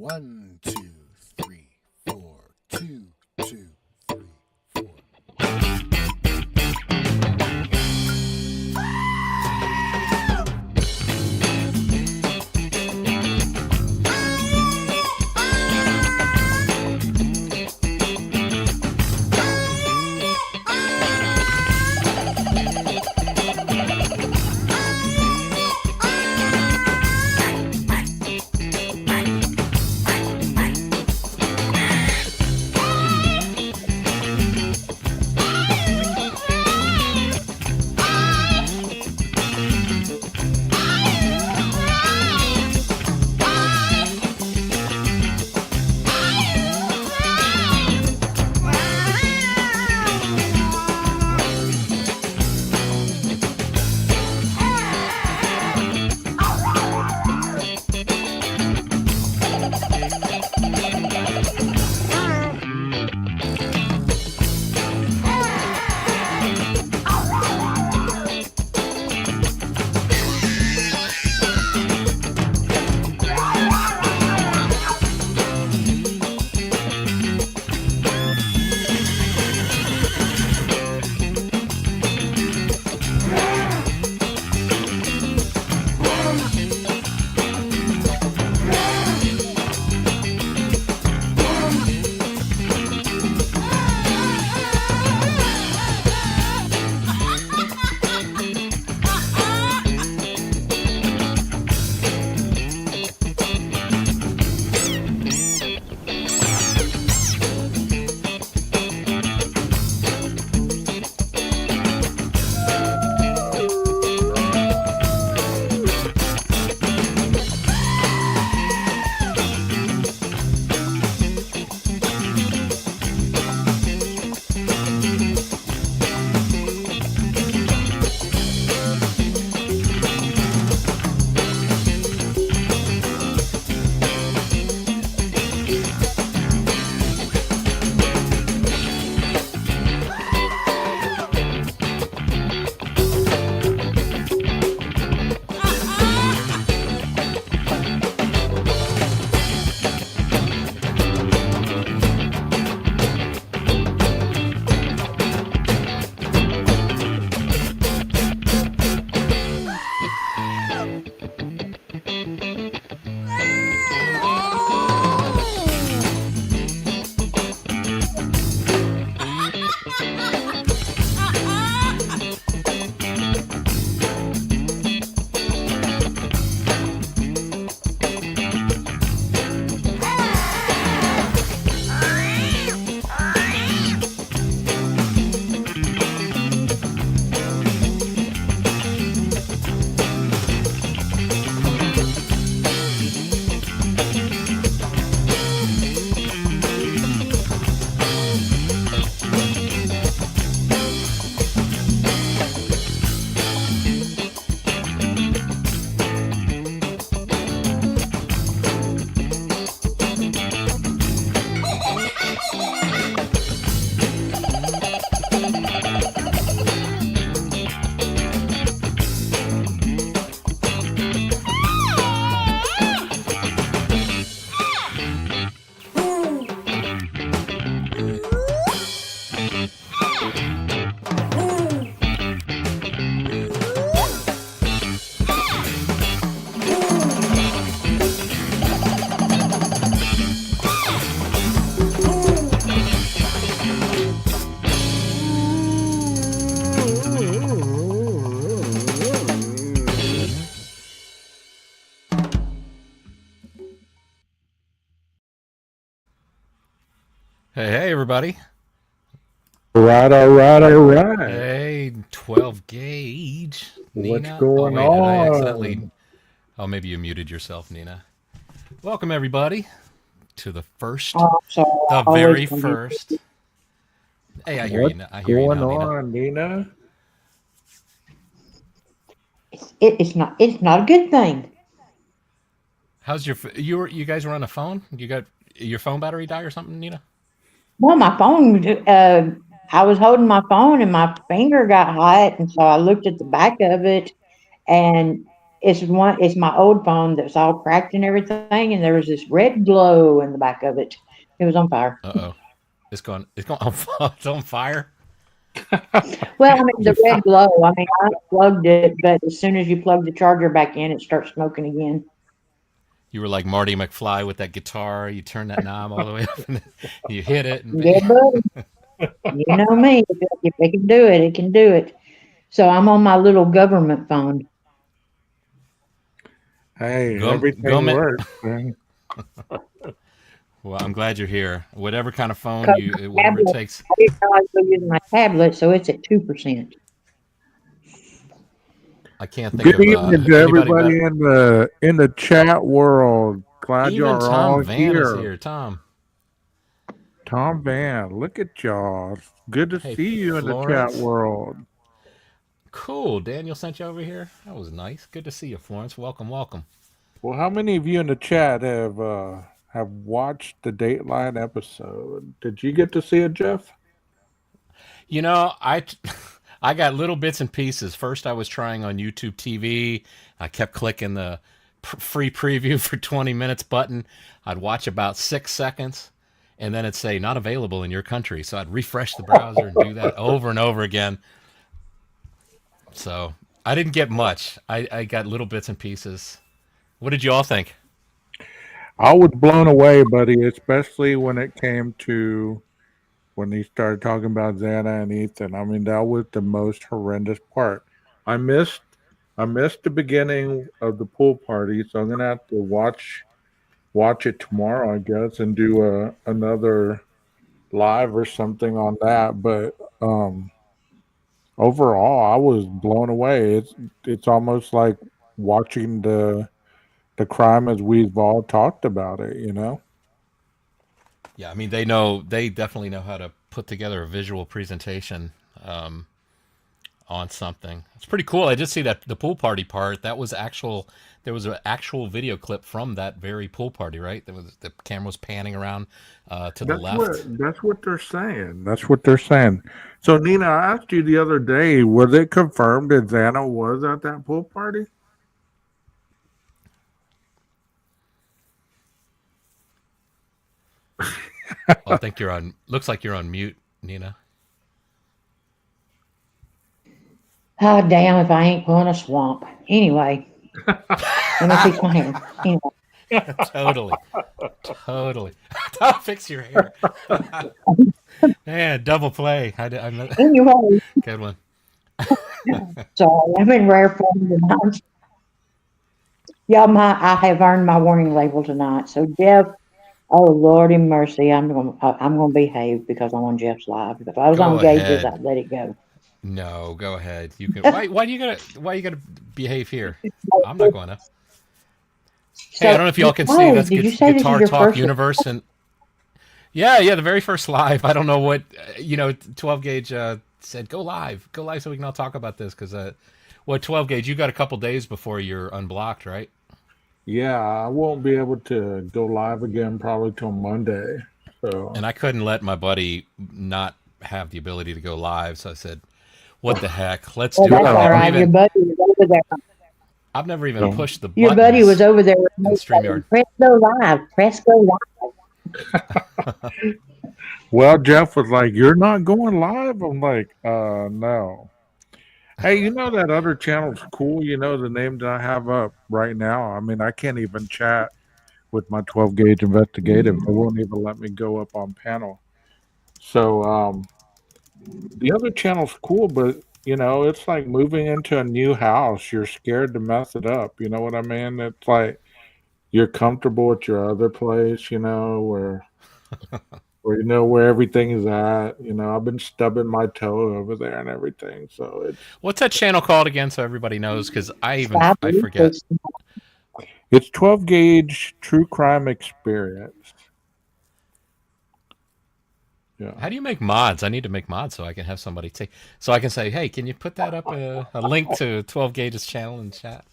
1, 2, 3, 4, 2, 2, 3, 4. Hey, everybody. All right. Hey, 12 gauge. What's Nina? going oh, wait, did I on? accidentally... Oh, maybe you muted yourself, Nina. Welcome, everybody, to the first, the very first... Hey, I hear you now. I hear you now, What's going on, Nina? It's not a good thing. How's your... You guys were on a phone? You got your phone battery die or something, Nina? Well, my phone, I was holding my phone and my finger got hot, and so I looked at the back of it, and It's my old phone that's all cracked and everything, and there was this red glow in the back of it. It was on fire. Uh-oh. It's going it's on fire. Well, I mean You the red glow. I mean I plugged it, but as soon as you plug the charger back in, it starts smoking again. you were like Marty McFly with that guitar. You turn that knob all the way up and you hit it and Yeah, buddy. You know me. If it can do it, it can do it. So I'm on my little government phone. Hey, go everything man. works, man. Well, I'm glad you're here. Whatever kind of phone 'Cause whatever it tablet, takes. I didn't know I was using my tablet, so it's at 2%. I can't think Good of evening to anybody better. everybody in the chat world. Glad y'all Even are Tom all Van is here. here. Tom. Tom Van, look at y'all. Good to Hey, see you in the chat Florence. world. Cool. Daniel sent you over here. That was nice. Good to see you, Florence. Welcome, welcome. Well, how many of you in the chat have watched the Dateline episode? Did you get to see it, Jeff? You know, I got little bits and pieces. First, I was trying on YouTube TV. I kept clicking the free preview for 20 minutes button. I'd watch about 6 seconds, and then it'd say not available in your country. So I'd refresh the browser and do that over and over again. So I didn't get much. I got little bits and pieces. What did you all think? I was blown away, buddy, especially when it came to when he started talking about Zana and Ethan. I mean, that was the most horrendous part. I missed I missed the beginning of the pool party, so I'm gonna have to watch it tomorrow, I guess, and do another live or something on that. But overall, I was blown away. It's almost like watching the crime as we've all talked about it. You know. Yeah, I mean they definitely know how to put together a visual presentation on something. It's pretty cool. I just see that the pool party part. That was actual. There was an actual video clip from that very pool party, right? There was the camera was panning around to the left. That's what they're saying. That's what they're saying. So Nina, I asked you the other day, was it confirmed that Xana was at that pool party? I think you're on. Looks like you're on mute, Nina. Oh, damn if I ain't pulling a swamp. Anyway, let me fix my hair. Anyway, Totally, totally. Fix your hair. Man, double play. anyway, Good one. so I'm in rare form tonight. Y'all, I have earned my warning label tonight. So Jeff, oh Lordy mercy, I'm gonna behave because I'm on Jeff's live. If I was Go on Gage's, ahead. I'd let it go. No, go ahead. You can. Why you gotta behave here? I'm not going to. Hey, I So, don't know if y'all can see oh, that's did you say this is Guitar your Talk first? Universe and yeah, the very first live. I don't know what 12 gauge said go live, so we can all talk about this because 12 gauge you got a couple days before you're unblocked, right? Yeah, I won't be able to go live again probably till Monday. So And I couldn't let my buddy not have the ability to go live, so I said, "What the heck? Let's Well, do it." that's all right. Your buddy was over there. I've never even pushed the Your buddy was buttons over there. in StreamYard. Press go live. Press go live. well, Jeff was like, "You're not going live." I'm like, no." Hey, you know that other channel's cool. You know the name that I have up right now. I mean, I can't even chat with my 12 gauge investigative. They won't even let me go up on panel. So the other channel's cool, but it's like moving into a new house. You're scared to mess it up. You know what I mean? It's like you're comfortable at your other place, where you know where everything is at. I've been stubbing my toe over there and everything. So What's that channel called again, so everybody knows? Because I Stop. forget. it's 12 gauge true crime experience. Yeah. How do you make mods? I need to make mods so I can have somebody take. So I can say, "Hey, can you put that up a link to 12 Gauge's channel in chat?"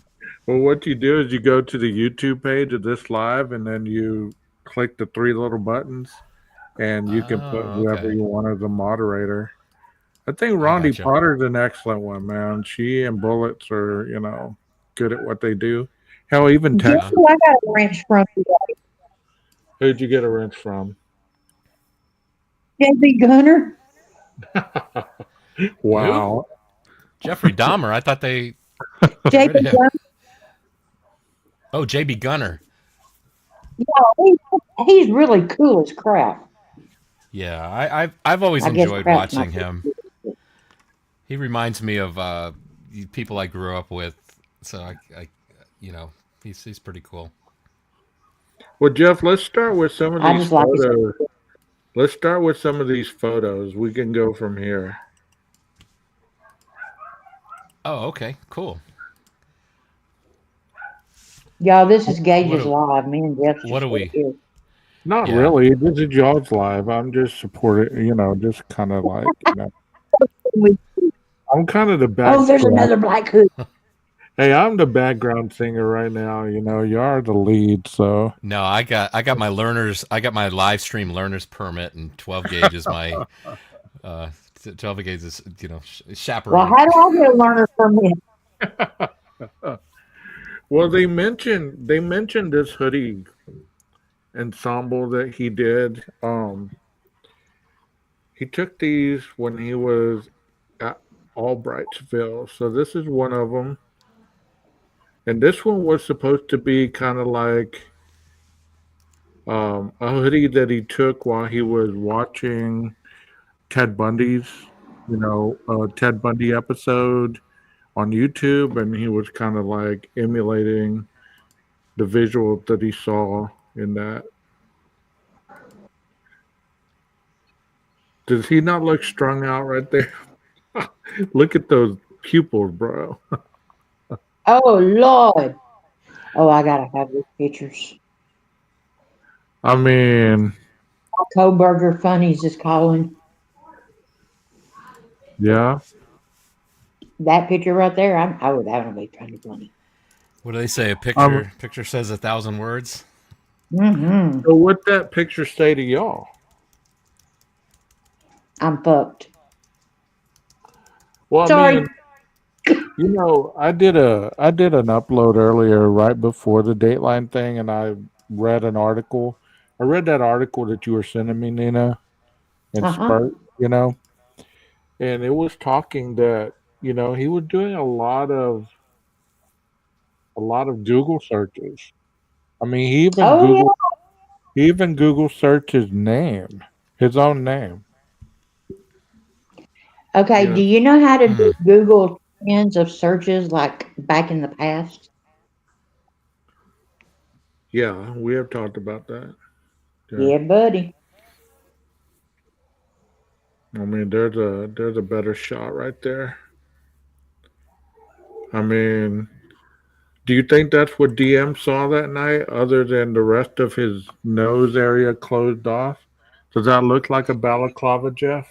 Well, what you do is you go to the YouTube page of this live, and then you click the three little buttons, and you can put Oh, whoever okay. you want as a moderator. I think I Rondi gotcha. Potter's an excellent one, man. She and Bullets are, good at what they do. Hell, even Guess Texas. who I got a wrench from today? Who'd you get a wrench from? JB Gunner. Wow. Jeffrey Dahmer. I thought they JB already have. Gunner. Oh, JB Gunner. Yeah, he's really cool as crap. Yeah, I've always I guess enjoyed crap's not watching him. He reminds me of people I grew up with. So I he's pretty cool. Well, Jeff, let's start with some of I these just like his. photos. Let's start with some of these photos. We can go from here. Oh, okay, cool. Y'all, this is Gage's do- live. Me and Jeff what just do we- here. Not Yeah. really. This is y'all's live. I'm just supporting, just kind of like, I'm kind of the Oh, there's background. another black hood. Hey, I'm the background singer right now. You are the lead, so. No, I got my learners. I got my live stream learners permit, and 12 gauge is my 12 gauge is chaperone. Well, how do I get a learner permit? Well, they mentioned this hoodie ensemble that he did. He took these when he was at Albrightsville. So this is one of them. And this one was supposed to be kind of like a hoodie that he took while he was watching Ted Bundy's, Ted Bundy episode on YouTube. And he was kind of like emulating the visual that he saw in that. Does he not look strung out right there? Look at those pupils, bro. Oh, Lord. Oh, I got to have these pictures. I mean, Coworker Funnies is calling. yeah. That picture right there, that would be pretty funny. What do they say? A picture says 1,000 words. Mm-hmm. So what that picture say to y'all? I'm fucked. Well, Sorry. I mean, I did an upload earlier right before the Dateline thing, and I read an article. I read that article that you were sending me, Nina, and Spurt, and it was talking that he was doing a lot of Google searches. I mean, he even Google searched his name, his own name. Okay, do you know how to do Google trends of searches like back in the past? Yeah, we have talked about that. Yeah, buddy. I mean, there's a better shot right there. I mean, do you think that's what DM saw that night, other than the rest of his nose area closed off? Does that look like a balaclava, Jeff?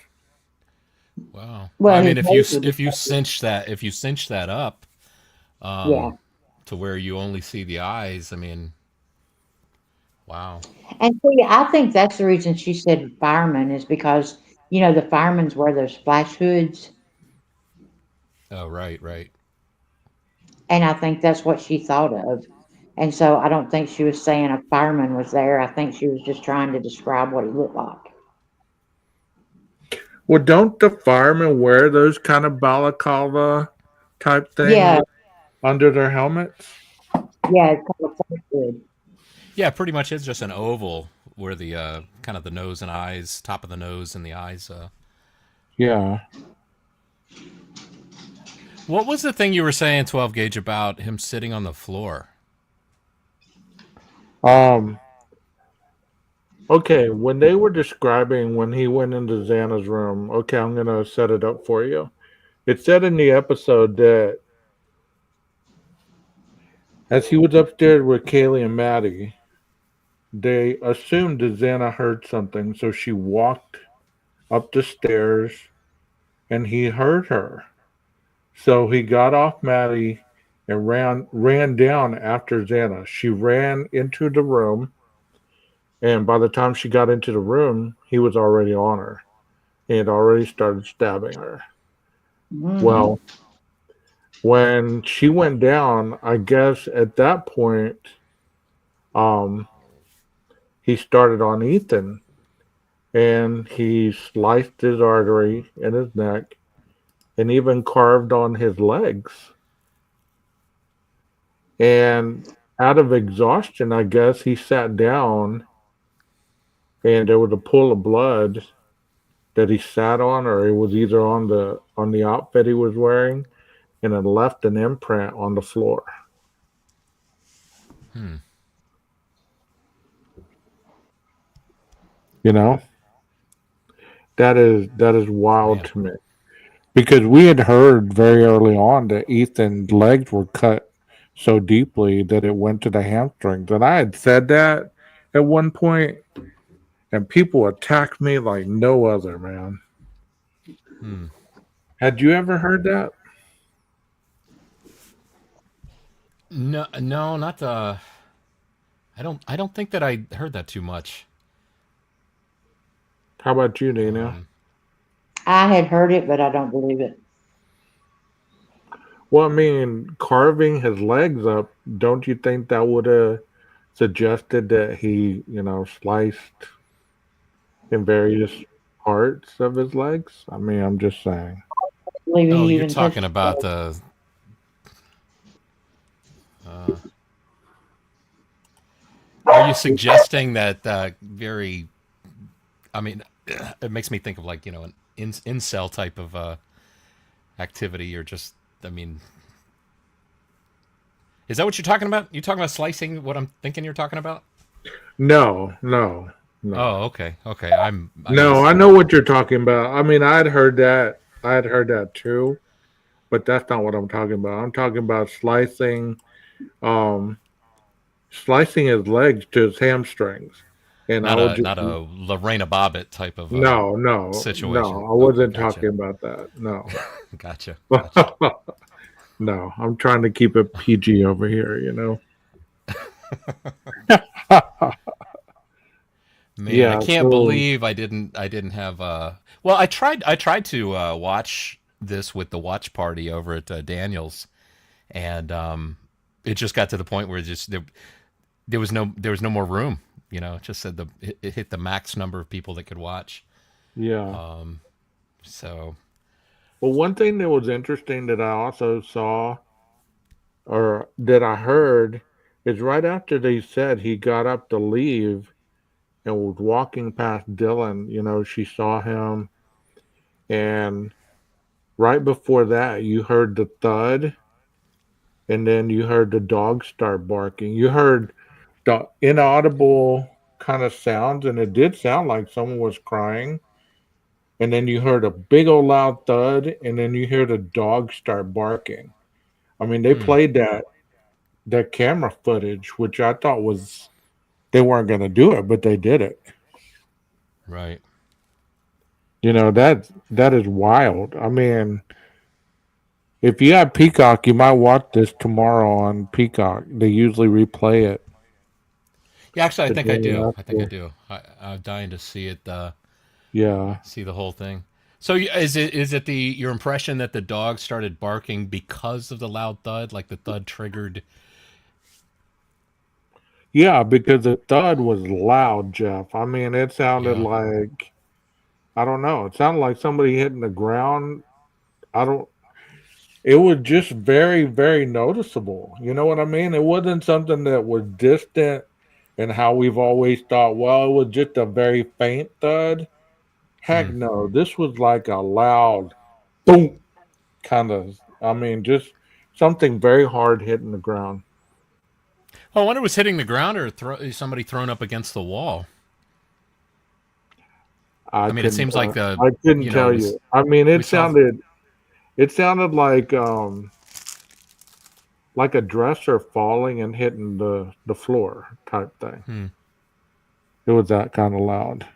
Wow. Well, I mean, his if you nose cinch that up, yeah. to where you only see the eyes, I mean, wow. And see, I think that's the reason she said fireman is because, the firemen's wear those splash hoods. Oh, right. And I think that's what she thought of. And so I don't think she was saying a fireman was there. I think she was just trying to describe what he looked like. Well, don't the firemen wear those kind of balaclava type things under their helmets? Yeah, it's kind of good. Yeah, pretty much it's just an oval where the kind of the nose and eyes, top of the nose and the eyes. Yeah. What was the thing you were saying, 12 gauge, about him sitting on the floor? Okay, when they were describing when he went into Xana's room, okay, I'm going to set it up for you. It said in the episode that as he was upstairs with Kaylee and Maddie, they assumed that Xana heard something, so she walked up the stairs and he heard her. So he got off Maddie and ran down after Xana. She ran into the room, and by the time she got into the room, he was already on her. He had already started stabbing her. Mm-hmm. Well, when she went down, I guess at that point, um, he started on Ethan and he sliced his artery in his neck and even carved on his legs. And out of exhaustion, I guess he sat down and there was a pool of blood that he sat on, or it was either on the outfit he was wearing, and it left an imprint on the floor. You know, that is wild Man. to me because we had heard very early on that Ethan's legs were cut so deeply that it went to the hamstrings, and I had said that at one point, and people attacked me like no other, man. Had you ever heard that? No, no, not the. I don't think that I heard that too much. How about you, Nina? I had heard it, but I don't believe it. Well, I mean, carving his legs up, don't you think that would have suggested that he, sliced in various parts of his legs? I mean, I'm just saying. Believe Oh, he you're even talking touched about the. Are you suggesting that very? I mean, it makes me think of like an incel type of activity, or just. I mean, is that what you're talking about? You talking about slicing? What I'm thinking you're talking about? No, no, no. Oh, okay, okay. I No, missed I it. know what you're talking about. I mean, I'd heard that. I'd heard that too, but that's not what I'm talking about. I'm talking about um, slicing his legs to his hamstrings. And I Not would a just, not a Lorena Bobbitt type of no, no, situation. no, I Okay, wasn't gotcha, talking about that. No. gotcha, gotcha. No, I'm trying to keep it PG over here. Man, I Yeah, can't so believe I didn't have well, I tried to watch this with the watch party over at Daniel's, and it just got to the point where just there was no more room. It just said it hit the max number of people that could watch. yeah. So Well, one thing that was interesting that I also saw or that I heard is right after they said he got up to leave and was walking past Dylan, she saw him, and right before that you heard the thud, and then you heard the dog start barking. You heard the inaudible kind of sounds, and it did sound like someone was crying. And then you heard a big old loud thud, and then you hear the dog start barking. I mean, they played that camera footage, which I thought was they weren't going to do it, but they did it. right. That is wild. I mean, if you have Peacock, you might watch this tomorrow on Peacock. They usually replay it Yeah, actually, I the think I day do. I think I after. do. I'm dying to see it. Yeah. See the whole thing. So is it your impression that the dog started barking because of the loud thud, like the thud triggered? Yeah, because the thud was loud, Jeff. I mean, it sounded Yeah. like, I don't know, it sounded like somebody hitting the ground. I don't, it was just very, very noticeable. You know what I mean? It wasn't something that was distant and how we've always thought, well, it was just a very faint thud. Heck Hmm. no, this was like a loud boom kind of, I mean, just something very hard hitting the ground. Oh, I wonder if it was hitting the ground or somebody thrown up against the wall. I I mean, it couldn't, seems like I couldn't it tell was you. I mean, we saw. it sounded like a dresser falling and hitting the floor type thing. Hmm. It was that kind of loud.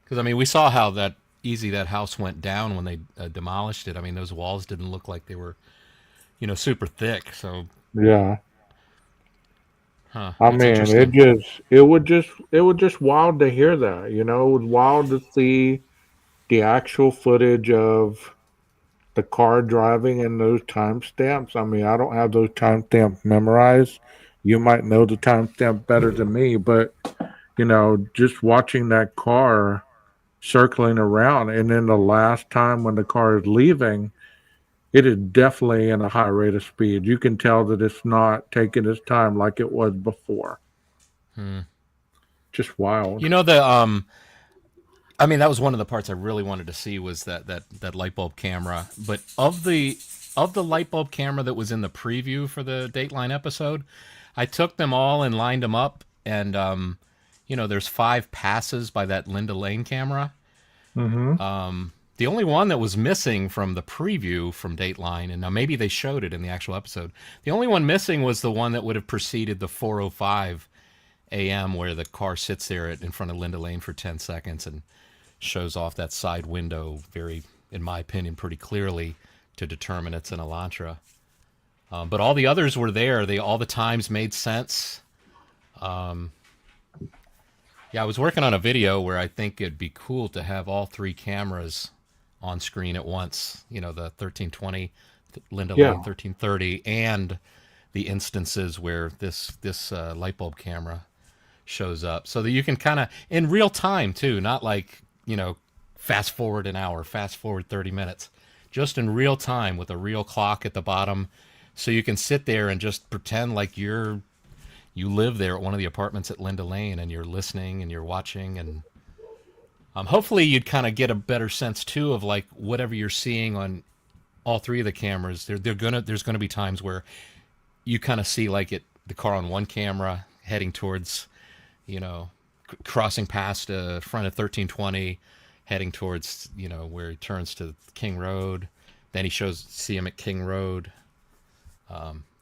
Because I mean, we saw how that easy that house went down when they demolished it. I mean, those walls didn't look like they were super thick. So, Yeah. huh? I That's mean, interesting. it was just wild to hear that. It was wild to see the actual footage of the car driving and those timestamps. I mean, I don't have those timestamps memorized. You might know the timestamp better than me, but just watching that car circling around, and then the last time when the car is leaving, it is definitely in a high rate of speed. You can tell that it's not taking its time like it was before. Just wild. I mean, that was one of the parts I really wanted to see was that light bulb camera. But of the light bulb camera that was in the preview for the Dateline episode, I took them all and lined them up, and there's 5 passes by that Linda Lane camera. The only one that was missing from the preview from Dateline, and now maybe they showed it in the actual episode, the only one missing was the one that would have preceded the 4:05 a.m. where the car sits there in front of Linda Lane for 10 seconds and shows off that side window very, in my opinion, pretty clearly to determine it's an Elantra. But all the others were there. All the times made sense. Yeah, I was working on a video where I think it'd be cool to have all 3 cameras on screen at once. The 1320, Linda Lane 1330, and the instances where this light bulb camera shows up, so that you can kind of in real time too, not like fast forward an hour, fast forward 30 minutes, just in real time with a real clock at the bottom, so you can sit there and just pretend like you live there at one of the apartments at Linda Lane, and you're listening and you're watching, and hopefully you'd kind of get a better sense too of like whatever you're seeing on all 3 of the cameras. There's gonna be times where you kind of see like the car on one camera heading towards, crossing past front of 1320, heading towards, where he turns to King Road. Then he see him at King Road.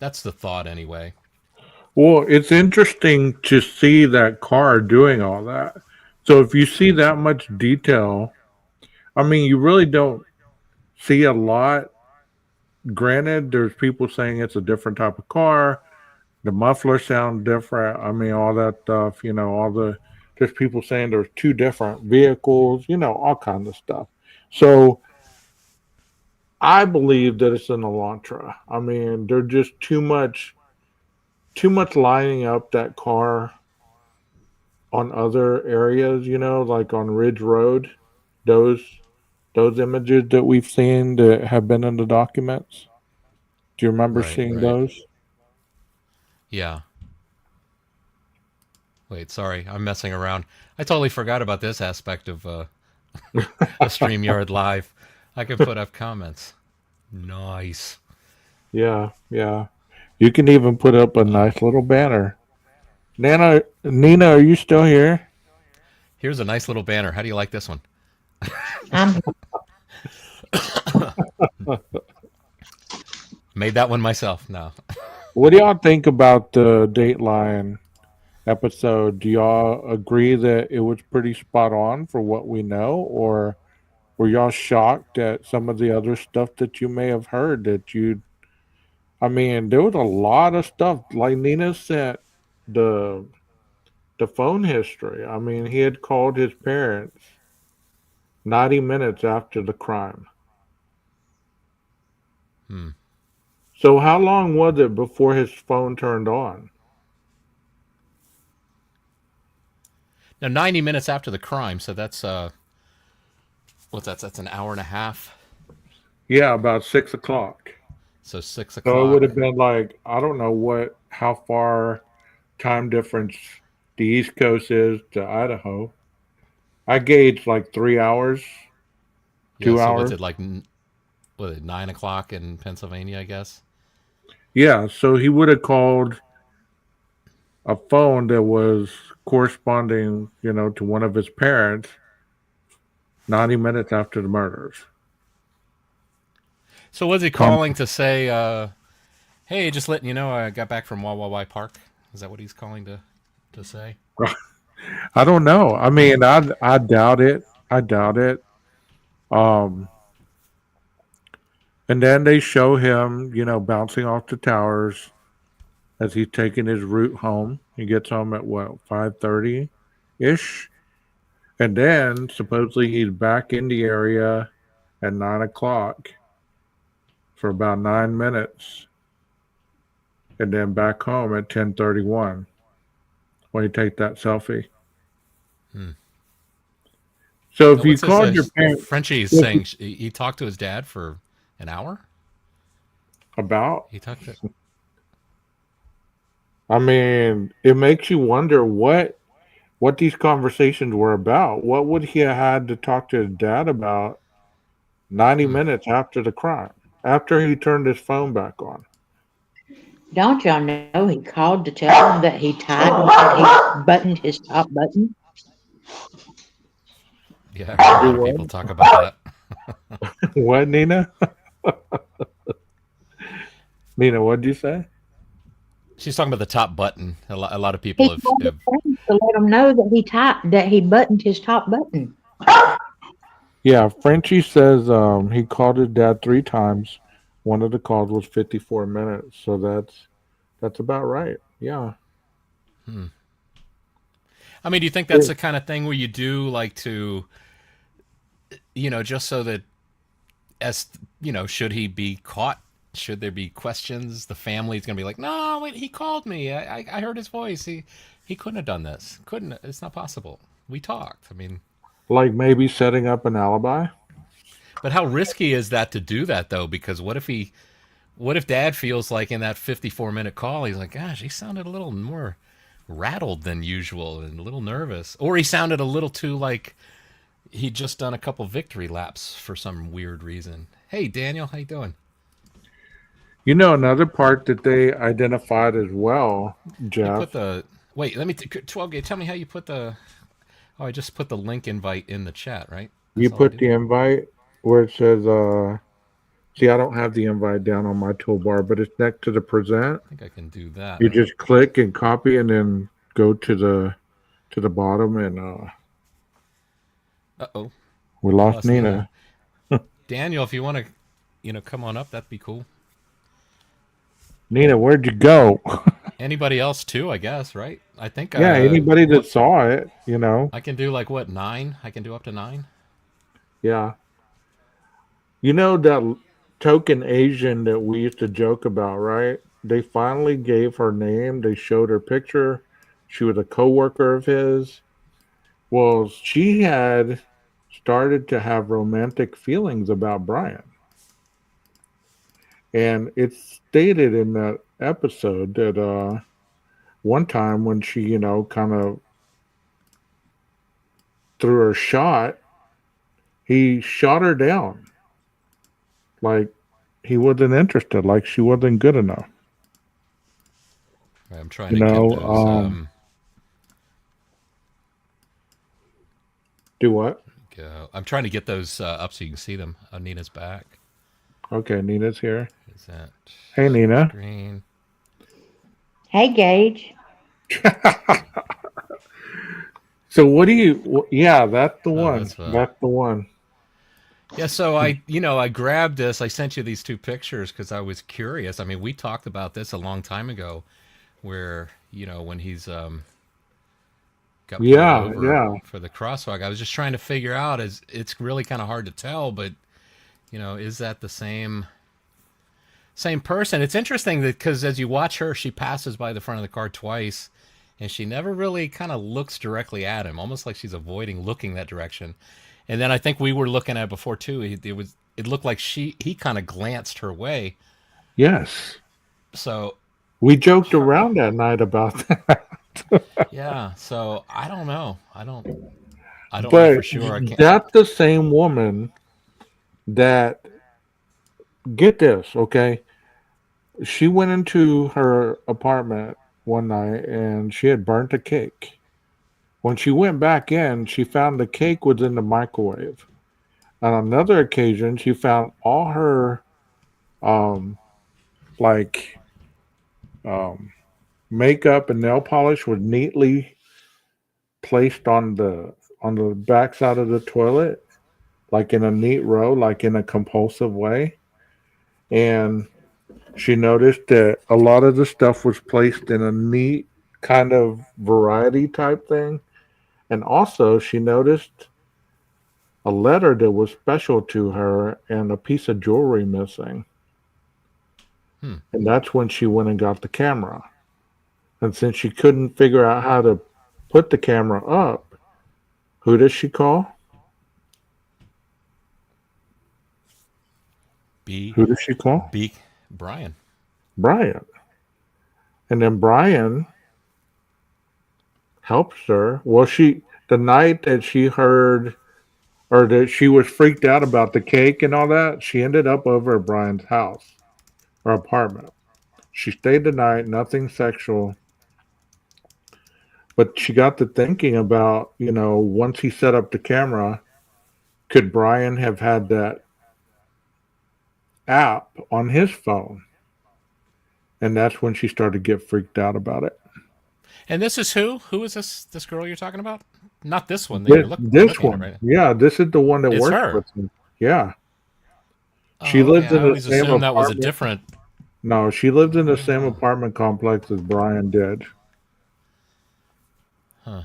That's the thought anyway. Well, it's interesting to see that car doing all that. So if you see that much detail, I mean, you really don't see a lot. Granted, there's people saying it's a different type of car. The mufflers sound different. I mean, all that stuff, there's people saying there's 2 different vehicles, all kinds of stuff. So I believe that it's an Elantra. I mean, there's just too much lining up that car on other areas, like on Ridge Road, those images that we've seen that have been in the documents. Do you remember seeing those? Yeah. Wait, sorry, I'm messing around. I totally forgot about this aspect of a StreamYard Live. I can put up comments. Nice. Yeah. You can even put up a nice little banner. Nina, are you still here? Here's a nice little banner. How do you like this one? Made that one myself. No. What do y'all think about the Dateline episode? Do y'all agree that it was pretty spot on for what we know, or were y'all shocked at some of the other stuff that you may have heard I mean, there was a lot of stuff. Like Nina sent the phone history. I mean, he had called his parents 90 minutes after the crime. So how long was it before his phone turned on? Now, 90 minutes after the crime, so that's what's that? That's an hour and a half. Yeah, about 6 o'clock. So 6 o'clock. So it would have been like, I don't know how far time difference the East Coast is to Idaho. I gauged like 3 hours, 2 hours. Was it like 9 o'clock in Pennsylvania, I guess? Yeah, so he would have called a phone that was corresponding, to one of his parents 90 minutes after the murders. So was he calling to say, hey, just letting you know I got back from Wawa Park? Is that what he's calling to say? I don't know. I mean, I doubt it. And then they show him, bouncing off the towers as he's taking his route home. He gets home at 5:30-ish? And then supposedly he's back in the area at 9 o'clock. for about 9 minutes, and then back home at 10:31 when you take that selfie. Hmm. So Now, if you what's this? called your parents Frenchie's if saying he talked to his dad for an hour. about, He talked to. I mean, it makes you wonder what these conversations were about. What would he have had to talk to his dad about 90 Hmm. minutes after the crime, after he turned his phone back on? Don't y'all know he called to tell him that he buttoned his top button? Yeah, I heard a Do lot of people talk about that. what? What, Nina? Nina, what'd you say? She's talking about the top button. A lot of people He have, called his have. friends to let him know that he buttoned his top button. Yeah, Frenchie says he called his dad 3 times. One of the calls was 54 minutes, so that's about right. Yeah. Hmm. I mean, do you think that's the kind of thing where you do like to, just so that as should he be caught? Should there be questions? The family's gonna be like, no, wait, he called me. I heard his voice. He couldn't have done this. Couldn't. It's not possible. We talked. I mean, Like maybe setting up an alibi? but how risky is that to do that though? Because what if Dad feels like in that 54-minute call, he's like, gosh, he sounded a little more rattled than usual and a little nervous, or he sounded a little too like he'd just done a couple victory laps for some weird reason. Hey, Daniel, how you doing? You know, another part that they identified as well, You put Jeff. the wait. Let me 12 gauge. Tell me how you put the. Oh, I just put the link invite in the chat, right? You That's all I put do. the invite where it says, see, I don't have the invite down on my toolbar, but it's next to the present. I think I can do that. You just click and copy and then go to the bottom and Uh-oh. we We lost lost Nina. Nina. Daniel, if you want to, come on up, that'd be cool. Nina, where'd you go? Anybody else too, I guess, right? I think Yeah, anybody that what saw it. I can do like what, 9? I can do up to 9. Yeah. You know that token Asian that we used to joke about, right? They finally gave her name. They showed her picture. She was a coworker of his. Well, she had started to have romantic feelings about Brian. And it's stated in that episode that one time when she, kind of threw her shot, he shot her down. Like he wasn't interested, like she wasn't good enough. I'm trying You to get know, those. Do what? Go. I'm trying to get those up so you can see them. Nina's back. Okay, Nina's here. Is that Hey, Nina. screen? Hey, Gage. So what do you? Yeah, that's the Oh, one. that's That's the one. yeah. So I grabbed this. I sent you these 2 pictures because I was curious. I mean, we talked about this a long time ago, where when he's got pulled Yeah, over yeah. for the crosswalk. I was just trying to figure out. It's really kind of hard to tell, but is that the same person? It's interesting that because as you watch her, she passes by the front of the car twice, and she never really kind of looks directly at him, almost like she's avoiding looking that direction. And then I think we were looking at it before too. It looked like he kind of glanced her way. Yes. So We joked around that night about that. yeah. So I don't know. I don't know But for sure. I can't. that's the same woman that, get this, okay? She went into her apartment one night and she had burnt a cake. When she went back in, she found the cake was in the microwave. On another occasion, she found all her um like um makeup and nail polish was neatly placed on the backside of the toilet, like in a neat row, like in a compulsive way. And she noticed that a lot of the stuff was placed in a neat kind of variety type thing. And also, she noticed a letter that was special to her and a piece of jewelry missing. And that's when she went and got the camera. And since she couldn't figure out how to put the camera up, who does she call? Who does she call? Brian. Brian. And then Brian helps her. Well, the night that she heard, or that she was freaked out about the cake and all that, she ended up over at Brian's house or apartment. She stayed the night, nothing sexual. But she got to thinking about, once he set up the camera, could Brian have had that app on his phone? And that's when she started to get freaked out about it. And this is who? Who is this girl you're talking about? Not this one that you're this looking one. at right now. Yeah, this is the one that It's works her. with him. Yeah. Oh, She lives I in the always same assumed that was a apartment. different. No, she lived in the same apartment complex as Brian did. Huh.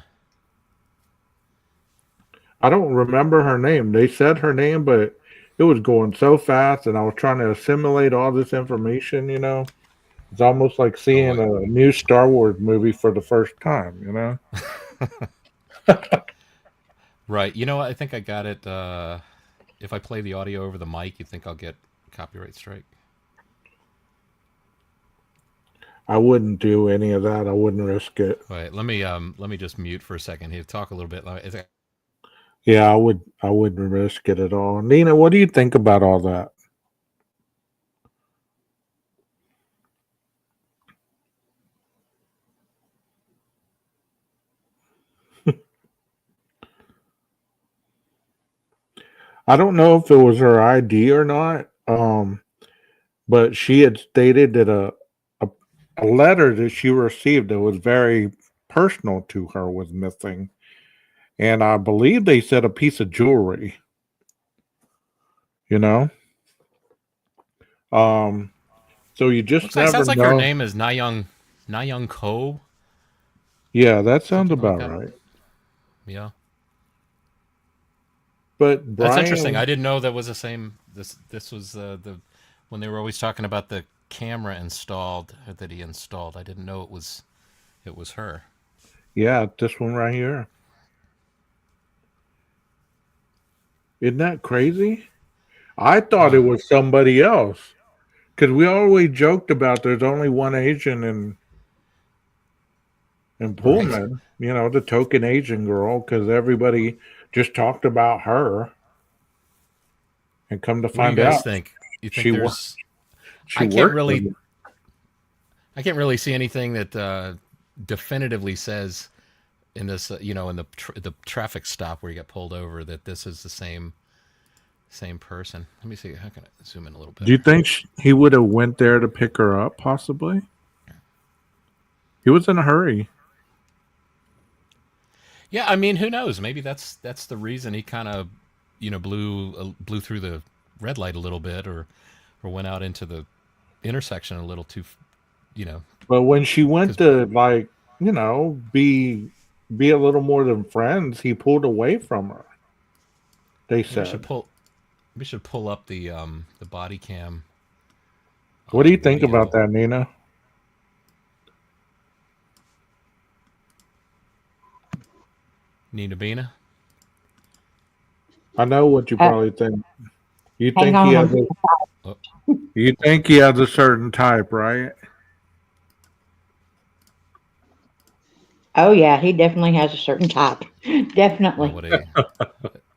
I don't remember her name. They said her name, but it was going so fast, and I was trying to assimilate all this information, It's almost like seeing a new Star Wars movie for the first time, Right. You know what? I think I got it. If I play the audio over the mic, you think I'll get copyright strike? I wouldn't do any of that. I wouldn't risk it. Wait, let me just mute for a second here. Talk a little bit. Yeah, I wouldn't risk it at all. Nina, what do you think about all that? I don't know if it was her ID or not, but she had stated that a letter that she received that was very personal to her was missing. And I believe they said a piece of jewelry. So you just never sounds like know. her name is Nayoung Ko. Yeah, that sounds Something like about that. right. Yeah. But Brian, That's interesting. I didn't know that was the same. This was the when they were always talking about the camera installed that he installed. I didn't know it was her. Yeah, this one right here. Isn't that crazy? I thought it was somebody else. Because we always joked about there's only one Asian in Pullman, Right. The token Asian girl, because everybody just talked about her. And come to What do you find guys out, think? You think she there's? I can't really I can't really see anything that definitively says in this, in the traffic stop where you get pulled over that this is the same person. Let me see. How can I zoom in a little bit? Do you think he would have went there to pick her up? Possibly. He was in a hurry. Yeah, I mean, who knows? Maybe that's the reason he kind of, blew through the red light a little bit, or went out into the intersection a little too, But when she went to be a little more than friends, he pulled away from her. They said. We should pull up the body cam. What do you think about that, Nina? Nina Bina? I know what you probably think. You Hang think on, he I'm has you think he has a certain type, right? Oh yeah, he definitely has a certain type. Definitely.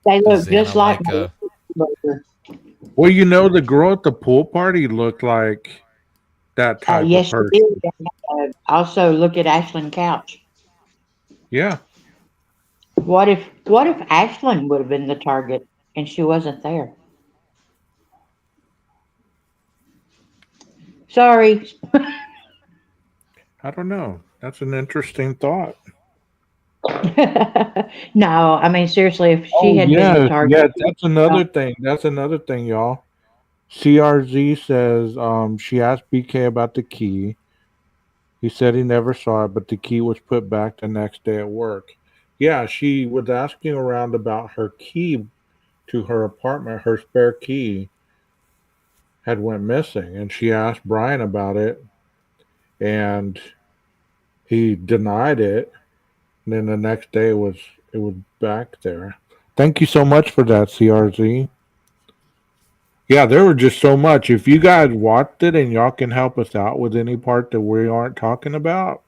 They look just like me. Well, the girl at the pool party looked like that type yes, of she person. did. Also, look at Ashlyn Couch. Yeah. What if Ashlyn would have been the target and she wasn't there? Sorry. I don't know. That's an interesting thought. No, I mean seriously, if she had been the target. Yeah, that's another thing. That's another thing, y'all. CRZ says she asked BK about the key. He said he never saw it, but the key was put back the next day at work. Yeah, she was asking around about her key to her apartment, her spare key. had went missing, and she asked Brian about it, and he denied it. And then the next day it was back there. Thank you so much for that, CRZ. Yeah, there were just so much. If you guys watched it and y'all can help us out with any part that we aren't talking about,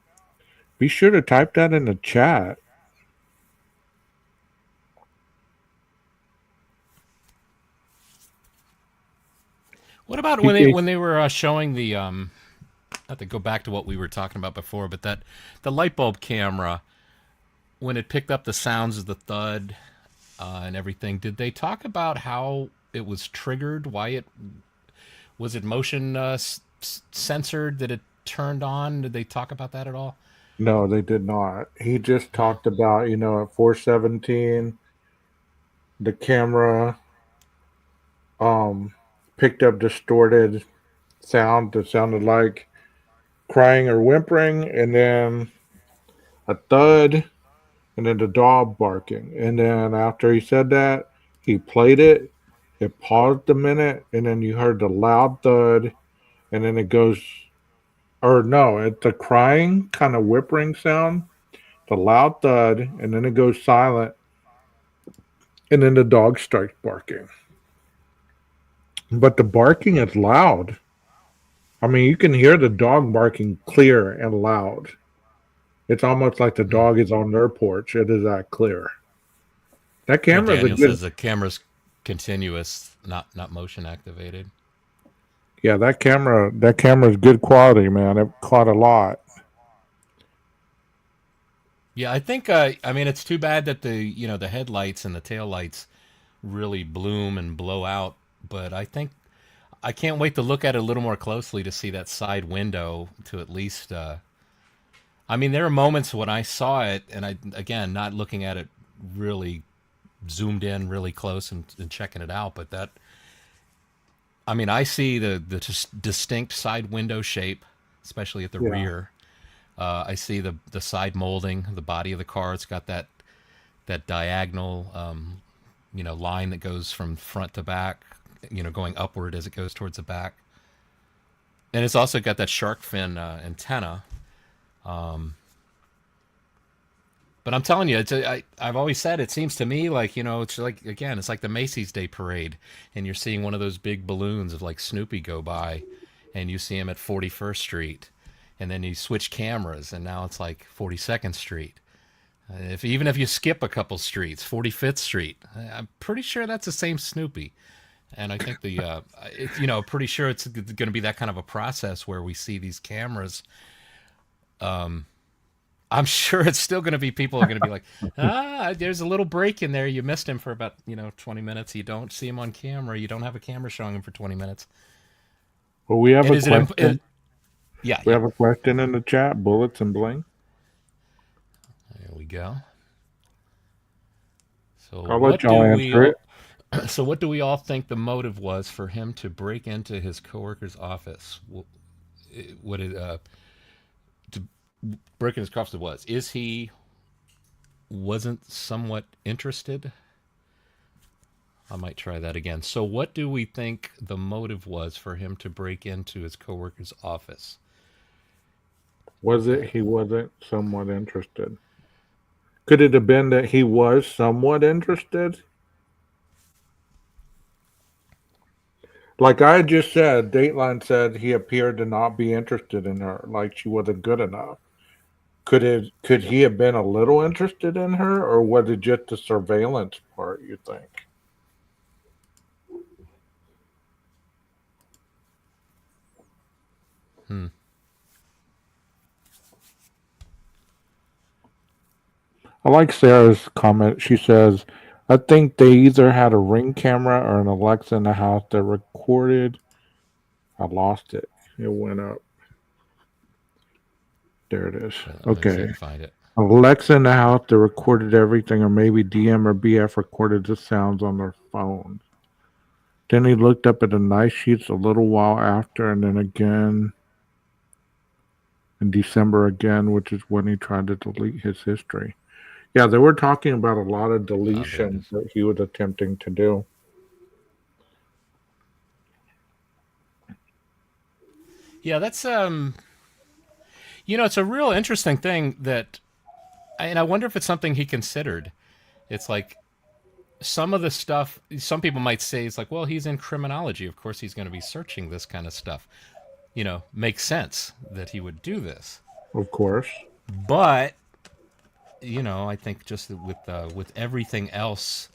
be sure to type that in the chat. What about when they were showing the not to go back to what we were talking about before, but that the light bulb camera when it picked up the sounds of the thud and everything, did they talk about how it was triggered? Why it was it motion censored? Did it turned on? Did they talk about that at all? No, they did not. He just talked about, at 417, the camera picked up distorted sound that sounded like crying or whimpering, and then a thud, and then the dog barking. And then after he said that, he played it. It paused a minute, and then you heard the loud thud, and then it goes, or no, it's a crying kind of whimpering sound, the loud thud, and then it goes silent, and then the dog starts barking. But the barking is loud. I mean, you can hear the dog barking clear and loud. It's almost like the dog is on their porch. It is that clear. That Yeah, camera is a Daniel good. says the camera's continuous, not motion activated. Yeah, that camera is good quality, man. It caught a lot. Yeah, I think I mean it's too bad that the headlights and the tail lights really bloom and blow out, but I think I can't wait to look at it a little more closely to see that side window to at least I mean there are moments when I saw it and I again not looking at it really zoomed in really close and checking it out, but that I mean I see the distinct side window shape, especially at the Yeah. rear. I see the side molding, the body of the car. It's got that diagonal, line that goes from front to back, going upward as it goes towards the back. And it's also got that shark fin antenna. But I'm telling you, I've always said it seems to me like it's like again, it's like the Macy's Day Parade, and you're seeing one of those big balloons of like Snoopy go by, and you see him at 41st Street. And then you switch cameras, and now it's like 42nd Street. Even if you skip a couple streets, 45th Street, I'm pretty sure that's the same Snoopy. And I think pretty sure it's going to be that kind of a process where we see these cameras. I'm sure it's still going to be people are going to be like, there's a little break in there. You missed him for about 20 minutes. You don't see him on camera. You don't have a camera showing him for 20 minutes. Well, we have And a question. Yeah, We have a question in the chat. Bullets and bling. There we go. So I'll let y'all answer it. So what do we all think the motive was for him to break into his coworker's office? What it to break into his office was? Is he wasn't somewhat interested? I might try that again. So what do we think the motive was for him to break into his coworker's office? Was it he wasn't somewhat interested? Could it have been that he was somewhat interested? Like I just said, Dateline said he appeared to not be interested in her, like she wasn't good enough. Could he have been a little interested in her, or was it just the surveillance part, you think? I like Sarah's comment. She says, I think they either had a Ring camera or an Alexa in the house that recorded. I lost it. It went up. There it is. Let me see if I Okay. can find it. Alexa in the house that recorded everything, or maybe DM or BF recorded the sounds on their phone. Then he looked up at the night sheets a little while after, and then again in December again, which is when he tried to delete his history. Yeah, they were talking about a lot of deletions that he was attempting to do. Yeah, that's it's a real interesting thing that, and I wonder if it's something he considered. It's like some of the stuff. Some people might say it's like, well, he's in criminology. Of course, he's going to be searching this kind of stuff. Makes sense that he would do this. Of course. But I think just with everything else,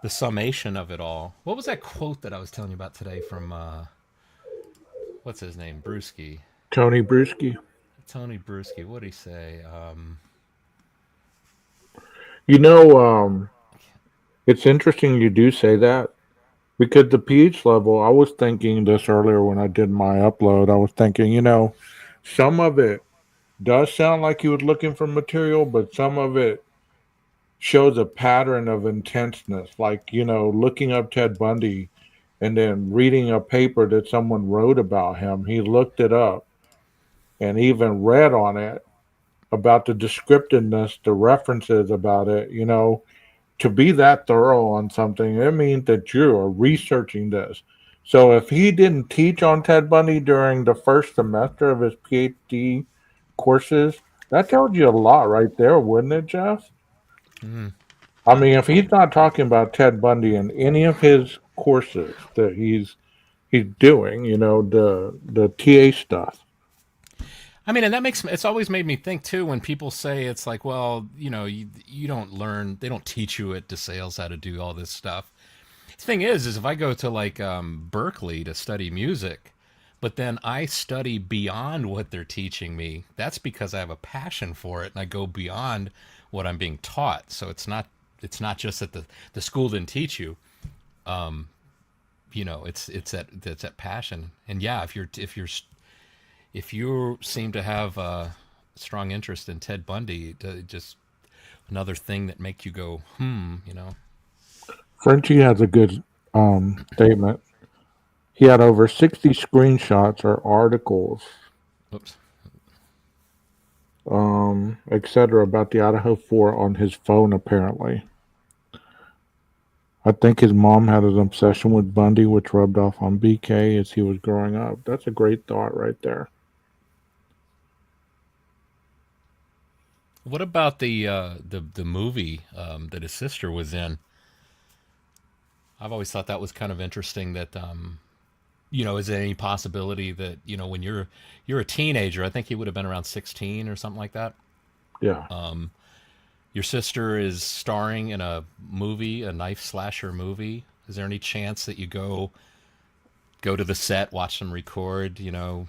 the summation of it all. What was that quote that I was telling you about today from what's his name, Brewski? Tony Bruschi. Tony Brewski. What did he say? You know, it's interesting you do say that because the pH level, I was thinking this earlier when I did my upload. I was thinking, some of it does sound like he was looking for material, but some of it shows a pattern of intenseness, like, looking up Ted Bundy and then reading a paper that someone wrote about him. He looked it up and even read on it about the descriptiveness, the references about it, to be that thorough on something, it means that you're researching this. So if he didn't teach on Ted Bundy during the first semester of his PhD courses, that tells you a lot right there, wouldn't it, Jeff? Mm. I mean, if he's not talking about Ted Bundy in any of his courses that he's doing, the TA stuff. I mean, and it's always made me think too when people say it's like, well, you don't learn, they don't teach you at DeSales how to do all this stuff. The thing is if I go to like Berkeley to study music, but then I study beyond what they're teaching me, that's because I have a passion for it and I go beyond what I'm being taught. So it's not just that the school didn't teach you. It's that passion. And yeah, if you seem to have a strong interest in Ted Bundy, just another thing that make you go, Frenchie has a good statement. He had over 60 screenshots or articles, Oops. etc. about the Idaho 4 on his phone, apparently. I think his mom had an obsession with Bundy, which rubbed off on BK as he was growing up. That's a great thought right there. What about the movie that his sister was in? I've always thought that was kind of interesting. That is there any possibility that when you're a teenager? I think he would have been around 16 or something like that. Yeah. Your sister is starring in a movie, a knife slasher movie. Is there any chance that you go to the set, watch them record? I don't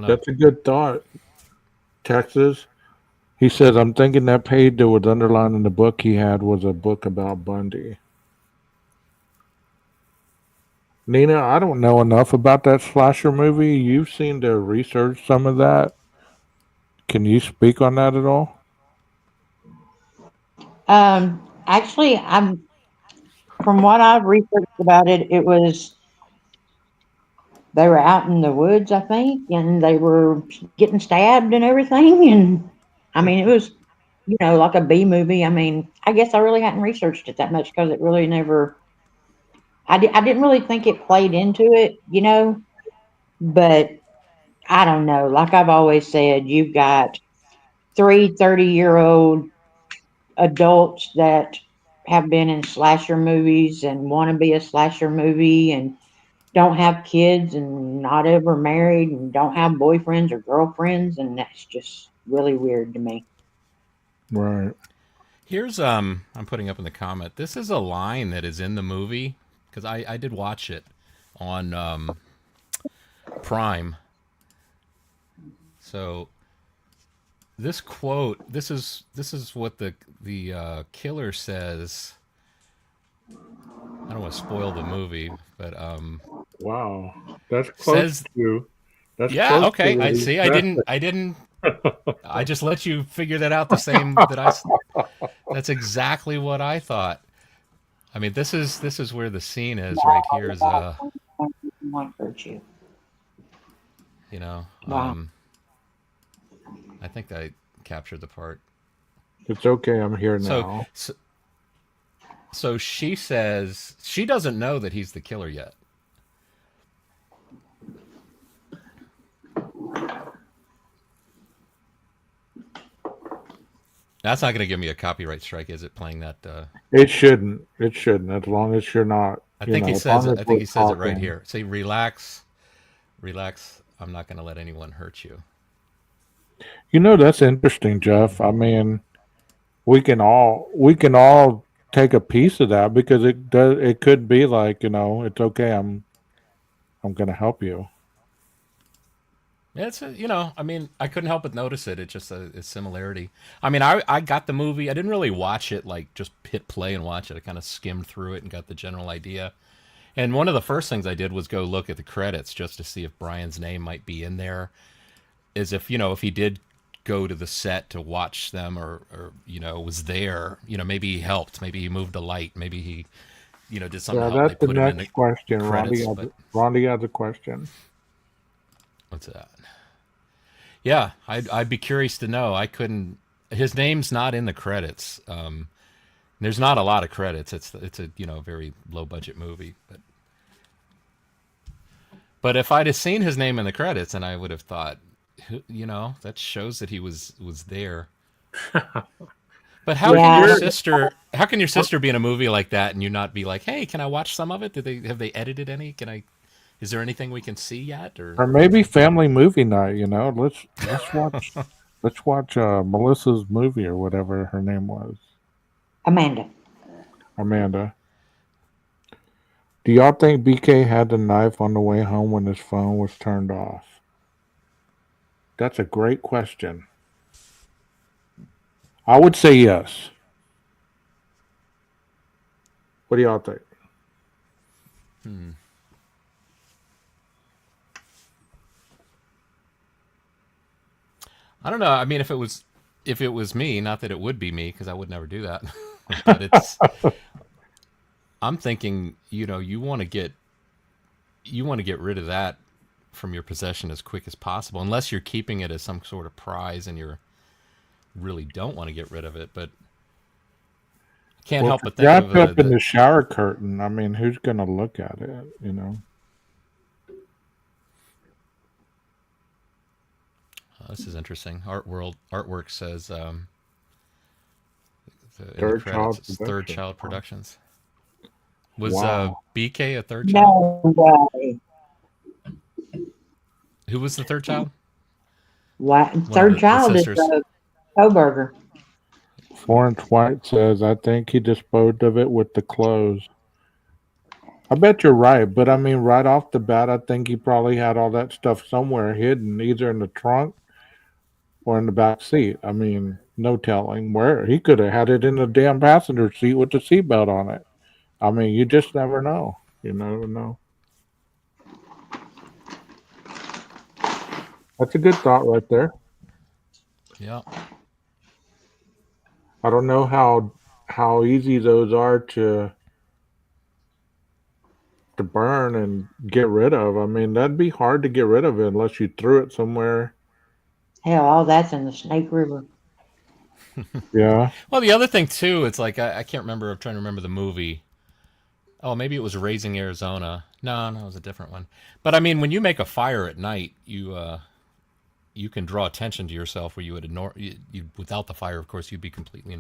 know. That's a good thought. Texas. He says, I'm thinking that page that was underlined in the book he had was a book about Bundy. Nina, I don't know enough about that slasher movie. You seem to research some of that. Can you speak on that at all? Actually, from what I've researched about it, it was they were out in the woods, I think, and they were getting stabbed and everything. And I mean, it was, like a B movie. I mean, I guess I really hadn't researched it that much because it really never, I didn't really think it played into it, but I don't know. Like I've always said, you've got 30-year-old adults that have been in slasher movies and want to be a slasher movie and don't have kids and not ever married and don't have boyfriends or girlfriends, and that's just really weird to me. Right. Here's I'm putting up in the comment. This is a line that is in the movie because I did watch it on Prime. So this quote, this is what the killer says. I don't want to spoil the movie, but Wow. That's close says to. That's yeah, close okay. to I what he see. said. I didn't. I just let you figure that out the same that That's exactly what I thought. I mean, this is where the scene is right here. Is Might hurt you. Wow. I think I captured the part. It's okay. I'm here So, now. so she says she doesn't know that he's the killer yet. That's not going to give me a copyright strike, is it? Playing that. It shouldn't. It shouldn't. As long as you're not, I you think he know, as says long it. as I think we're he says it right talking. here. Say, relax, relax. I'm not going to let anyone hurt you. You know, that's interesting, Jeff. I mean, we can all take a piece of that because it could be like, you know, it's okay. I'm gonna help you. Yeah, I mean, I couldn't help but notice it. It's just a similarity. I mean, I got the movie. I didn't really watch it, like just hit play and watch it. I kind of skimmed through it and got the general idea. And one of the first things I did was go look at the credits just to see if Brian's name might be in there. As if, if he did go to the set to watch them or was there, maybe he helped. Maybe he moved a light. Maybe he, did something to Yeah, help. They that's the put him in the next question. credits. But Rondi has a question. what's that? Yeah, I'd be curious to know. I couldn't. His name's not in the credits. There's not a lot of credits. It's a very low budget movie. But if I'd have seen his name in the credits, and I would have thought, that shows that he was there. But how can your Yeah, sister? How can your sister be in a movie like that and you not be like, hey, can I watch some of it? Have they edited any? Can I? Is there anything we can see yet? Or maybe family movie night, you know. Let's watch Melissa's movie or whatever her name was. Amanda. Amanda. Do y'all think BK had the knife on the way home when his phone was turned off? That's a great question. I would say yes. What do y'all think? I don't know. I mean, if it was me, not that it would be me, because I would never do that. But I'm thinking, you want to get rid of that from your possession as quick as possible, unless you're keeping it as some sort of prize and you really don't want to get rid of it. But I can't help but think Wrapped of up in the shower curtain. I mean, who's gonna look at it? You know. this is interesting. Artwork says Third Child it's Third Productions. Child Productions. Was Wow. BK a third child? No way. Who was the third child? What? One of Third the child is sisters. Coworker. Florence White says, I think he disposed of it with the clothes. I bet you're right, but I mean, right off the bat, I think he probably had all that stuff somewhere hidden, either in the trunk or in the back seat. I mean, no telling where. He could have had it in the damn passenger seat with the seatbelt on it. I mean, you just never know. You never know. That's a good thought right there. Yeah. I don't know how easy those are to burn and get rid of. I mean, that'd be hard to get rid of it unless you threw it somewhere. Hell, all that's in the Snake River. Yeah. Well, the other thing too, it's like I can't remember. I'm trying to remember the movie. Oh, maybe it was Raising Arizona. No, it was a different one. But I mean, when you make a fire at night, you can draw attention to yourself where you would ignore you without the fire. Of course, you'd be completely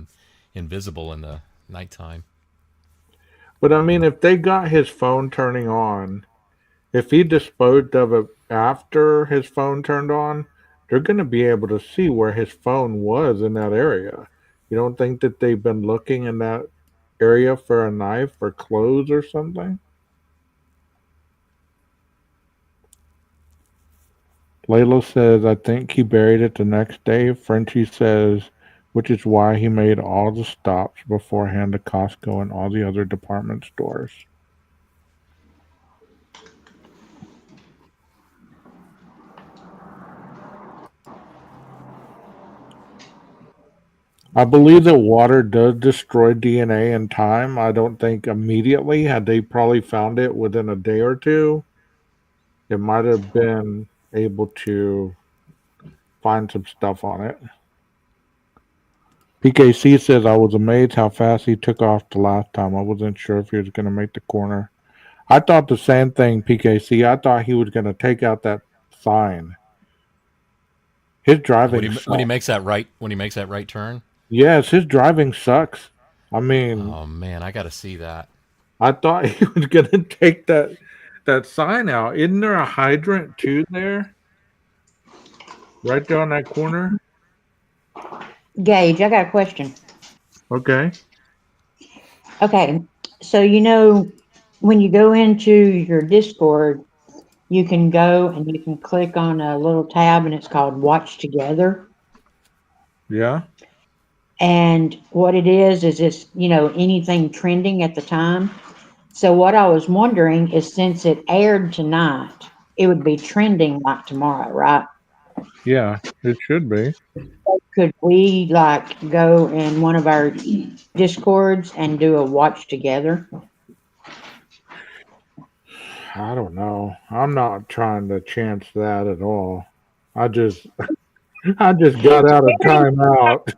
invisible in the nighttime. But I mean, if they got his phone turning on, if he disposed of it after his phone turned on, they're going to be able to see where his phone was in that area. You don't think that they've been looking in that area for a knife or clothes or something? Layla says, I think he buried it the next day. Frenchie says, which is why he made all the stops beforehand to Costco and all the other department stores. I believe that water does destroy DNA in time. I don't think immediately. Had they probably found it within a day or two, it might have been able to find some stuff on it. PKC says, I was amazed how fast he took off the last time. I wasn't sure if he was going to make the corner. I thought the same thing, PKC. I thought he was going to take out that sign. His driving When he makes that right turn. Yes, his driving sucks. I mean, Oh man, I got to see that. I thought he was gonna take that sign out. Isn't there a hydrant too there? Right there on that corner? Gage, I got a question. Okay. Okay, so when you go into your Discord, you can go and you can click on a little tab and it's called Watch Together. Yeah. And what it is it's, anything trending at the time. So what I was wondering is since it aired tonight, it would be trending like tomorrow, right? Yeah. It should be. Could we like go in one of our Discords and do a watch together? I don't know. I'm not trying to chance that at all. I just I just got out of timeout.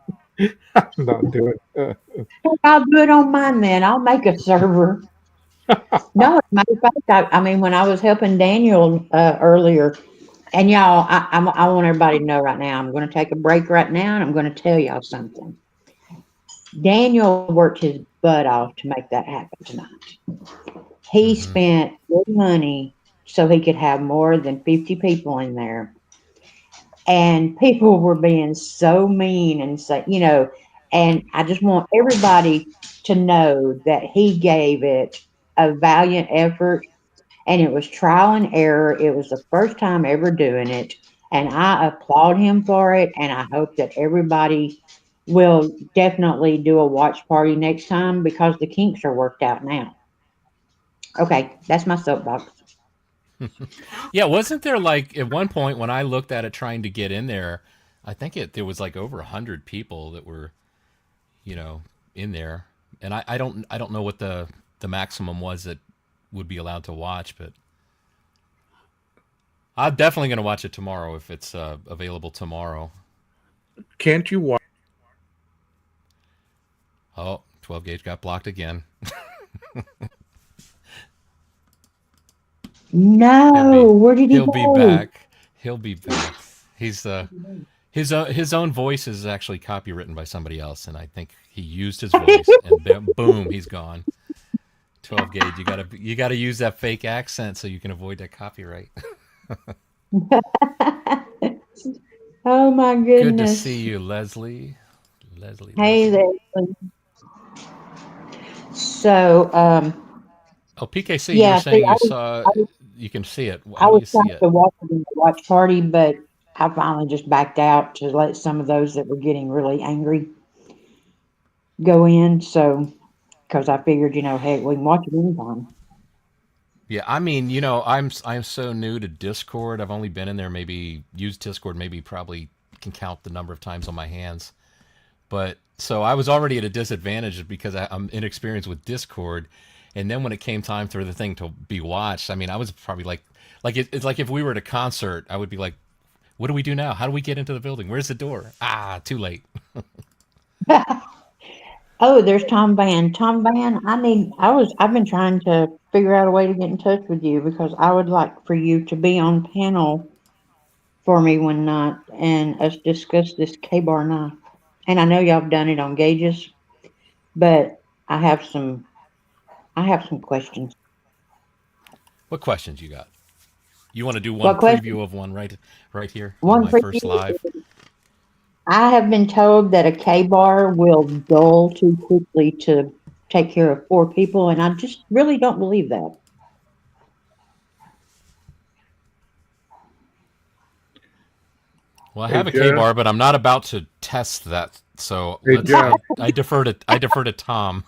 I'm not doing that. I'll do it on mine then. I'll make a server. No, as a matter of fact, I mean, when I was helping Daniel earlier, and y'all, I want everybody to know right now, I'm going to take a break right now and I'm going to tell y'all something. Daniel worked his butt off to make that happen tonight. He Hmm. spent good money so he could have more than 50 people in there. And people were being so mean and say, and I just want everybody to know that he gave it a valiant effort and it was trial and error. It was the first time ever doing it. And I applaud him for it. And I hope that everybody will definitely do a watch party next time because the kinks are worked out now. Okay, that's my soapbox. Yeah, wasn't there like at one point when I looked at it trying to get in there, I think there was like over 100 people that were, you know, in there, and I don't know what the maximum was that would be allowed to watch, but I'm definitely gonna watch it tomorrow if it's available tomorrow. Can't you watch? Oh, 12 gauge got blocked again. He'll No, be where did he he'll be go? back. He'll be back. He's his own voice is actually copywritten by somebody else, and I think he used his voice, and boom, he's gone. 12 gauge, you gotta use that fake accent so you can avoid that copyright. Oh my Good to see goodness. you, Leslie. Hey Leslie. there. So, Oh, PKC, you were yeah, see, saying you saw. You can see it. I How do was you see trying it? to watch it in the watch party, but I finally just backed out to let some of those that were getting really angry go in. So, because I figured, heck, we can watch it anytime. Yeah, I mean, I'm so new to Discord. I've only been in there, maybe used Discord, maybe probably can count the number of times on my hands. But so I was already at a disadvantage because I'm inexperienced with Discord. And then when it came time for the thing to be watched, I mean, I was probably like it's like if we were at a concert, I would be like, "What do we do now? How do we get into the building? Where's the door? Ah, too late." Oh, there's Tom Van. Tom Van, I've been trying to figure out a way to get in touch with you because I would like for you to be on panel for me one night and us discuss this KBAR knife. And I know y'all have done it on gauges, but I have some I have some questions. What questions you got? You want to do one What question? preview of one right here on One my for first you. live? I have been told that a KBAR will dull too quickly to take care of four people, and I just really don't believe that. Well, I Hey have a Jeff. K-bar, but I'm not about to test that. So Hey let's. Jeff. I defer to Tom.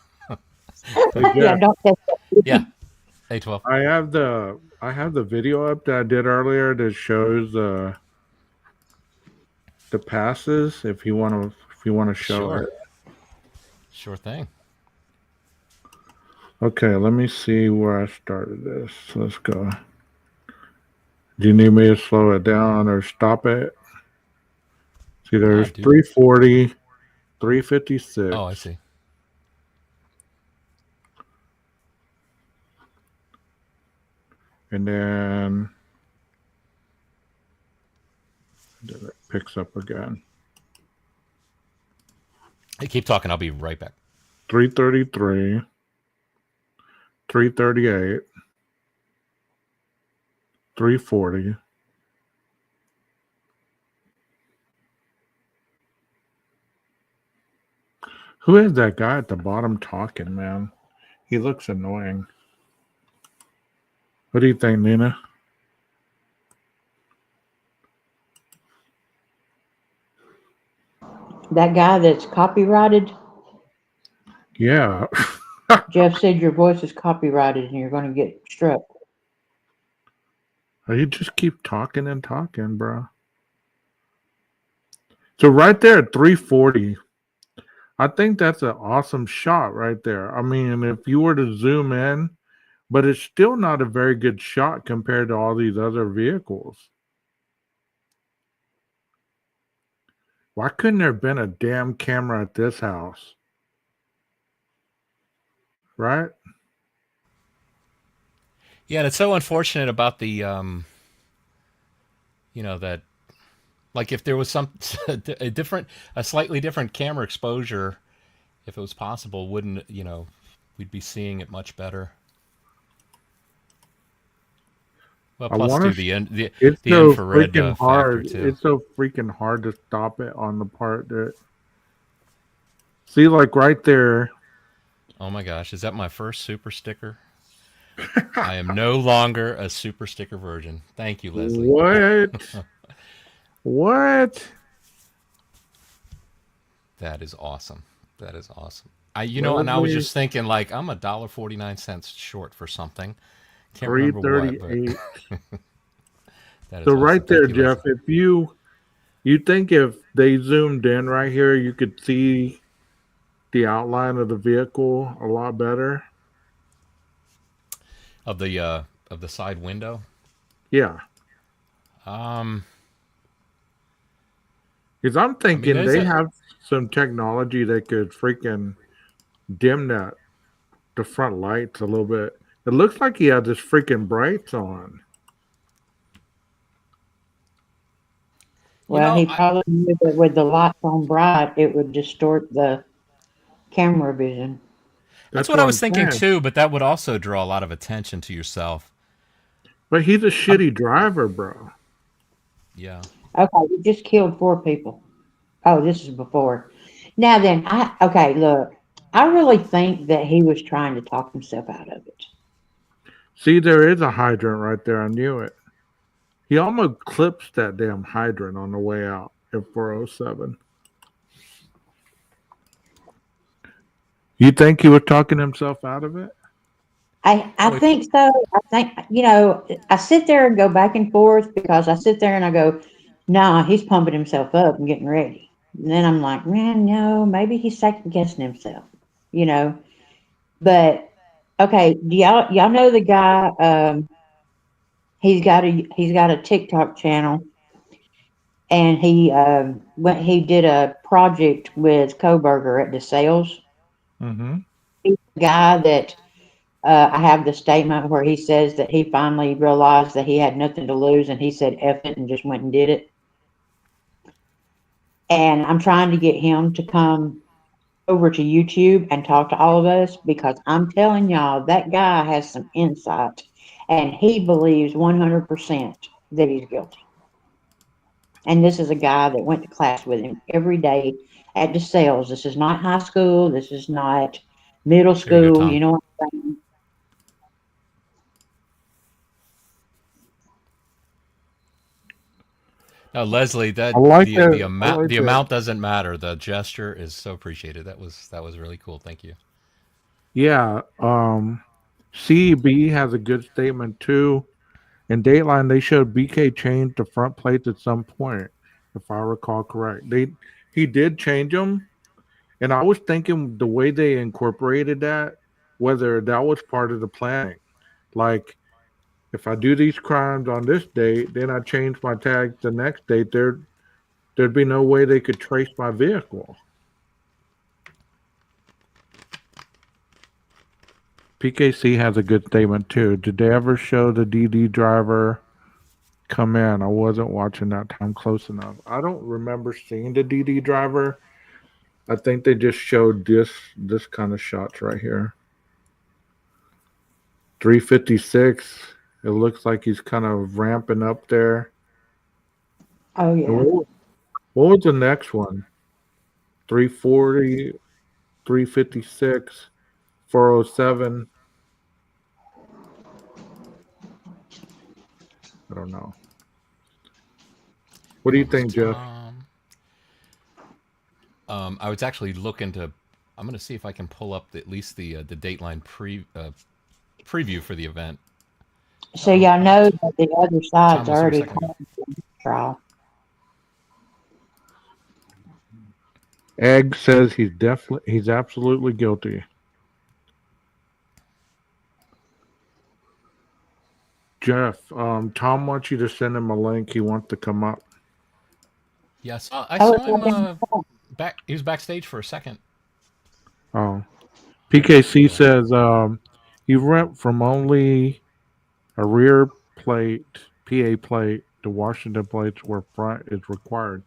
Hey Yeah, Jeff. don't test Yeah, that. A12. I have the video up that I did earlier that shows the passes if you want to show Sure, it. sure thing. Okay, let me see where I started this. Let's go. Do you need me to slow it down or stop it? See, Nah, there's dude. 340, Oh, 356, I see. and then it picks up again. Hey, keep talking. I'll be right back. 333, 338, 340. Who is that guy at the bottom talking, man? He looks annoying. What do you think, Nina? That guy that's copyrighted, Yeah. Jeff said your voice is copyrighted and you're going to get struck. You just keep talking and talking, bro. So right there at 340, I think that's an awesome shot right there. I mean, if you were to zoom in, but it's still not a very good shot compared to all these other vehicles. Why couldn't there have been a damn camera at this house? Right? Yeah, and it's so unfortunate about the, that, like if there was a slightly different camera exposure, if it was possible, wouldn't, we'd be seeing it much better. Well, I plus want do to. the It's so infrared freaking factor hard. too. It's so freaking hard to stop it on the part that. See, like right there. Oh my gosh, is that my first super sticker? I am no longer a super sticker virgin. Thank you, Leslie. What? What? That is awesome. That is awesome. And I was Leslie, just thinking, like, I'm $1.49 short for something. Can't remember what, but 338. that is So awesome. right there, Thank you, Jeff, Leslie. if you think if they zoomed in right here, you could see the outline of the vehicle a lot better. Of the side window. Yeah. Um, Because I'm I mean, thinking there's they a have some technology that could freaking dim the front lights a little bit. It looks like he had his freaking brights on. Well, he I, probably knew that with the lights on bright, it would distort the camera vision. that's That's what what I I'm was thinking saying. too. But that would also draw a lot of attention to yourself. But he's a I'm, shitty driver, bro. yeah. Okay, we just killed 4 people. Oh, this is before. Now then, okay, look, I really think that he was trying to talk himself out of it. See, there is a hydrant right there. I knew it. He almost clips that damn hydrant on the way out at 407. You think he was talking himself out of it? I Oh, think so. I think, I sit there and go back and forth because I sit there and I go, nah, he's pumping himself up and getting ready. And then I'm like, man, no, maybe he's second guessing himself, you know. But okay, do y'all know the guy? He's got a TikTok channel, and he did a project with Coworker at the sales. Mm-hmm. He's the guy that I have the statement where he says that he finally realized that he had nothing to lose, and he said F it and just went and did it. And I'm trying to get him to come over to YouTube and talk to all of us because I'm telling y'all that guy has some insight and he believes 100% that he's guilty. And this is a guy that went to class with him every day at DeSales. This is not high school. This is not middle there you go, school. Tom. You know what I'm saying? No, Leslie, I that like the that. I amount like the that. amount doesn't matter. The gesture is so appreciated. That was really cool. Thank you. Yeah. CB has a good statement too. In Dateline, they showed BK change the front plates at some point, if I recall correct. He did change them, and I was thinking the way they incorporated that, whether that was part of the planning. Like, if I do these crimes on this date, then I change my tags the next date, there'd be no way they could trace my vehicle. PKC has a good statement too. Did they ever show the DD driver come in? I wasn't watching that time close enough. I don't remember seeing the DD driver. I think they just showed this kind of shots right here. 356. It looks like he's kind of ramping up there. Oh And yeah. what was the next one? 340, 356, 407. I don't know. What do you That was think, Jeff? Tom. I was actually looking to. I'm going to see if I can pull up at least the Dateline preview for the event. So Uh-oh, y'all know that the other Tom side's was here a already second ago. called for trial. Egg says he's absolutely guilty. Jeff, Tom wants you to send him a link. He wants to come up. Yes, I Oh, saw it's him been back. He was backstage for a second. Oh, I can see PKC that. says he went from only a rear plate, PA plate, to Washington plates where front is required.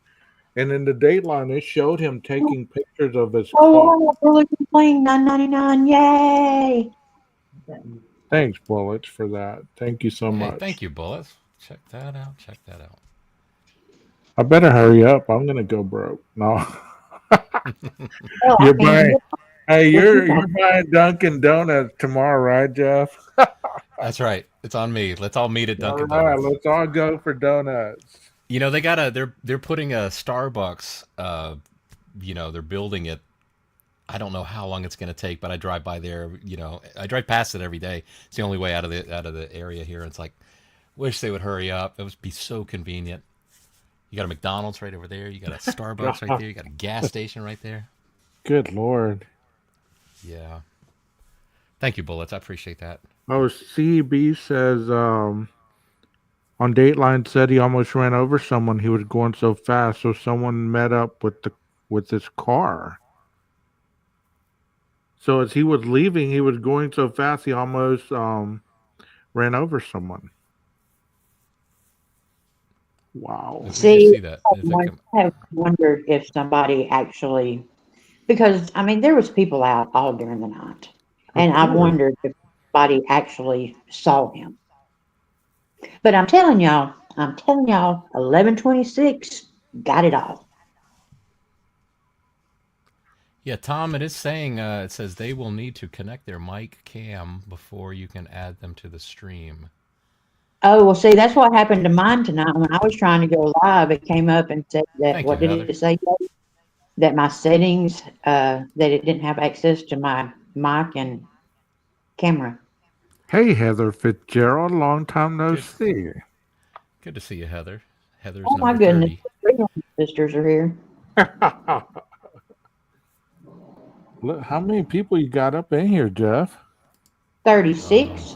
And in the Dateline, it showed him taking pictures of his car. oh, Bullet Complaint $9.99. Yay! Thanks, Bullets, for that. Thank you so Hey, much. thank you, Bullets. Check that out. Check that out. I better hurry up. I'm gonna go broke. No, Well, I you're mean, buying. Hey, what you you're buying Dunkin' Donuts tomorrow, right, Jeff? That's right. It's on me. Let's all meet at All Dunkin' right, Donuts. let's all go for donuts. You know, they're putting a Starbucks. They're building it. I don't know how long it's going to take, but I drive by there. I drive past it every day. It's the only way out of the area here. It's like, wish they would hurry up. It would be so convenient. You got a McDonald's right over there. You got a Starbucks right there. You got a gas station right there. Good Lord. Yeah. Thank you, Bullets. I appreciate that. Oh, CB says on Dateline said he almost ran over someone. He was going so fast, so someone met up with his car. So as he was leaving, he was going so fast he almost ran over someone. Wow. Where did you see, see that? Is that I have wondered if somebody actually, because I mean, there was people out all during the night, Of and I course. wondered if somebody actually saw him. But I'm telling y'all, 1126 got it all. Yeah, Tom, it is saying, it says they will need to connect their mic cam before you can add them to the stream. Oh, well, see, that's what happened to mine tonight. When I was trying to go live, it came up and said that, Thank you, what did Heather. it say? That my settings, that it didn't have access to my mic and camera. Hey, Heather Fitzgerald, long time no Good. see. Good to see you, Heather. Heather's Oh my number goodness, 30. the Freedom Sisters are here. Look, how many people you got up in here, Jeff? 36.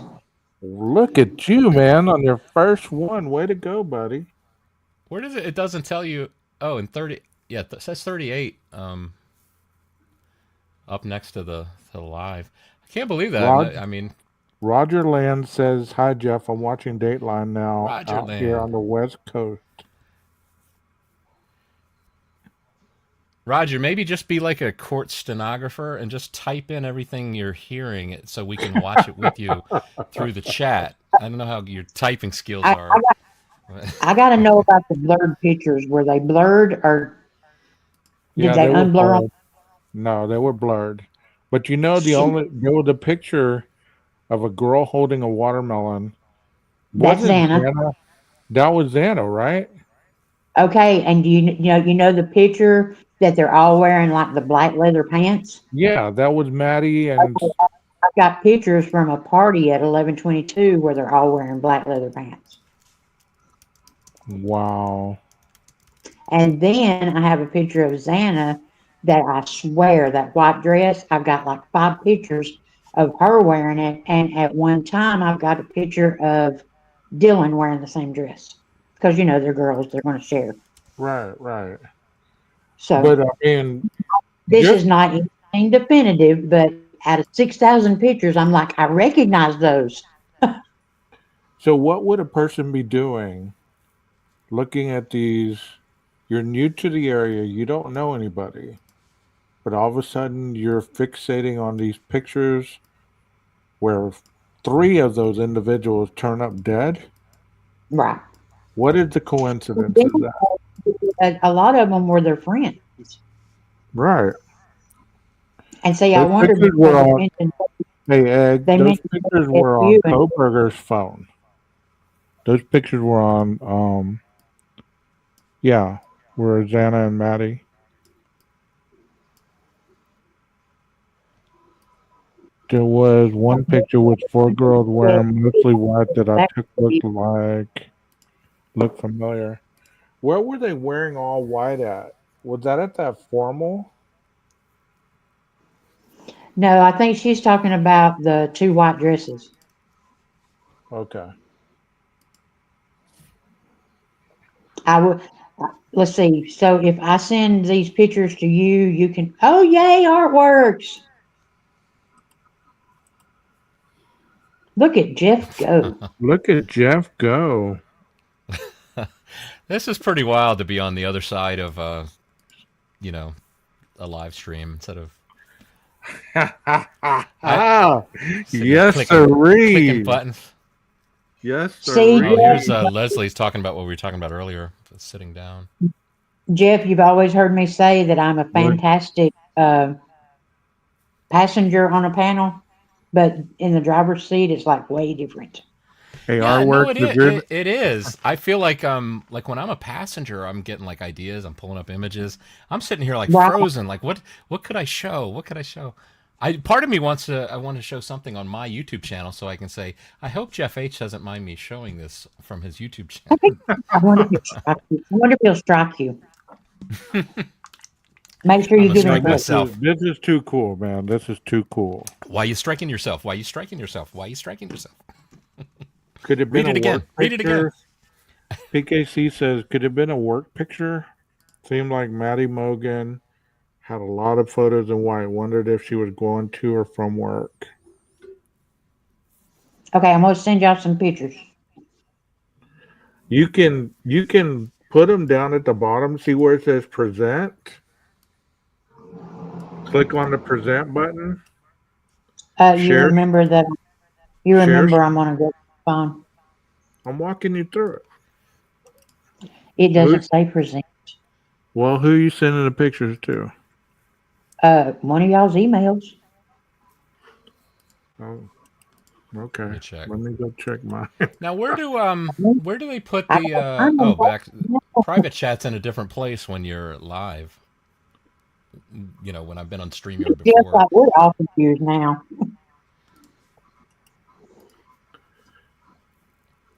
Look at you, man, on your first one. Way to go, buddy. Where does it? It doesn't tell you. Oh, and 30. Yeah, it says 38. Up next to the live. I can't believe that. Rod, I mean, Roger Land says, "Hi, Jeff. I'm watching Dateline now Roger out here Land. on the West Coast." Roger, maybe just be like a court stenographer and just type in everything you're hearing so we can watch it with you through the chat. I don't know how your typing skills I, are. I got to know about the blurred pictures. Were they blurred or did Yeah, they they were unblur them? blurred. No, they were blurred. But you know, Shoot, there was a picture of a girl holding a watermelon. Was that's it Zana. Xana? That was Xana, right? Okay, and you know the picture that they're all wearing like the black leather pants? Yeah, that was Maddie and Okay, I've got pictures from a party at 1122 where they're all wearing black leather pants. wow. And then I have a picture of Xana that I swear that white dress, I've got like 5 pictures of her wearing it. And at one time, I've got a picture of Dylan wearing the same dress because they're girls, they're going to share. Right, right. So But I mean, this just is not anything definitive, but out of 6,000 pictures, I'm like, I recognize those. so what would a person be doing looking at these? You're new to the area, you don't know anybody. but all of a sudden you're fixating on these pictures where 3 of those individuals turn up dead. Right. What is the coincidence of that? A lot of them were their friends. Right. And see, I Those wonder pictures because were they on. mentioned, Hey, Egg. they Those mentioned pictures were on you and Coworker's phone. Those pictures were on. Yeah, were Zana and Maddie. There was one picture with 4 girls wearing mostly white that I took looked familiar. Where were they wearing all white at? Was that at that formal? no, I think she's talking about the 2 white dresses. Okay. I would. Let's see. So if I send these pictures to you, you can. Oh, yay! Artworks. Look at Jeff go. Look at Jeff go. This is pretty wild to be on the other side of you know, a live stream instead of sitting there Yes, clicking sirree. buttons. Yes, See, Oh, sirree. here's Leslie's talking about what we were talking about earlier, sitting down. Jeff, you've always heard me say that I'm a fantastic passenger on a panel, but in the driver's seat, it's like way different. Hey, Yeah, our no, work is good. it is. I feel like when I'm a passenger, I'm getting like ideas. I'm pulling up images. I'm sitting here like Right. frozen. Like what could I show? What could I show? Part of me wants to. I want to show something on my YouTube channel so I can say, I hope Jeff H doesn't mind me showing this from his YouTube channel. I wonder if he'll strike you. I wonder if he'll strike you. Make sure I'm you gonna give him strike a break. myself. This is too cool, man. This is too cool. Why are you striking yourself? Why are you striking yourself? Why are you striking yourself? Could it have been Read it a again. work Read it again. picture? PKC says, could it have been a work picture? Seemed like Maddie Mogan had a lot of photos in white. Wondered if she was going to or from work. Okay, I'm going to send y'all some pictures. You can put them down at the bottom. See where it says present? Click on the present button. You Share. remember that? You Share. remember I'm on a good phone. I'm walking you through it. It doesn't say present. Well, who are you sending the pictures to? One of y'all's emails. Oh, okay. Let me check. Let me go check mine. Now, where do they put the back private chat's in a different place when you're live? You know, when I've been on StreamYard Yes, before. like we're all confused now.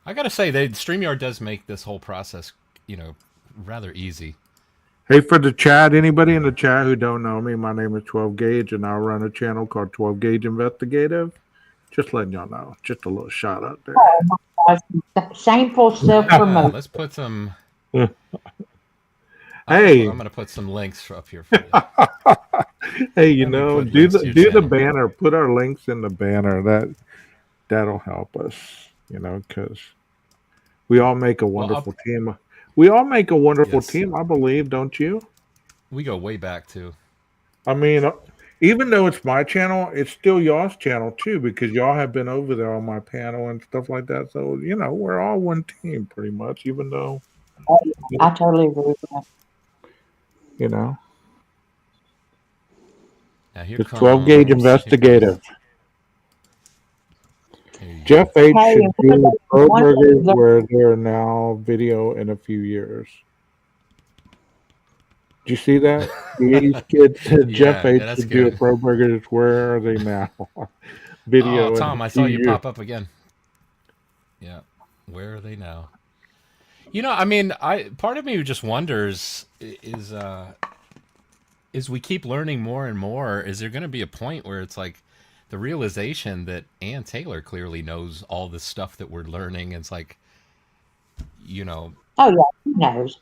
I gotta say, StreamYard does make this whole process, you know, rather easy. Hey, for the chat, anybody in the chat who don't know me, my name is 12 Gauge, and I run a channel called 12 Gauge Investigative. Just letting y'all know. Just a little shout out there. Oh my gosh, shameful self-promotion. Let's put some. Hey, I'm gonna put some links up here for you. Hey, you know, do the channel. banner. Put our links in the banner. That'll help us. You know, because we all make a wonderful team. We all make a wonderful team, I believe, don't you? We go way back too. I mean, even though it's my channel, it's still y'all's channel too, because y'all have been over there on my panel and stuff like that. So, you know, we're all one team pretty much, even though. I totally agree with that. You know. Now here it's 12 Gauge Investigative. Jeff H. should do Pro Burgers where they're now video in a few years. Did you see that? The 80s kid said Jeff H. should do a Pro Burgers. Where are they now? Video. Oh, Tom, I saw you pop up again. Yeah. Where are they now? You know, I mean, part of me just wonders is we keep learning more and more. Is there going to be a point where it's like the realization that Ann Taylor clearly knows all this stuff that we're learning? It's like, you know. Oh yeah, she knows.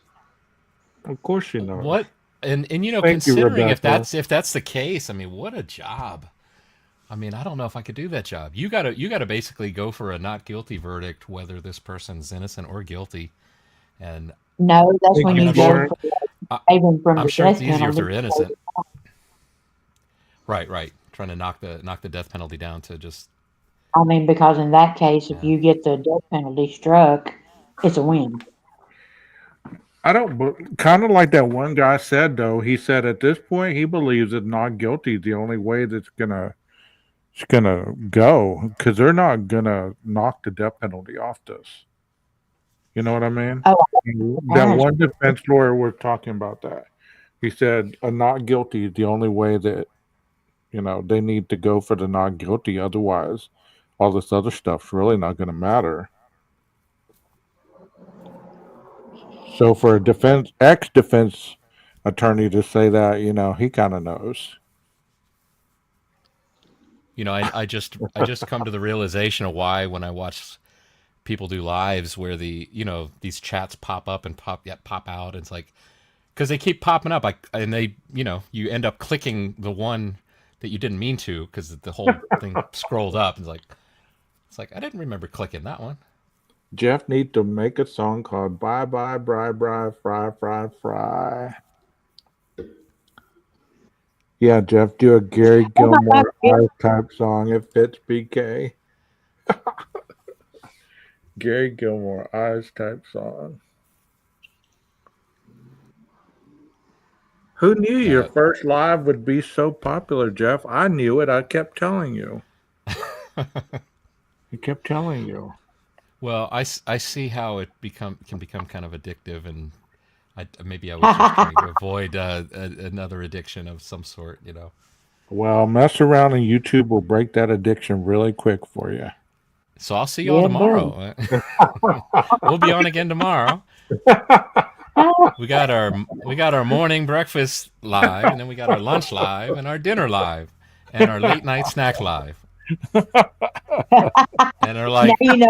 Of course she knows. What and you know, considering if that's the case, I mean, what a job. I mean, I don't know if I could do that job. You gotta basically go for a not guilty verdict, whether this person's innocent or guilty. And no, that's when you go. I'm sure it's easier if they're innocent. Right. Trying to knock the death penalty down to just I mean, because in that case, if yeah. you get the death penalty struck, it's a win. I don't, kind of like that one guy said, though. He said at this point, he believes that not guilty is the only way that's it's gonna go because they're not gonna knock the death penalty off this. You know what I mean? Oh, That I one defense lawyer was talking about that. He said a not guilty is the only way that they need to go for the not guilty. Otherwise, all this other stuff's really not going to matter. So for a ex-defense attorney to say that, he kind of knows. I just come to the realization of why when I watch people do lives where these chats pop up and pop out, it's like because they keep popping up, and they you end up clicking the one that you didn't mean to because the whole thing scrolled up and it's like I didn't remember clicking that one. Jeff needs to make a song called Bye Bye Bri Bri Fry Fry Fry. Yeah, Jeff, do a Gary Gilmore Eyes type song. It fits BK. Gary Gilmore Eyes type song. Who knew your first live would be so popular, Jeff? I knew it. I kept telling you. I kept telling you. Well, I see how it can become kind of addictive, and maybe I was just trying to avoid another addiction of some sort, Well, mess around and YouTube will break that addiction really quick for you. So I'll see y'all tomorrow. We'll be on again tomorrow. We got our morning breakfast live, and then we got our lunch live, and our dinner live, and our late night snack live. And are like, and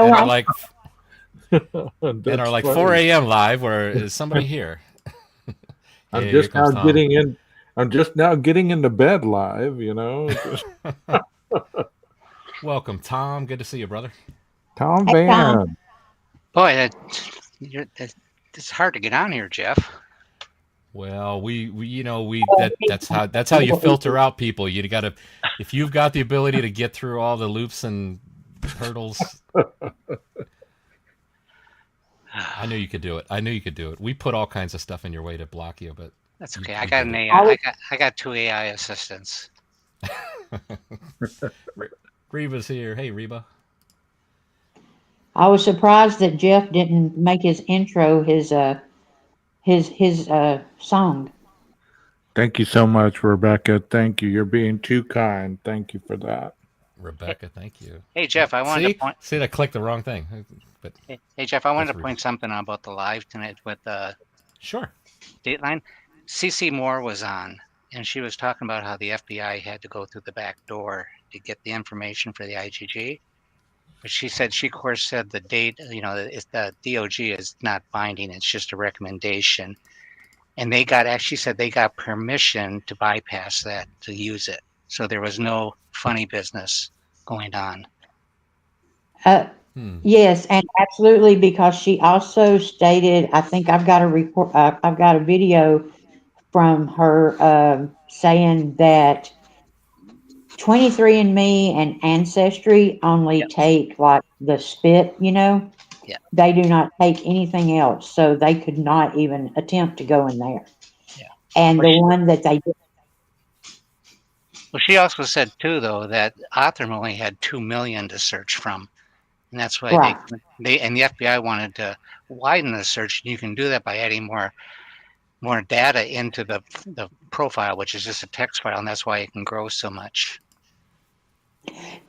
are like 4 a.m. live. Where is somebody here? I'm just now getting in. I'm just now getting into bed live. Welcome, Tom. Good to see you, brother. Tom Van. Tom. Boy, it's hard to get on here, Jeff. Well, that's how you filter out people. You gotta, if you've got the ability to get through all the loops and hurdles. I knew you could do it. We put all kinds of stuff in your way to block you, but that's okay. I got an AI. I got 2 AI assistants. Reba's here. Hey, Reba. I was surprised that Jeff didn't make his intro his song. Thank you so much, Rebecca. Thank you. You're being too kind. Thank you for that. Rebecca, thank you. Hey, Jeff, I wanted to point. See, I clicked the wrong thing. But hey, Jeff, I wanted to point something out about the live tonight with Sure. Dateline. CC Moore was on, and she was talking about how the FBI had to go through the back door to get the information for the IGG. But she said, of course said the date, the DOG is not binding. It's just a recommendation. And she said they got permission to bypass that, to use it. So there was no funny business going on. Yes, and absolutely, because she also stated, I think I've got a report, I've got a video from her saying that 23andMe and Ancestry only take like the spit, Yeah. They do not take anything else, so they could not even attempt to go in there. Yeah. And the one that they did. Well, she also said too, though, that Othram only had 2 million to search from, and that's why they and the FBI wanted to widen the search. And you can do that by adding more data into the profile, which is just a text file, and that's why it can grow so much.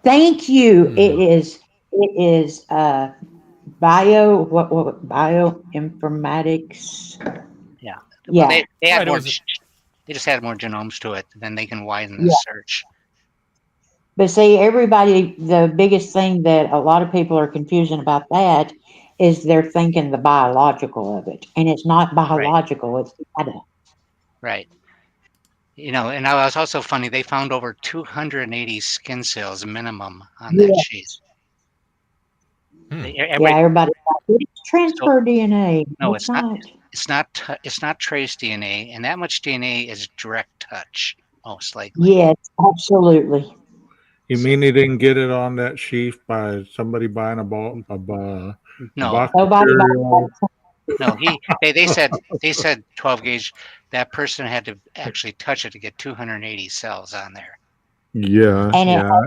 Thank you. It is bioinformatics. Yeah. Yeah. Well, they add more. They just add more genomes to it, then they can widen the search. But see, the biggest thing that a lot of people are confusing about that is they're thinking the biological of it, and it's not biological; it's data. Right. And it was also funny. They found over 280 skin cells minimum on that sheath. Everybody. It's transfer DNA. No, it's not. It's not trace DNA, and that much DNA is direct touch. most likely. Yes, absolutely. You mean he didn't get it on that sheath by somebody buying a No, box of Nobody cereal? no. They said 12 gauge. That person had to actually touch it to get 280 cells on there. Yeah, and it yeah.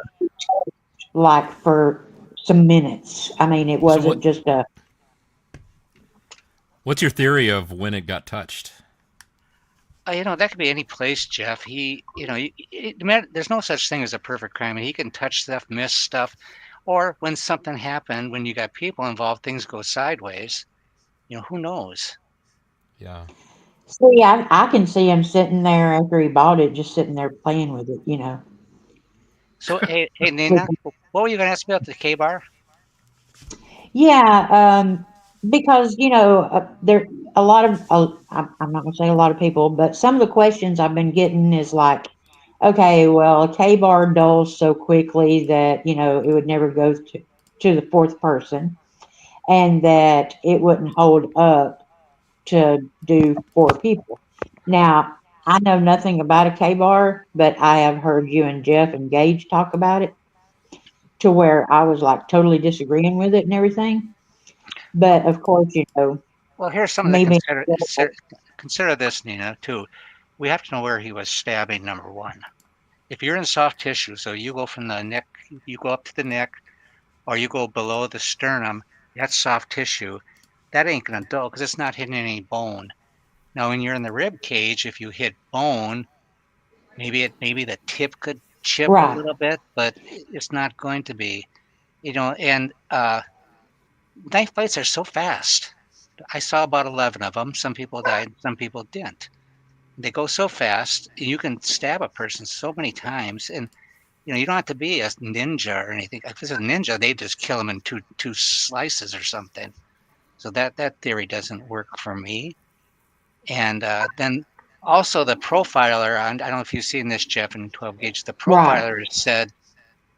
like for some minutes. I mean, it So wasn't just a what's your theory of when it got touched? That could be any place, Jeff. There's no such thing as a perfect crime. He can touch stuff, miss stuff, or when something happened, when you got people involved, things go sideways. Who knows? Yeah. see. I can see him sitting there after he bought it, just sitting there playing with it. So, hey, With Nina, what were you going to ask me about the KBAR? Yeah, because there a lot of I'm not gonna say a lot of people, but some of the questions I've been getting is like, okay, well, a K-bar dulls so quickly that it would never go to the fourth person, and that it wouldn't hold up to do four people. Now, I know nothing about a K-bar, but I have heard you and Jeff and Gage talk about it to where I was like totally disagreeing with it and everything. But of course, Well, here's something to maybe consider. Consider this, Nina, too. We have to know where he was stabbing, number one. If you're in soft tissue, so you go from the neck, you go up to the neck, or you go below the sternum, that's soft tissue. That ain't gonna dull because it's not hitting any bone. Now, when you're in the rib cage, if you hit bone, maybe the tip could chip a right, little bit, but it's not going to be. And knife bites are so fast. I saw about 11 of them. Some people died, some people didn't. They go so fast, and you can stab a person so many times, and you don't have to be a ninja or anything. If it's a ninja, they just kill them in two slices or something. So that theory doesn't work for me. And then also the profiler, I don't know if you've seen this, Jeff, in 12 gauge. The right. profiler said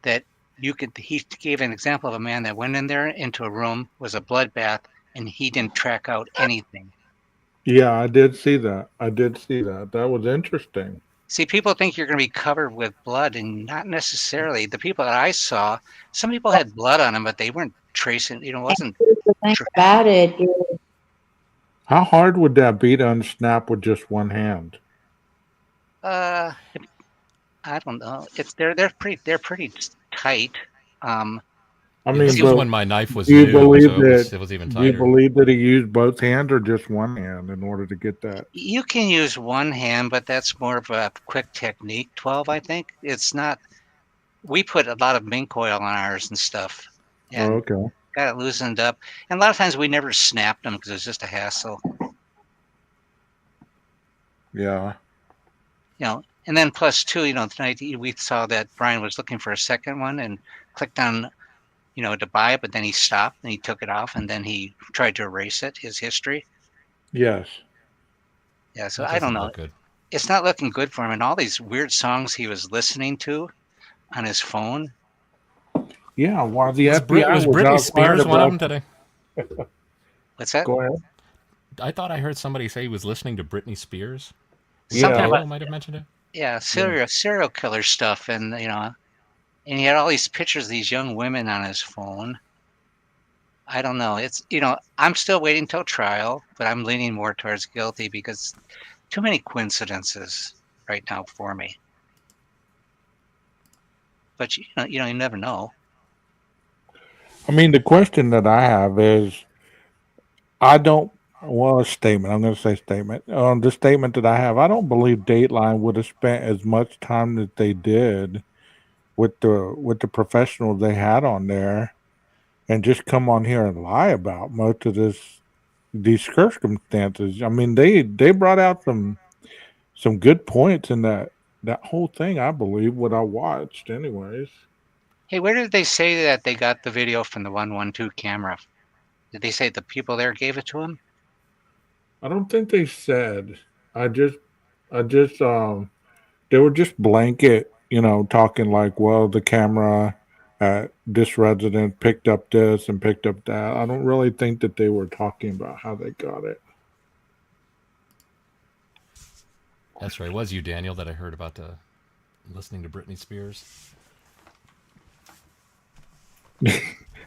that he gave an example of a man that went in there into a room, was a bloodbath, and he didn't track out anything. Yeah, I did see that. I did see that. That was interesting. See, people think you're going to be covered with blood, and not necessarily. The people that I saw, some people had blood on them, but they weren't tracing. Wasn't. Here's the thing about it is, How hard would that be to unsnap with just one hand? Uh, I don't know. They're pretty tight. Um, I Yeah, mean, this was but when my knife was do you new, believe so that? it was even Do you tighter. believe that he used both hands or just one hand in order to get that? you can use one hand, but that's more of a quick technique. 12, I think. It's not. We put a lot of mink oil on ours and stuff, Oh, and okay. got it loosened up. And a lot of times we never snapped them because it was just a hassle. Yeah. And then plus two, tonight we saw that Brian was looking for a second one and clicked on, to buy it, but then he stopped and he took it off and then he tried to erase it, his history. Yes. Yeah, so That I don't doesn't know. look good. It's not looking good for him. And all these weird songs he was listening to on his phone. Yeah. While the Was FBI was was Britney outside Spears one of about. them today? What's that? Go ahead. I thought I heard somebody say he was listening to Britney Spears. I think Something Yeah. about, Daniel might have mentioned it. yeah, Yeah. serial killer stuff. And, and he had all these pictures of these young women on his phone. I don't know. I'm still waiting till trial, but I'm leaning more towards guilty because too many coincidences right now for me. But you never know. I mean, the question that I have is, I don't. Well, a statement. I'm going to say statement. The statement that I have, I don't believe Dateline would have spent as much time that they did with the professionals they had on there, and just come on here and lie about most of these circumstances. I mean, they brought out some good points in that whole thing. I believe what I watched, anyways. Hey, where did they say that they got the video from the 112 camera? Did they say the people there gave it to him? I don't think they said. I just I just they were just blanket, talking like, well, the camera at this resident picked up this and picked up that. I don't really think that they were talking about how they got it. That's right. It was you, Daniel, that I heard about the listening to Britney Spears.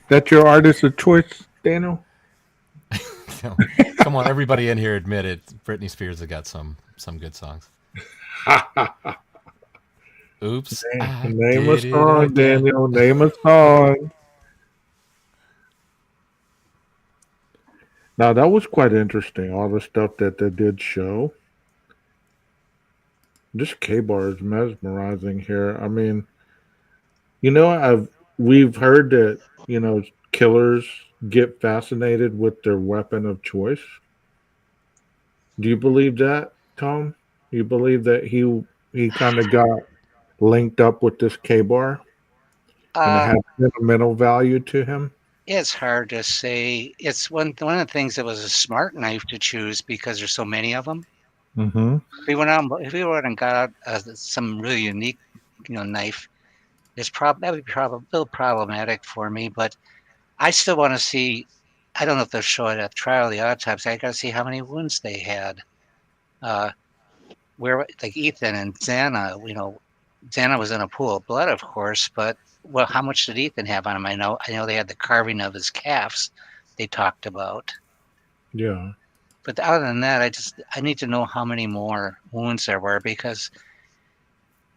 That's your artist of choice, Daniel? So, come on, everybody in here admit it. Britney Spears has got some good songs. Oops, I Name a did it song, again. Daniel. Name a song. Now, that was quite interesting, all the stuff that they did show. This KBAR is mesmerizing here. I mean, we've heard that, killers get fascinated with their weapon of choice. Do you believe that, Tom? You believe that he kind of got linked up with this KBAR and it Uh, had sentimental value to him? it's hard to say. It's one of the things that was a smart knife to choose because there's so many of them. Mm-hmm. If we went and got out some really unique, knife, that would be a little problematic for me. But I still want to see. I don't know if they'll show it at trial, the autopsy. I got to see how many wounds they had. Uh, where like Ethan and Zana, Zana was in a pool of blood, of course, but well, how much did Ethan have on him? I know they had the carving of his calves they talked about. Yeah. But other than that, I need to know how many more wounds there were because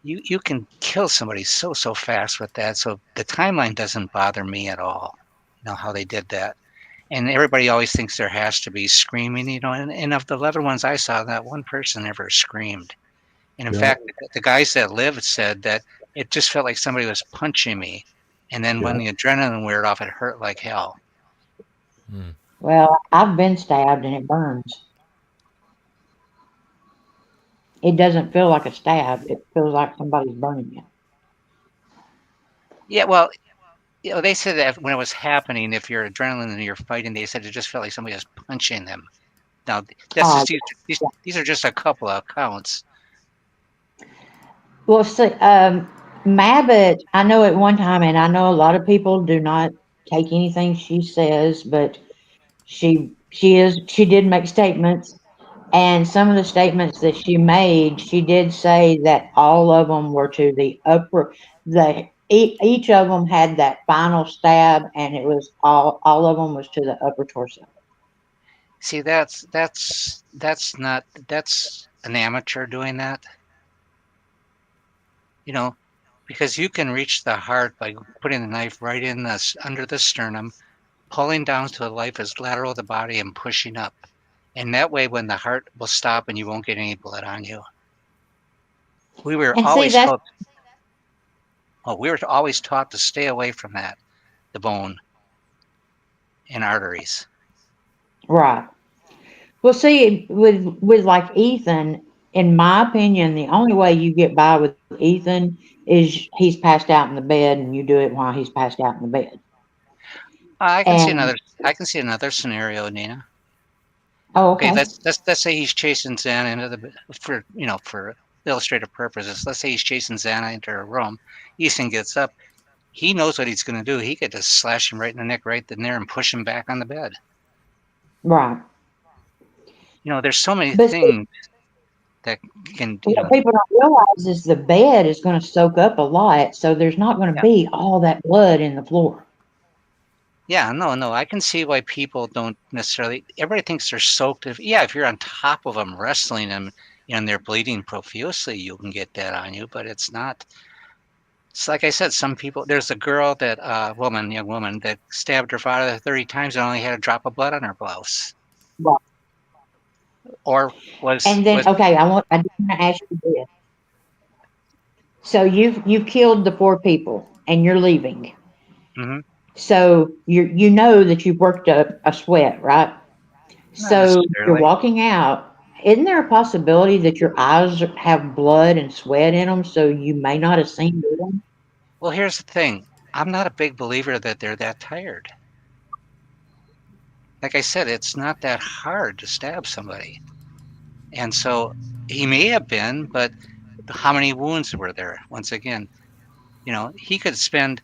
you can kill somebody so fast with that. So the timeline doesn't bother me at all. You know how they did that. And everybody always thinks there has to be screaming, and of the 11 ones I saw, that one person never screamed. And in Yeah. fact, the guys that lived said that it just felt like somebody was punching me. And then when Yeah. the adrenaline weared off, it hurt like hell. Hmm. Well, I've been stabbed and it burns. It doesn't feel like a stab. It feels like somebody's burning you. Yeah, well, they said that when it was happening, if you're adrenaline and you're fighting, they said it just felt like somebody was punching them. Now, that's Oh, just these are just a couple of accounts. well, see, Mabbott, I know at one time, and I know a lot of people do not take anything she says, but she did make statements, and some of the statements that she made, she did say that all of them were to the upper, each of them had that final stab, and it was all of them was to the upper torso. See, that's an amateur doing that, you know, because you can reach the heart by putting the knife right in under the sternum, pulling down to the life as lateral of the body and pushing up. And that way, when the heart will stop and you won't get any blood on you. We were And see, always that's told, we were always taught to stay away from that, the bone and arteries. right. Well, see, with like Ethan, in my opinion, the only way you get by with Ethan is he's passed out in the bed, and you do it while he's passed out in the bed. I can see And another. I can see another scenario, Nina. oh, Okay, okay, let's say he's chasing Xana into for illustrative purposes. Let's say he's chasing Xana into her room. Ethan gets up. He knows what he's going to do. He could just slash him right in the neck right then there and push him back on the bed. right. There's so many But see, things that can, what people don't realize is the bed is going to soak up a lot, so there's not going to yeah, be all that blood in the floor. yeah, no, I can see why people don't necessarily. Everybody thinks they're soaked. If you're on top of them wrestling them, and they're bleeding profusely, you can get that on you. But it's not. It's like I said, some people. There's a girl young woman that stabbed her father 30 times and only had a drop of blood on her blouse, Right. or was And then, was. okay, I do want to ask you this. So you've killed the 4 people, and you're leaving. Mhm, So you know that you've worked up a sweat, right? not So you're necessarily. walking out. Isn't there a possibility that your eyes have blood and sweat in them, so you may not have seen them? Well, here's the thing. I'm not a big believer that they're that tired. Like I said, it's not that hard to stab somebody. And so he may have been, but how many wounds were there? Once again, he could spend,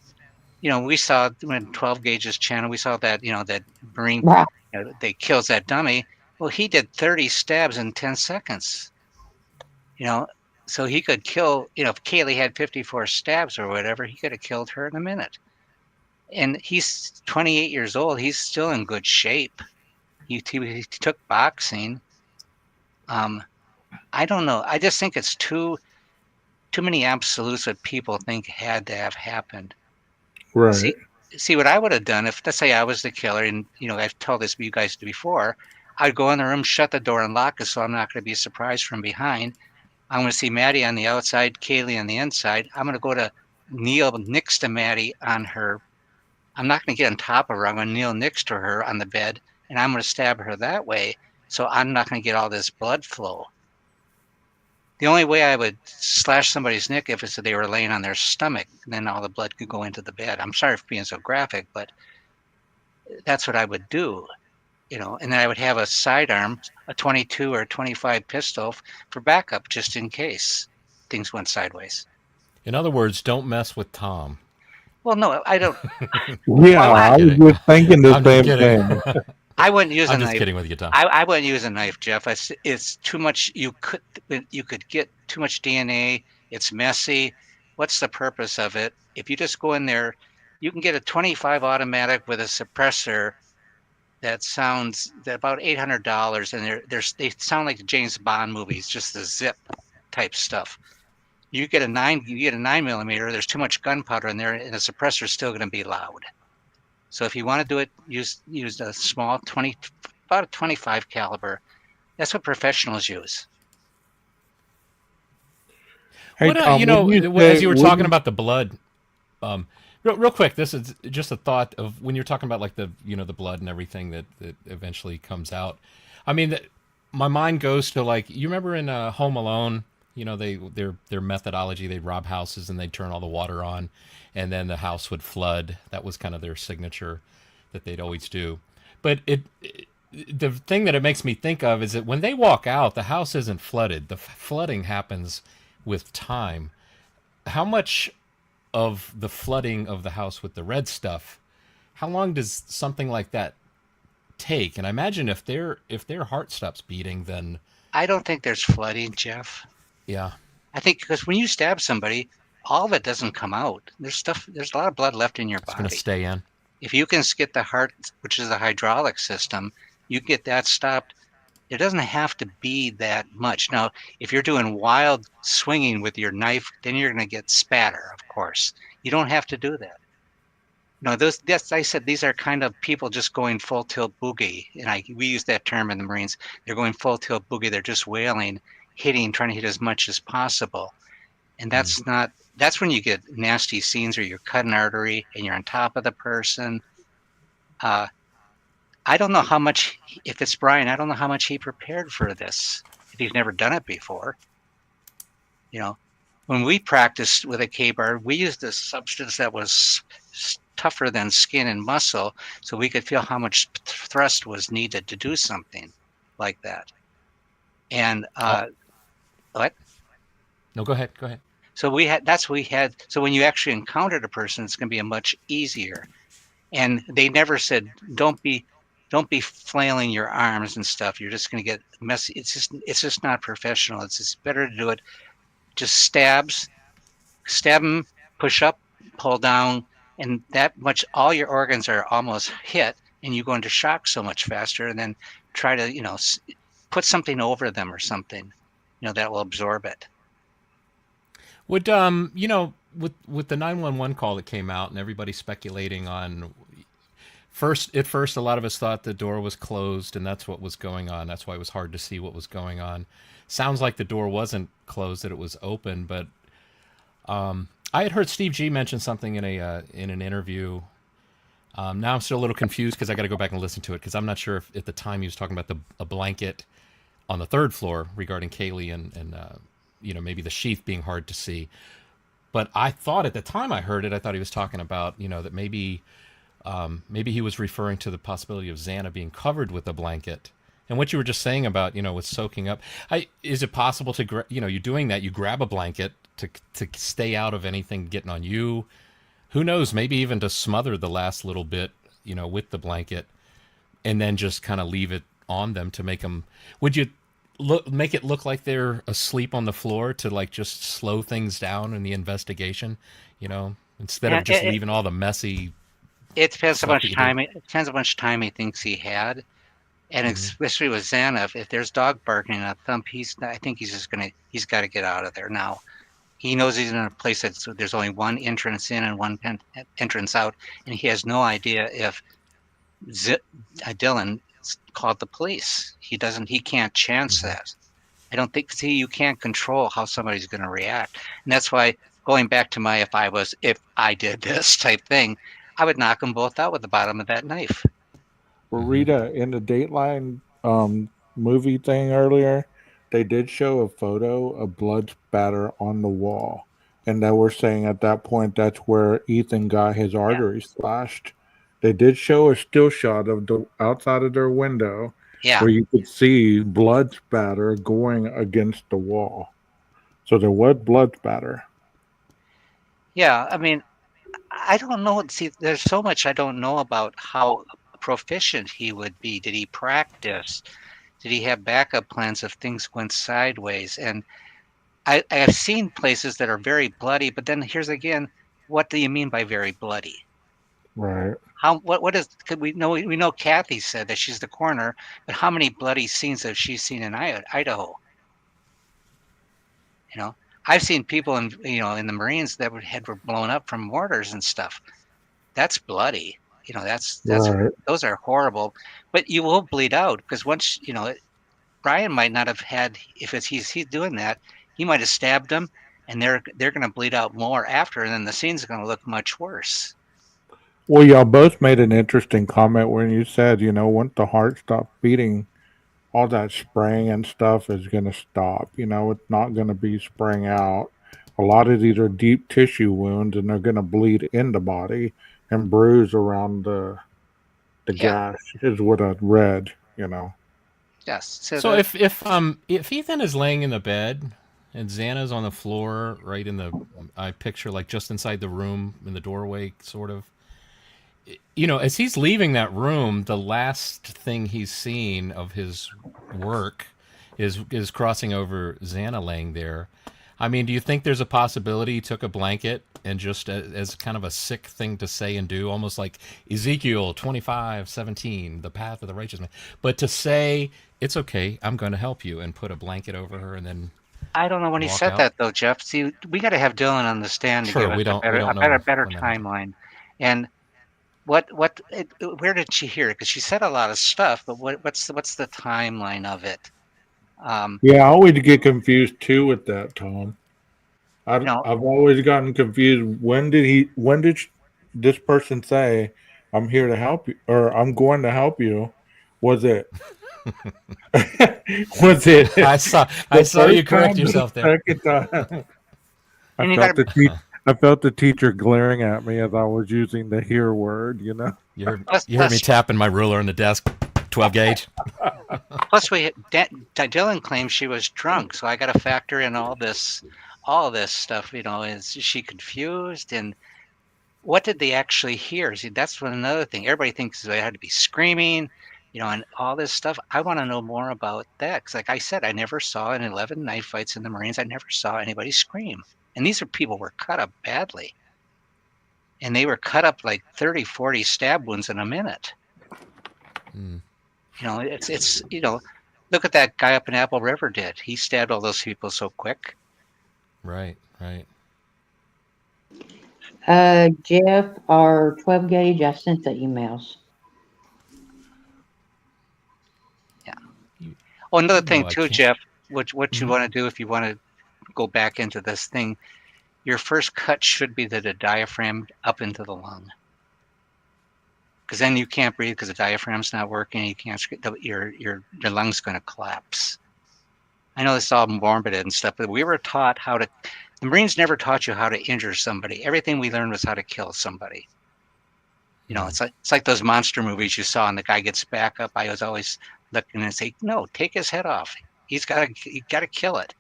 we saw when 12 Gauge's channel, we saw that, that Marine, Right. they kills that dummy. Well, he did 30 stabs in 10 seconds, you know, So he could kill, if Kaylee had 54 stabs or whatever, he could have killed her in a minute. And he's 28 years old. He's still in good shape. He took boxing. I don't know. I just think it's too many absolutes that people think had to have happened. Right. See what I would have done if, let's say, I was the killer, and I've told this to you guys before. I'd go in the room, shut the door, and lock it, so I'm not going to be surprised from behind. I'm going to see Maddie on the outside, Kaylee on the inside. I'm going to go to kneel next to Maddie on her. I'm not going to get on top of her. I'm going to kneel next to her on the bed, and I'm going to stab her that way, so I'm not going to get all this blood flow. The only way I would slash somebody's neck if it's that they were laying on their stomach, and then all the blood could go into the bed. I'm sorry for being so graphic, but that's what I would do, and then I would have a sidearm, a 22 or 25 pistol for backup, just in case things went sideways. In other words, don't mess with Tom. Well, no, I don't. Yeah, I was just thinking the same thing. I wouldn't use a knife. I'm just kidding with you, Tom. I wouldn't use a knife, Jeff. It's too much. You could get too much DNA. It's messy. What's the purpose of it? If you just go in there, you can get a 25 automatic with a suppressor that sounds about $800, and they sound like the James Bond movies, just the zip type stuff. You get a 9mm. There's too much gunpowder in there, and the suppressor is still going to be loud. So if you want to do it, use a small about a 25 caliber. That's what professionals use. Hey, Tom, as you were talking about the blood, real quick, this is just a thought of when you're talking about like the blood and everything that eventually comes out. I mean, my mind goes to like, you remember in Home Alone, their methodology, they'd rob houses and they'd turn all the water on, and then the house would flood. That was kind of their signature that they'd always do. But the thing that it makes me think of is that when they walk out, the house isn't flooded. The flooding happens with time. How much of the flooding of the house with the red stuff, how long does something like that take? And I imagine if their heart stops beating, then I don't think there's flooding, Jeff. Yeah. I think because when you stab somebody, all of it doesn't come out. There's a lot of blood left in your body. It's going to stay in. If you can get the heart, which is the hydraulic system, you get that stopped. It doesn't have to be that much. Now, if you're doing wild swinging with your knife, then you're going to get spatter, of course. You don't have to do that. No, I said these are kind of people just going full tilt boogie, and we use that term in the Marines. They're going full tilt boogie. They're just wailing, trying to hit as much as possible. And that's when you get nasty scenes where you cut an artery and you're on top of the person. I don't know how much, if it's Brian, I don't know how much he prepared for this, if he's never done it before. When we practiced with a KBAR, we used a substance that was tougher than skin and muscle, so we could feel how much thrust was needed to do something like that. And what? No, go ahead. So so when you actually encountered a person, it's going to be much easier. And they never said, don't be flailing your arms and stuff. You're just going to get messy. It's just not professional. It's just better to do it. Just stab them, push up, pull down, and that much, all your organs are almost hit, and you go into shock so much faster, and then try to, put something over them or something, that will absorb it. Would with the 911 call that came out and everybody speculating on at first a lot of us thought the door was closed and that's what was going on. That's why it was hard to see what was going on. Sounds like the door wasn't closed, that it was open, but I had heard Steve G mention something in an interview. Now I'm still a little confused because I got to go back and listen to it because I'm not sure if at the time he was talking about a blanket on the third floor regarding Kaylee and maybe the sheath being hard to see. But I thought at the time I heard it, I thought he was talking about, that maybe he was referring to the possibility of Zana being covered with a blanket. And what you were just saying about, with soaking up, is it possible to, you're doing that, you grab a blanket to stay out of anything getting on you? Who knows, maybe even to smother the last little bit, with the blanket and then just kind of leave it on them to make them, would you make it look like they're asleep on the floor to like just slow things down in the investigation, instead of And just leaving all the messy it depends how stuff that much you do. time. It depends how much time he thinks he had, and Hmm. especially with Zana, if there's dog barking and a thump, I think he's got to get out of there now. He knows he's in a place there's only one entrance in and one entrance out, and he has no idea if Dylan called the police. He can't chance Hmm. that. I don't think, see, you can't control how somebody's going to react. And that's why going back to my if I did this type thing, I would knock them both out with the bottom of that knife. Well, Hmm. Rita, in the Dateline movie thing earlier, they did show a photo of blood spatter on the wall. And they were saying at that point that's where Ethan got his Yeah. artery slashed. They did show a still shot of the outside of their window Yeah. where you could see blood spatter going against the wall. So there was blood spatter. Yeah. I mean, I don't know. See, there's so much I don't know about how proficient he would be. Did he practice? Did he have backup plans if things went sideways? And I've seen places that are very bloody, but then here's again, what do you mean by very bloody? Right. What is, could we know Kathy said that she's the coroner, but how many bloody scenes have she seen in Idaho? You know, I've seen people in the Marines that were blown up from mortars and stuff. That's bloody. That's Right. those are horrible. But you will bleed out because once Brian might not have had, if he's doing that, he might have stabbed them, and they're going to bleed out more after, and then the scene's going to look much worse. Well, y'all both made an interesting comment when you said, once the heart stops beating, all that spraying and stuff is going to stop. It's not going to be spraying out. A lot of these are deep tissue wounds, and they're going to bleed in the body and bruise around the Yeah. gash. Is what I read. Yes. So So if Ethan is laying in the bed and Xana's on the floor, right in the I picture like just inside the room in the doorway, sort of. As he's leaving that room, the last thing he's seen of his work is crossing over Xana laying there. I mean, do you think there's a possibility he took a blanket and just as kind of a sick thing to say and do, almost like Ezekiel 25:17, the path of the righteous man, but to say it's okay, I'm going to help you, and put a blanket over her and then I don't know when he walk said out? that though, Jeff. See, we got to have Dylan on the stand to Sure, give us we a don't we better, don't know better when that happened. timeline. And where did she hear it? Because she said a lot of stuff, but what's the timeline of it? Yeah, I always get confused too with that, Tom. You know, I've always gotten confused. When did this person say, "I'm here to help you," or "I'm going to help you"? Was it was it I the saw first you correct time, the yourself there. second time? I and you got felt to I felt the teacher glaring at me as I was using the "here" word. plus You heard me tapping my ruler on the desk, 12 gauge. plus Dylan claims she was drunk, so I got to factor in all this stuff. Is she confused and what did they actually hear? See, that's another thing. Everybody thinks they had to be screaming, and all this stuff. I want to know more about that because, like I said, I never saw in 11 knife fights in the Marines. I never saw anybody scream. And these are people were cut up badly, and they were cut up like 30, 40 stab wounds in a minute. Mm, It's look at that guy up in Apple River did. He stabbed all those people so quick. right, right. Jeff, our 12 gauge, I sent the emails. Yeah. You, Oh, another you thing know I too, can't. Jeff. What you Hmm. want to do if you want to go back into this thing? Your first cut should be the diaphragm up into the lung, because then you can't breathe because the diaphragm's not working. You can't. Your lungs going to collapse. I know this is all morbid and stuff, but we were taught how to. The Marines never taught you how to injure somebody. Everything we learned was how to kill somebody. Mm, It's like those monster movies you saw, and the guy gets back up. I was always looking and say, no, take his head off. You got to kill it.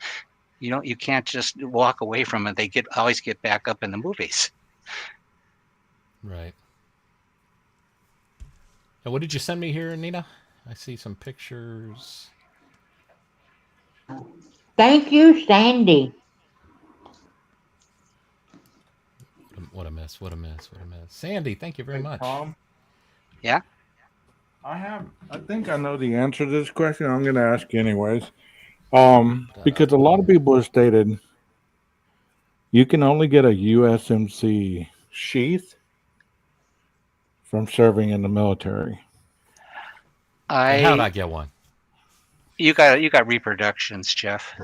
You can't just walk away from it. They always get back up in the movies. right. Now, what did you send me here, Nina? I see some pictures. Thank you, Sandy. What a mess! What a mess! What a mess! Sandy, thank you very Hey, much. Tom, Yeah. I think I know the answer to this question. I'm going to ask you anyways. Because a lot of people have stated you can only get a USMC sheath from serving in the military. And how'd I get one? You got reproductions, Jeff.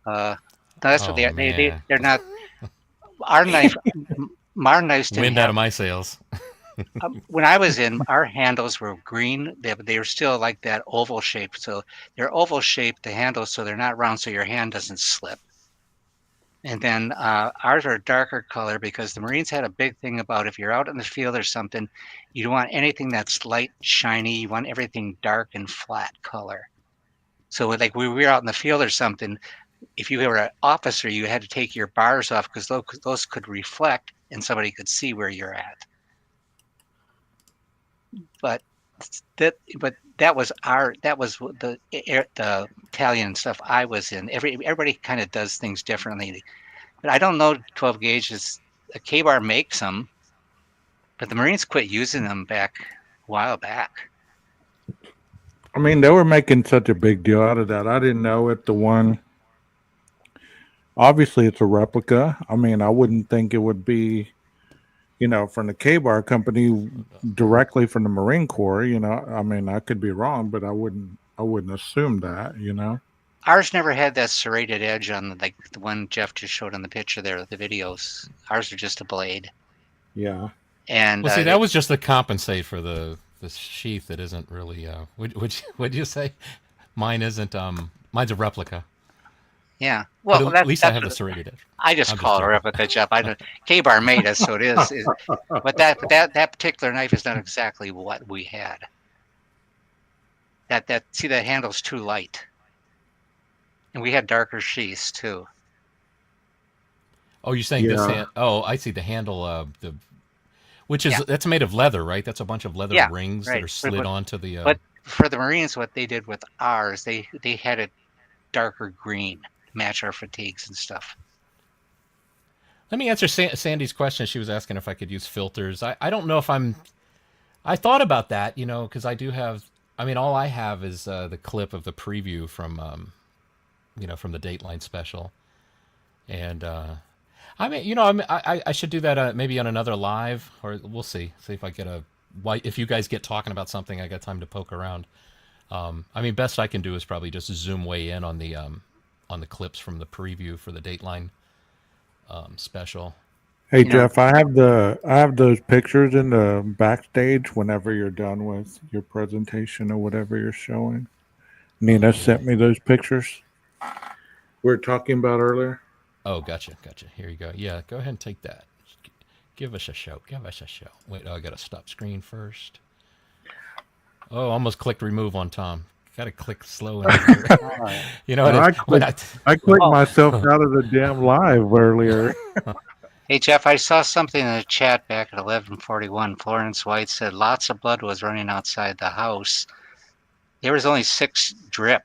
That's what Oh man, they're not. Our knife, our knives didn't wind out have. of my sails. When I was in, our handles were green. They were still like that oval shape. So they're oval shaped, the handles, so they're not round, so your hand doesn't slip. And then ours are a darker color because the Marines had a big thing about if you're out in the field or something, you don't want anything that's light, shiny. You want everything dark and flat color. So like we were out in the field or something, if you were an officer, you had to take your bars off because those could reflect and somebody could see where you're at. But that was the Italian stuff I was in. Everybody kind of does things differently. But I don't know 12 gauges. KBAR makes them, but the Marines quit using them a while back. I mean, they were making such a big deal out of that. I didn't know if the one. Obviously, it's a replica. I mean, I wouldn't think it would be, from the KBAR company directly from the Marine Corps. I mean, I could be wrong, but I wouldn't assume that. Ours never had that serrated edge on the one Jeff just showed on the picture there, the videos. Ours are just a blade. Yeah. And Well, see, that was just to compensate for the sheath that isn't really. Would you say? Mine isn't. Mine's a replica. Yeah. Well, but at least I have the serrated edge. I just call it a replica, Jeff. I know KBAR made us, so it is. But that particular knife is not exactly what we had. That handle's too light. And we had darker sheaths too. Oh, you're saying this hand? Oh, I see the handle. Which is that's made of leather, right? That's a bunch of leather rings that are slid onto the. But for the Marines, what they did with ours, they had it darker green to match our fatigues and stuff. Let me answer Sandy's question. She was asking if I could use filters. I don't know if I thought about that, because I do have. I mean, all I have is the clip of the preview from from the Dateline Special, and I mean, I should do that maybe on another live, or we'll see if I get if you guys get talking about something, I got time to poke around. I mean, best I can do is probably just zoom way in on the clips from the preview for the Dateline Special. Hey Jeff, I have those pictures in the backstage whenever you're done with your presentation or whatever you're showing. Nina sent me those pictures we were talking about earlier. Oh, gotcha. Here you go. Yeah, go ahead and take that. Give us a show. Wait, I got to stop screen first. Oh, almost clicked remove on Tom. Got to click slow. I clicked myself out of the damn live earlier. Hey, Jeff, I saw something in the chat back at 11:41. Florence White said lots of blood was running outside the house. There was only 6 drip.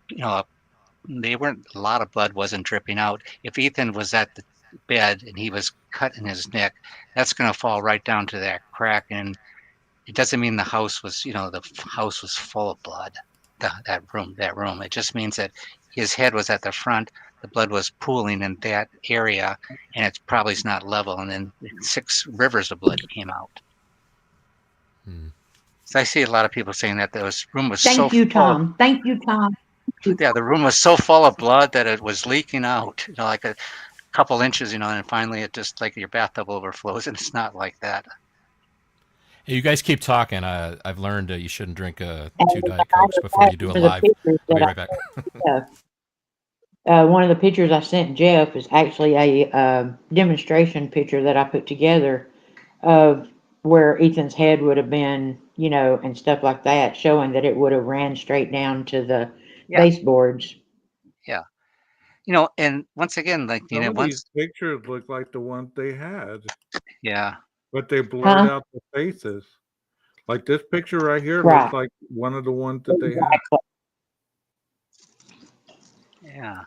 They weren't, a lot of blood wasn't dripping out. If Ethan was at the bed and he was cut in his neck, that's going to fall right down to that crack. And it doesn't mean the house was, the house was full of blood. That room. It just means that his head was at the front. The blood was pooling in that area, and it probably is not level. And then 6 rivers of blood came out. So I see a lot of people saying that the room was Thank you, Tom. Thank you, Tom. Yeah, the room was so full of blood that it was leaking out, like a couple inches, and finally it just like your bathtub overflows, and it's not like that. Hey, you guys keep talking. I've learned you shouldn't drink 2 Diet Cokes before you do a live. I'll be right back. One of the pictures I sent Jeff is actually a demonstration picture that I put together of where Ethan's head would have been, and stuff like that, showing that it would have ran straight down to the baseboards. Yeah. And once again, like, these pictures look like the ones they had. Yeah. But they blurred out the faces. Like this picture right here looks like one of the ones that they had. Yeah.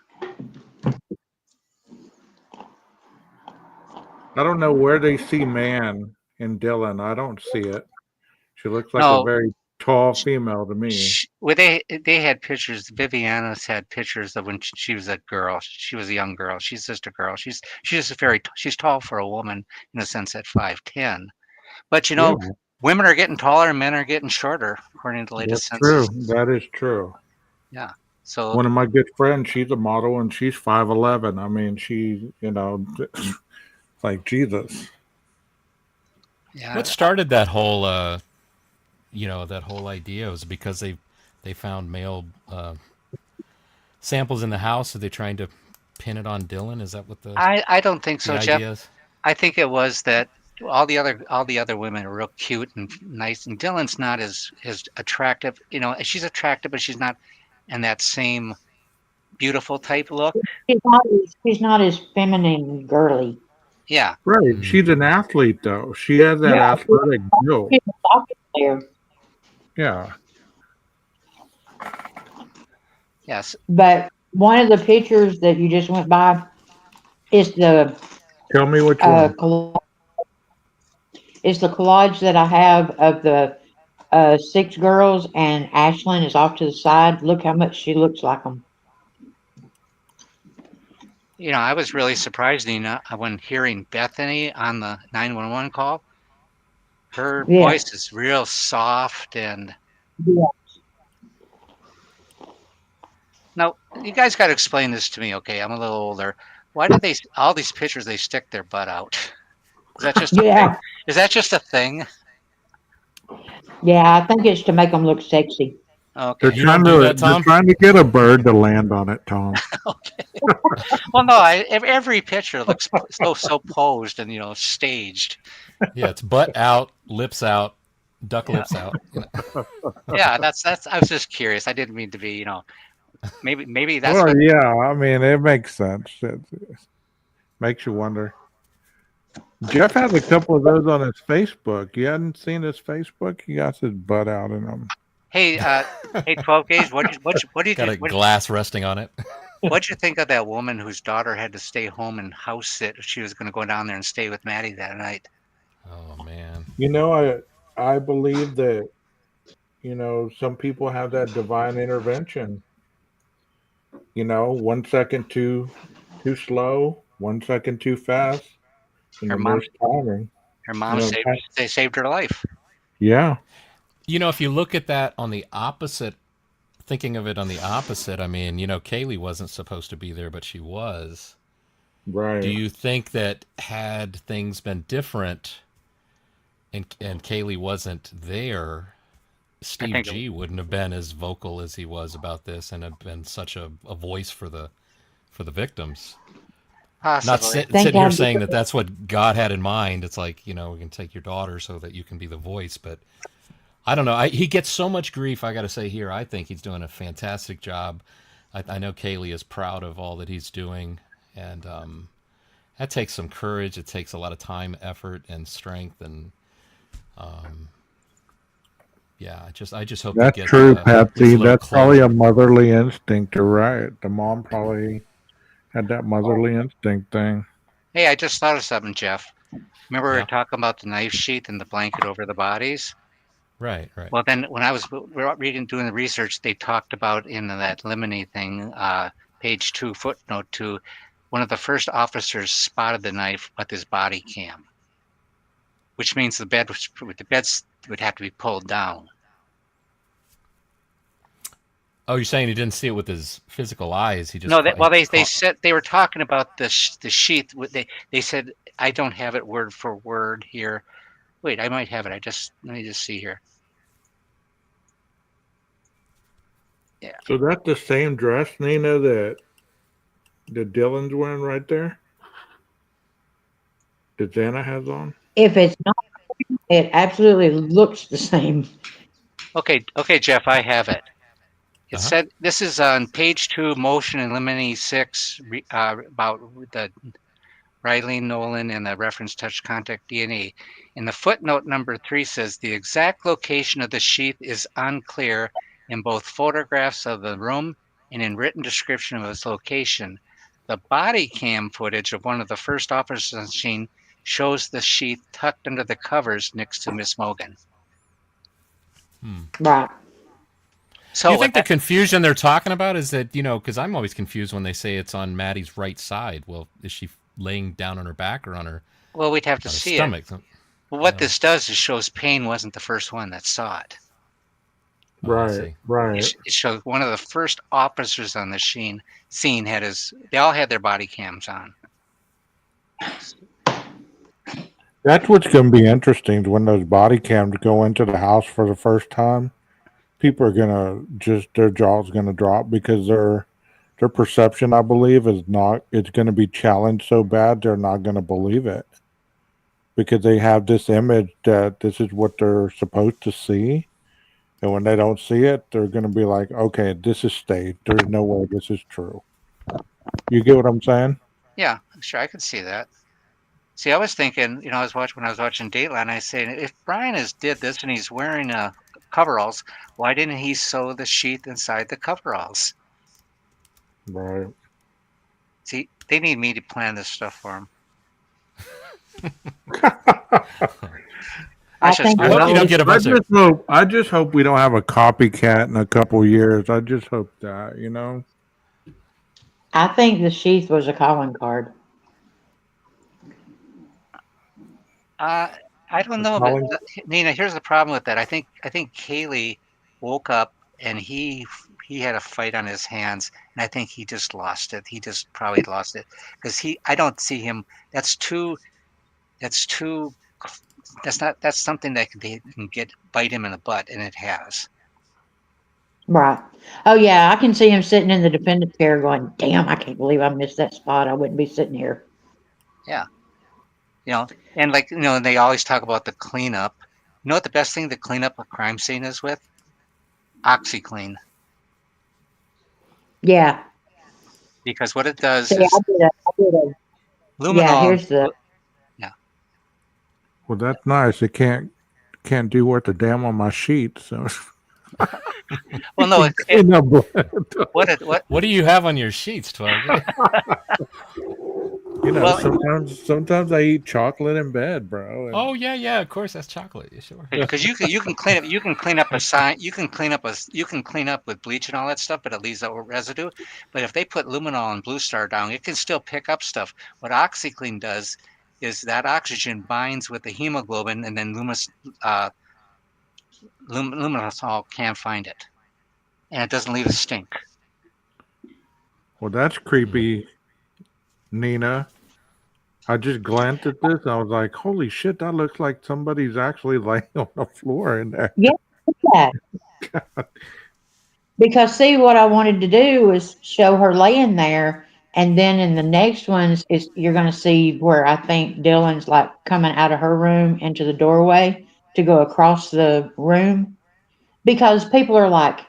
I don't know where they see man in Dylan. I don't see it. She looks like a No, very tall female to me. well, they had pictures. Viviana's had pictures of when she was a girl. She was a young girl. She's just a girl. She's just she's tall for a woman in a sense at 5'10". But Yeah, women are getting taller and men are getting shorter according to the latest that's true. census. That is true. Yeah. So One of my good friends, she's a model and she's 5'11". I mean, she, like Jesus. yeah, What started that whole, that whole idea was because they found male samples in the house. Are they trying to pin it on Dylan? Is that what the I don't think the so, Jeff. idea is? I think it was that all the other women are real cute and nice, and Dylan's not as attractive. She's attractive, but she's not in that same beautiful type look. She's not as feminine and girly. Yeah. Right. She's an athlete, though. She has that Yeah. athletic build. She's a soccer player. Yeah. Yes. But one of the pictures that you just went by is the Tell me which one. it's the collage that I have of the 6 girls, and Ashlyn is off to the side. Look how much she looks like them. I was really surprised, Nina, when hearing Bethany on the 911 call. Her Yeah. voice is real soft and. Yeah. Now, you guys got to explain this to me, okay? I'm a little older. Why do all these pictures, they stick their butt out? Is that just a thing? Is that just a thing? Yeah, I think it's to make them look sexy. Okay. You don't do that, They're Tom? trying to get a bird to land on it, Tom. Okay. Well, no, every picture looks so posed and staged. Yeah, it's butt out, lips out, duck lips out. Yeah, that's. I was just curious. I didn't mean to be, maybe that's. Well, what, yeah. I mean, it makes sense. It makes you wonder. Jeff has a couple of those on his Facebook. You hadn't seen his Facebook? He got his butt out in them. Hey, 12 Gauge. What do you Got a glass resting on it. What'd you think of that woman whose daughter had to stay home and house sit? She was going to go down there and stay with Maddie that night. Oh man. I believe that some people have that divine intervention. 1 second too slow, 1 second too fast. Her mom saved her life. Yeah. If you look at that on the opposite, thinking of it on the opposite, I mean, Kaylee wasn't supposed to be there, but she was. Right. Do you think that had things been different and Kaylee wasn't there, Steve G wouldn't have been as vocal as he was about this and have been such a voice for the victims? Possibly. Not sitting here saying that that's what God had in mind. It's like, we can take your daughter so that you can be the voice. But I don't know. He gets so much grief, I got to say here. I think he's doing a fantastic job. I know Kaylee is proud of all that he's doing. And that takes some courage. It takes a lot of time, effort, and strength. And I just hope that's he gets true, Patsy. That's closure. probably a motherly instinct. You're right. The mom probably had that motherly instinct thing. Hey, I just thought of something, Jeff. Remember we were talking about the knife sheath and the blanket over the bodies? Right. Well, then when I was doing the research, they talked about in that Lemony thing, page 2, footnote 2, one of the first officers spotted the knife with his body cam, which means the beds would have to be pulled down. Oh, you're saying he didn't see it with his physical eyes? He just they said they were talking about the sheath. They said, I don't have it word for word here. Wait, I might have it. Let me just see here. Yeah. So that's the same dress, Nina, that Dylan's wearing right there? That Zana has on? If it's not, it absolutely looks the same. Okay, Jeff, I have it. It said, this is on page 2, motion in Lemony 6, about the Riley Nolan and the reference touch contact DNA. In the footnote number 3 says, the exact location of the sheath is unclear in both photographs of the room and in written description of its location. The body cam footage of one of the first officers on the scene shows the sheath tucked under the covers next to Miss Mogan. Right. So Do you what think the confusion they're talking about is that, because I'm always confused when they say it's on Maddie's right side. Well, is she laying down on her back or on her, well, we'd have to on her see stomach? it. Well, what this does is shows Payne wasn't the first one that saw it. Oh, I Right, see. right. It shows one of the first officers on the scene had they all had their body cams on. That's what's going to be interesting when those body cams go into the house for the first time. People are going to their jaw's going to drop because their perception, I believe, it's going to be challenged so bad they're not going to believe it because they have this image that this is what they're supposed to see. And when they don't see it, they're going to be like, okay, this is staged. There's no way this is true. You get what I'm saying? Yeah, sure, I could see that. See, I was thinking, when I was watching Dateline, I said, if Brian did this and he's wearing coveralls, why didn't he sew the sheath inside the coveralls? Right. See, they need me to plan this stuff for them. I think I hope you don't get a bunch of. I just hope we don't have a copycat in a couple years. I just hope that, I think the sheath was a calling card. I don't know, but Nina, here's the problem with that. I think Kaylee woke up and he had a fight on his hands, and I think he just lost it. He just probably lost it because I don't see him. That's something that can bite him in the butt, and it has. Right. Oh yeah, I can see him sitting in the dependent chair going, damn, I can't believe I missed that spot. I wouldn't be sitting here. Yeah. And they always talk about the cleanup. You know what the best thing to clean up a crime scene is with? OxyClean. Yeah. Because what it does See, is I did a luminol. yeah, here's the Well, that's nice. It can't do worth a damn on my sheet. So. Well, no. What do you have on your sheets, 12? Sometimes I eat chocolate in bed, bro. Oh yeah, of course that's chocolate. Yeah, sure. Because you can clean up. You can clean up a sign. You can clean up with bleach and all that stuff, but it leaves that residue. But if they put luminol and Blue Star down, it can still pick up stuff. What OxyClean does is that oxygen binds with the hemoglobin, and then luminol can't find it, and it doesn't leave a stink. Well, that's creepy, Nina. I just glanced at this and I was like, holy shit, that looks like somebody's actually laying on the floor in there. Yeah. Because see, what I wanted to do was show her laying there, and then in the next ones is you're going to see where I think Dylan's like coming out of her room into the doorway to go across the room, because people are like,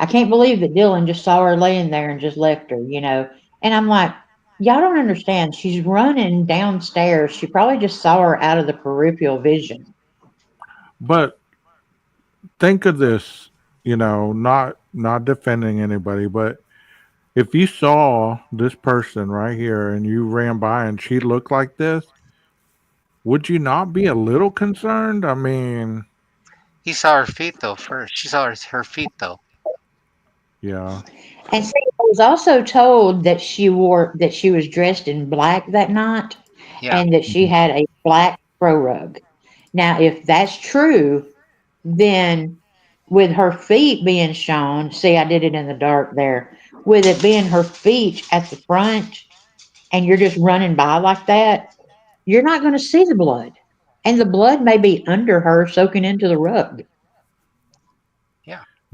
I can't believe that Dylan just saw her laying there and just left her, and I'm like, y'all don't understand. She's running downstairs. She probably just saw her out of the peripheral vision. But think of this, not defending anybody, but if you saw this person right here and you ran by and she looked like this, would you not be a little concerned? I mean, he saw her feet though first. She saw her feet though. Yeah. And see, I was also told that she was dressed in black that night, and that she had a black throw rug. Now, if that's true, then with her feet being shown, see, I did it in the dark there, with it being her feet at the front, and you're just running by like that, you're not going to see the blood. And the blood may be under her soaking into the rug.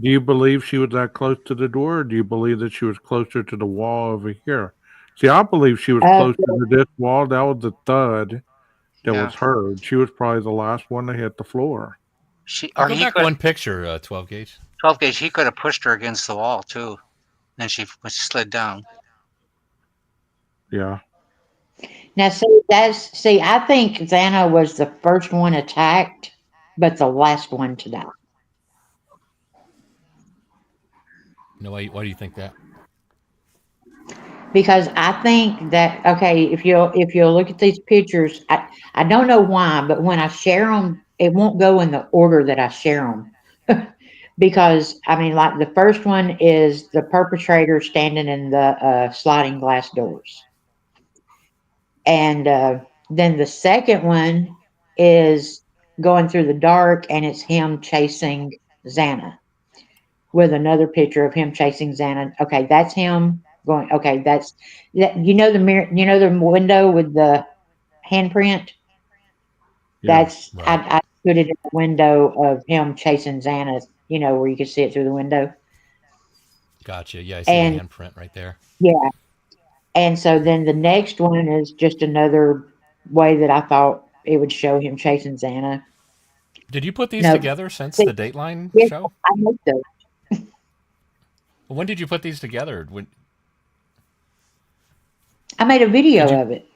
Do you believe she was that close to the door, or do you believe that she was closer to the wall over here? See, I believe she was closer to this wall. That was the thud that was heard. She was probably the last one to hit the floor. Go back one picture, 12 gauge. 12 gauge, he could have pushed her against the wall too. Then she slid down. Yeah. Now, see, I think Zana was the first one attacked, but the last one to die. No, why do you think that? because I think that, okay, if you'll look at these pictures, I don't know why, but when I share them, it won't go in the order that I share them. Because I mean, like the first one is the perpetrator standing in the sliding glass doors, and then the second one is going through the dark, and it's him chasing Xana with another picture of him chasing Xana. Okay, that's him going. Okay, that's that. You know the mirror. You know the window with the handprint. Yeah. That's Right. I put it in the window of him chasing Xana. You know where you can see it through the window. Gotcha. Yeah, I see the And handprint right there. yeah, and so then the next one is just another way that I thought it would show him chasing Xana. Did you put these No, together since see, the Dateline yes, show? I made those. When did you put these together? When I made a did video you? of it.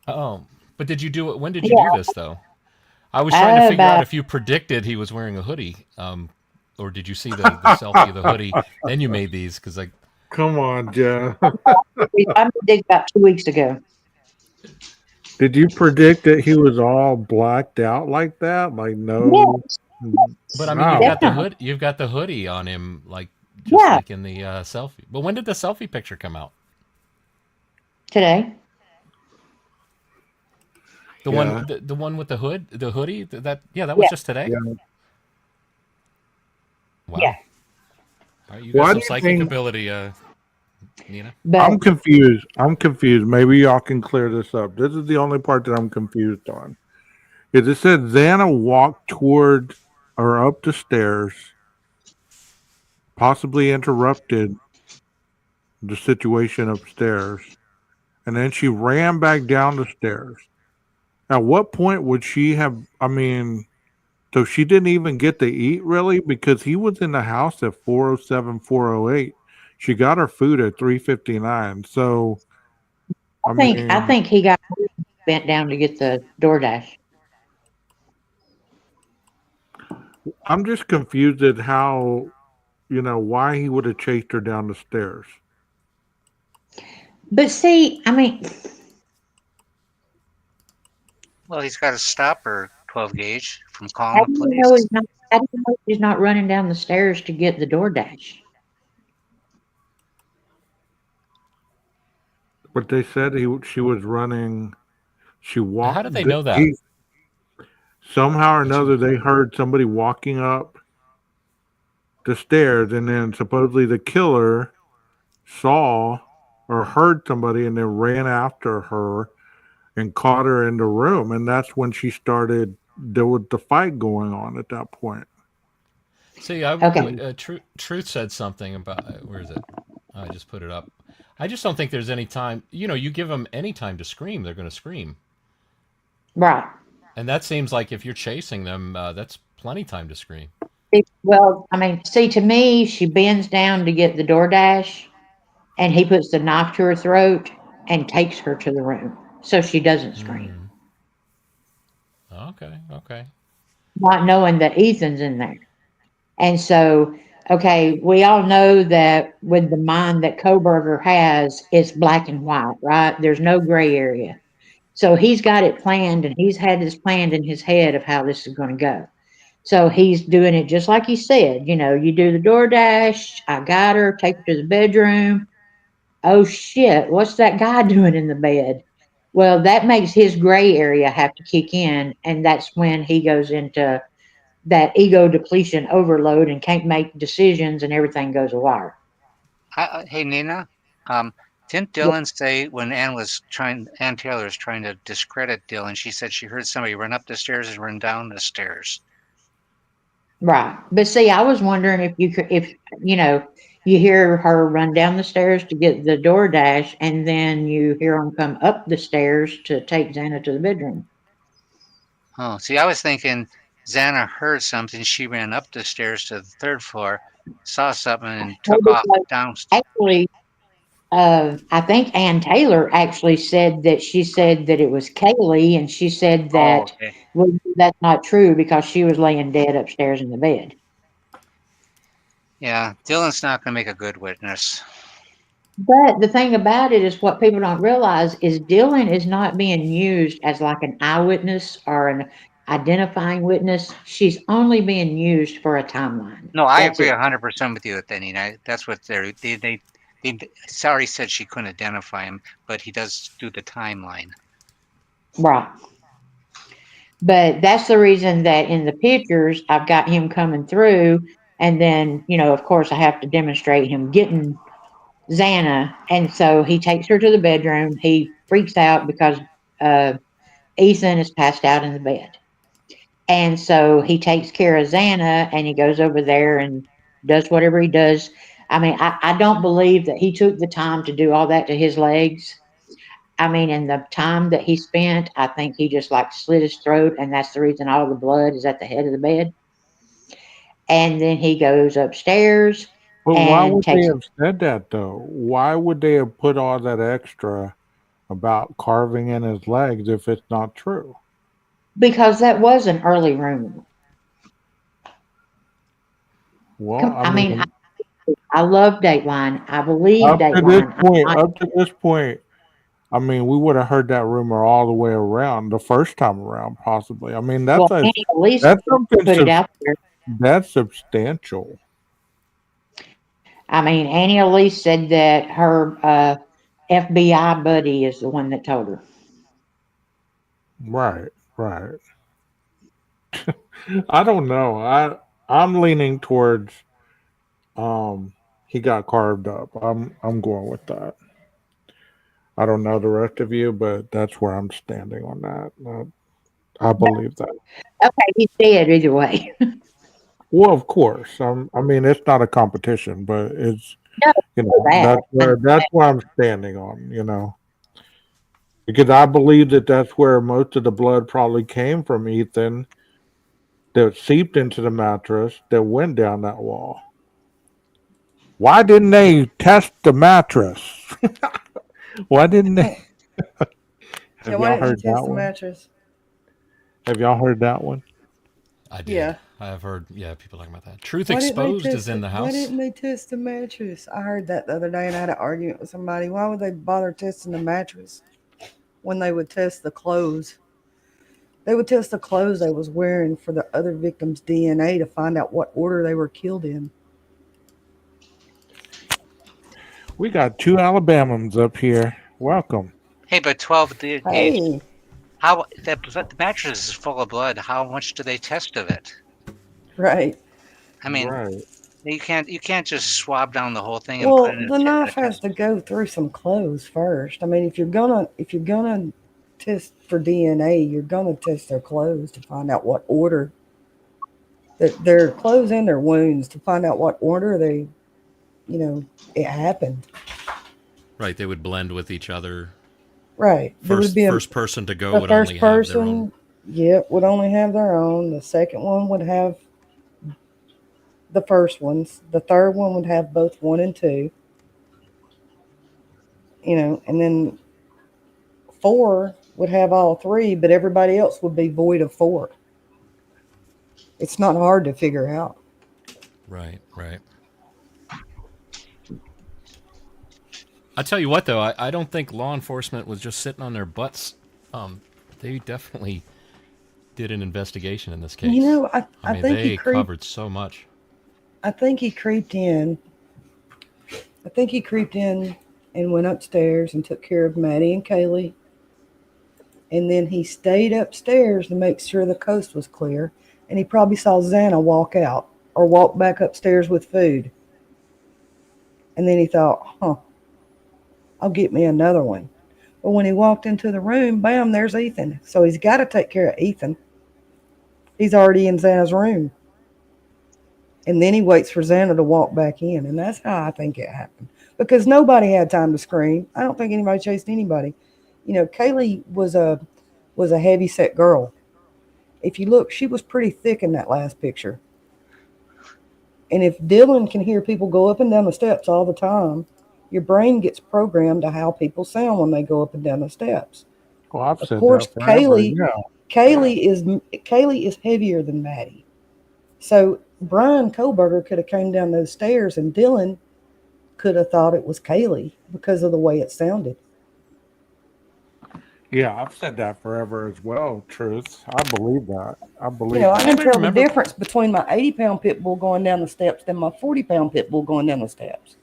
Oh, but did you do it? When did you do Yeah, this though? I was trying to figure out about if you predicted he was wearing a hoodie, or did you see the selfie of the hoodie? Then you made these because like, Come on, Jeff. I made these about 2 weeks ago. Did you predict that he was all blacked out like that? Like no. Yes, but I mean, Wow. definitely. you've got the hoodie on him, like just Yeah, like in the selfie. But when did the selfie picture come out? today. Yeah. The one with the hood, the hoodie. That yeah, that was Yeah, just today. Yeah. yeah. Wow. All right, you got Why some do you psychic think ability, Nina. But I'm confused? I'm confused. Maybe y'all can clear this up. This is the only part that I'm confused on. Is it said Xana walked toward or up the stairs, possibly interrupted the situation upstairs, and then she ran back down the stairs. At what point would she have? I mean, so she didn't even get to eat really because he was in the house at 4:07, 4:08. She got her food at 3:59. So, I I mean, think he got bent down to get the DoorDash. I'm just confused at how, why he would have chased her down the stairs. But see, I mean, Well, he's got to stop her 12 gauge from calling how the do you know police. he's not? How do you know he's not running down the stairs to get the DoorDash? But they said she was running. She How walked. did they know that? He somehow or That she another they heard somebody walking up the stairs, and then supposedly the killer saw or heard somebody, and then ran after her and caught her in the room, and that's when she started. There was the fight going on at that point. see, Okay, Truth said something about where is it? I just put it up. I just don't think there's any time. You know, you give them any time to scream, they're going to scream, right. and that seems like if you're chasing them, that's plenty time to scream. Well, I mean, see, to me, she bends down to get the DoorDash, and he puts the knife to her throat and takes her to the room so she doesn't scream, Mm, okay, okay. not knowing that Ethan's in there. And so, okay, we all know that with the mind that Coworker has, it's black and white, right? There's no gray area. So he's got it planned, and he's had this planned in his head of how this is going to go. So he's doing it just like he said. You know, you do the DoorDash. I got her, take her to the bedroom. Oh shit, what's that guy doing in the bed? Well, that makes his gray area have to kick in, and that's when he goes into that ego depletion overload and can't make decisions, and everything goes awry. Hey, Nina, didn't Yeah, Dylan say when Ann Taylor was trying to discredit Dylan, she said she heard somebody run up the stairs and run down the stairs. right. But see, I was wondering if you could, if you know, you hear her run down the stairs to get the DoorDash, and then you hear them come up the stairs to take Xana to the bedroom. Oh, see, I was thinking Xana heard something. She ran up the stairs to the third floor, saw something, and No, took off because down. actually, I think Ann Taylor actually said that she said that it was Kaylee, and she said Oh, that, okay. well, that's not true because she was laying dead upstairs in the bed. Yeah, Dylan's not going to make a good witness. But the thing about it is what people don't realize is Dylan is not being used as like an eyewitness or an identifying witness. She's only being used for a timeline. No, I That's agree it. 100% with you with Denny. That's what they sorry said she couldn't identify him, but he does do the timeline. Right. But that's the reason that in the pictures I've got him coming through, and then, of course I have to demonstrate him getting Zana, and so he takes her to the bedroom. He freaks out because uh, Ethan is passed out in the bed. And so he takes care of Xana and he goes over there and does whatever he does. I mean, I don't believe that he took the time to do all that to his legs. I mean, in the time that he spent, I think he just like slit his throat, and that's the reason all the blood is at the head of the bed. And then he goes upstairs But why and would they takes, have said that though? Why would they have put all that extra about carving in his legs if it's not true? because that was an early room. Well, I I mean, mean, I love Dateline. I believe up to this Dateline. point, up to this point, I mean, we would have heard that rumor all the way around the first time around, possibly. I mean, Well, Annie Elise that's something put it out there. that's substantial. I mean, Annie Elise said that her FBI buddy is the one that told her. Right, right. I don't know. I'm leaning towards he got carved up. I'm going with that. I don't know the rest of you, but that's where I'm standing on that. I believe that. Okay, he's dead either way. Well, of course. I mean, it's not a competition, but it's No, that. that's where I'm standing on. Because I believe that that's where most of the blood probably came from Ethan, that seeped into the mattress, that went down that wall. Why didn't they test the mattress? Why didn't they? Yeah, Have why y'all didn't you heard test that the one? mattress? Have y'all heard that one? I did. Yeah. I've heard, people talking about that. Truth Why didn't they Exposed test is in it? the Why house. didn't they test the mattress? I heard that the other day and I had an argument with somebody. Why would they bother testing the mattress when they would test the clothes? They would test the clothes they was wearing for the other victim's DNA to find out what order they were killed in. We got two Alabamans up here. Welcome. Hey, but 12 gauge. Hey, How the mattress is full of blood? How much do they test of it? right. I mean, Right. you can't just swab down the whole thing and put Well, it in the a knife has test. to go through some clothes first. I mean, if you're gonna test for DNA, you're gonna test their clothes to find out what order that their clothes and their wounds to find out what order it happened. Right, they would blend with each other. Right. There would be First person to go the would first only have their own. person, yep, would only have their own. The second one would have the first ones. The third one would have both 1 and 2. And then 4 would have all 3, but everybody else would be void of 4. It's not hard to figure out. Right, right. I tell you what, though, I don't think law enforcement was just sitting on their butts. They definitely did an investigation in this case. I mean, think they he creeped. covered so much. I think he creeped in. I think he creeped in and went upstairs and took care of Maddie and Kaylee. And then he stayed upstairs to make sure the coast was clear. And he probably saw Xana walk out or walk back upstairs with food. And then he thought, I'll get me another one. But when he walked into the room, bam, there's Ethan. So he's got to take care of Ethan. He's already in Xana's room. And then he waits for Xana to walk back in. And that's how I think it happened. Because nobody had time to scream. I don't think anybody chased anybody. Kaylee was a heavy set girl. If you look, she was pretty thick in that last picture. And if Dylan can hear people go up and down the steps all the time, your brain gets programmed to how people sound when they go up and down the steps. Well, I've Of said course, that forever. Yeah. Kaylee is heavier than Maddie. So Brian Coworker could have came down those stairs and Dylan could have thought it was Kaylee because of the way it sounded. Yeah, I've said that forever as well. Truth, I believe that. I believe. You know, I that. can tell remember- the difference between my 80-pound pit bull going down the steps than my 40-pound pit bull going down the steps.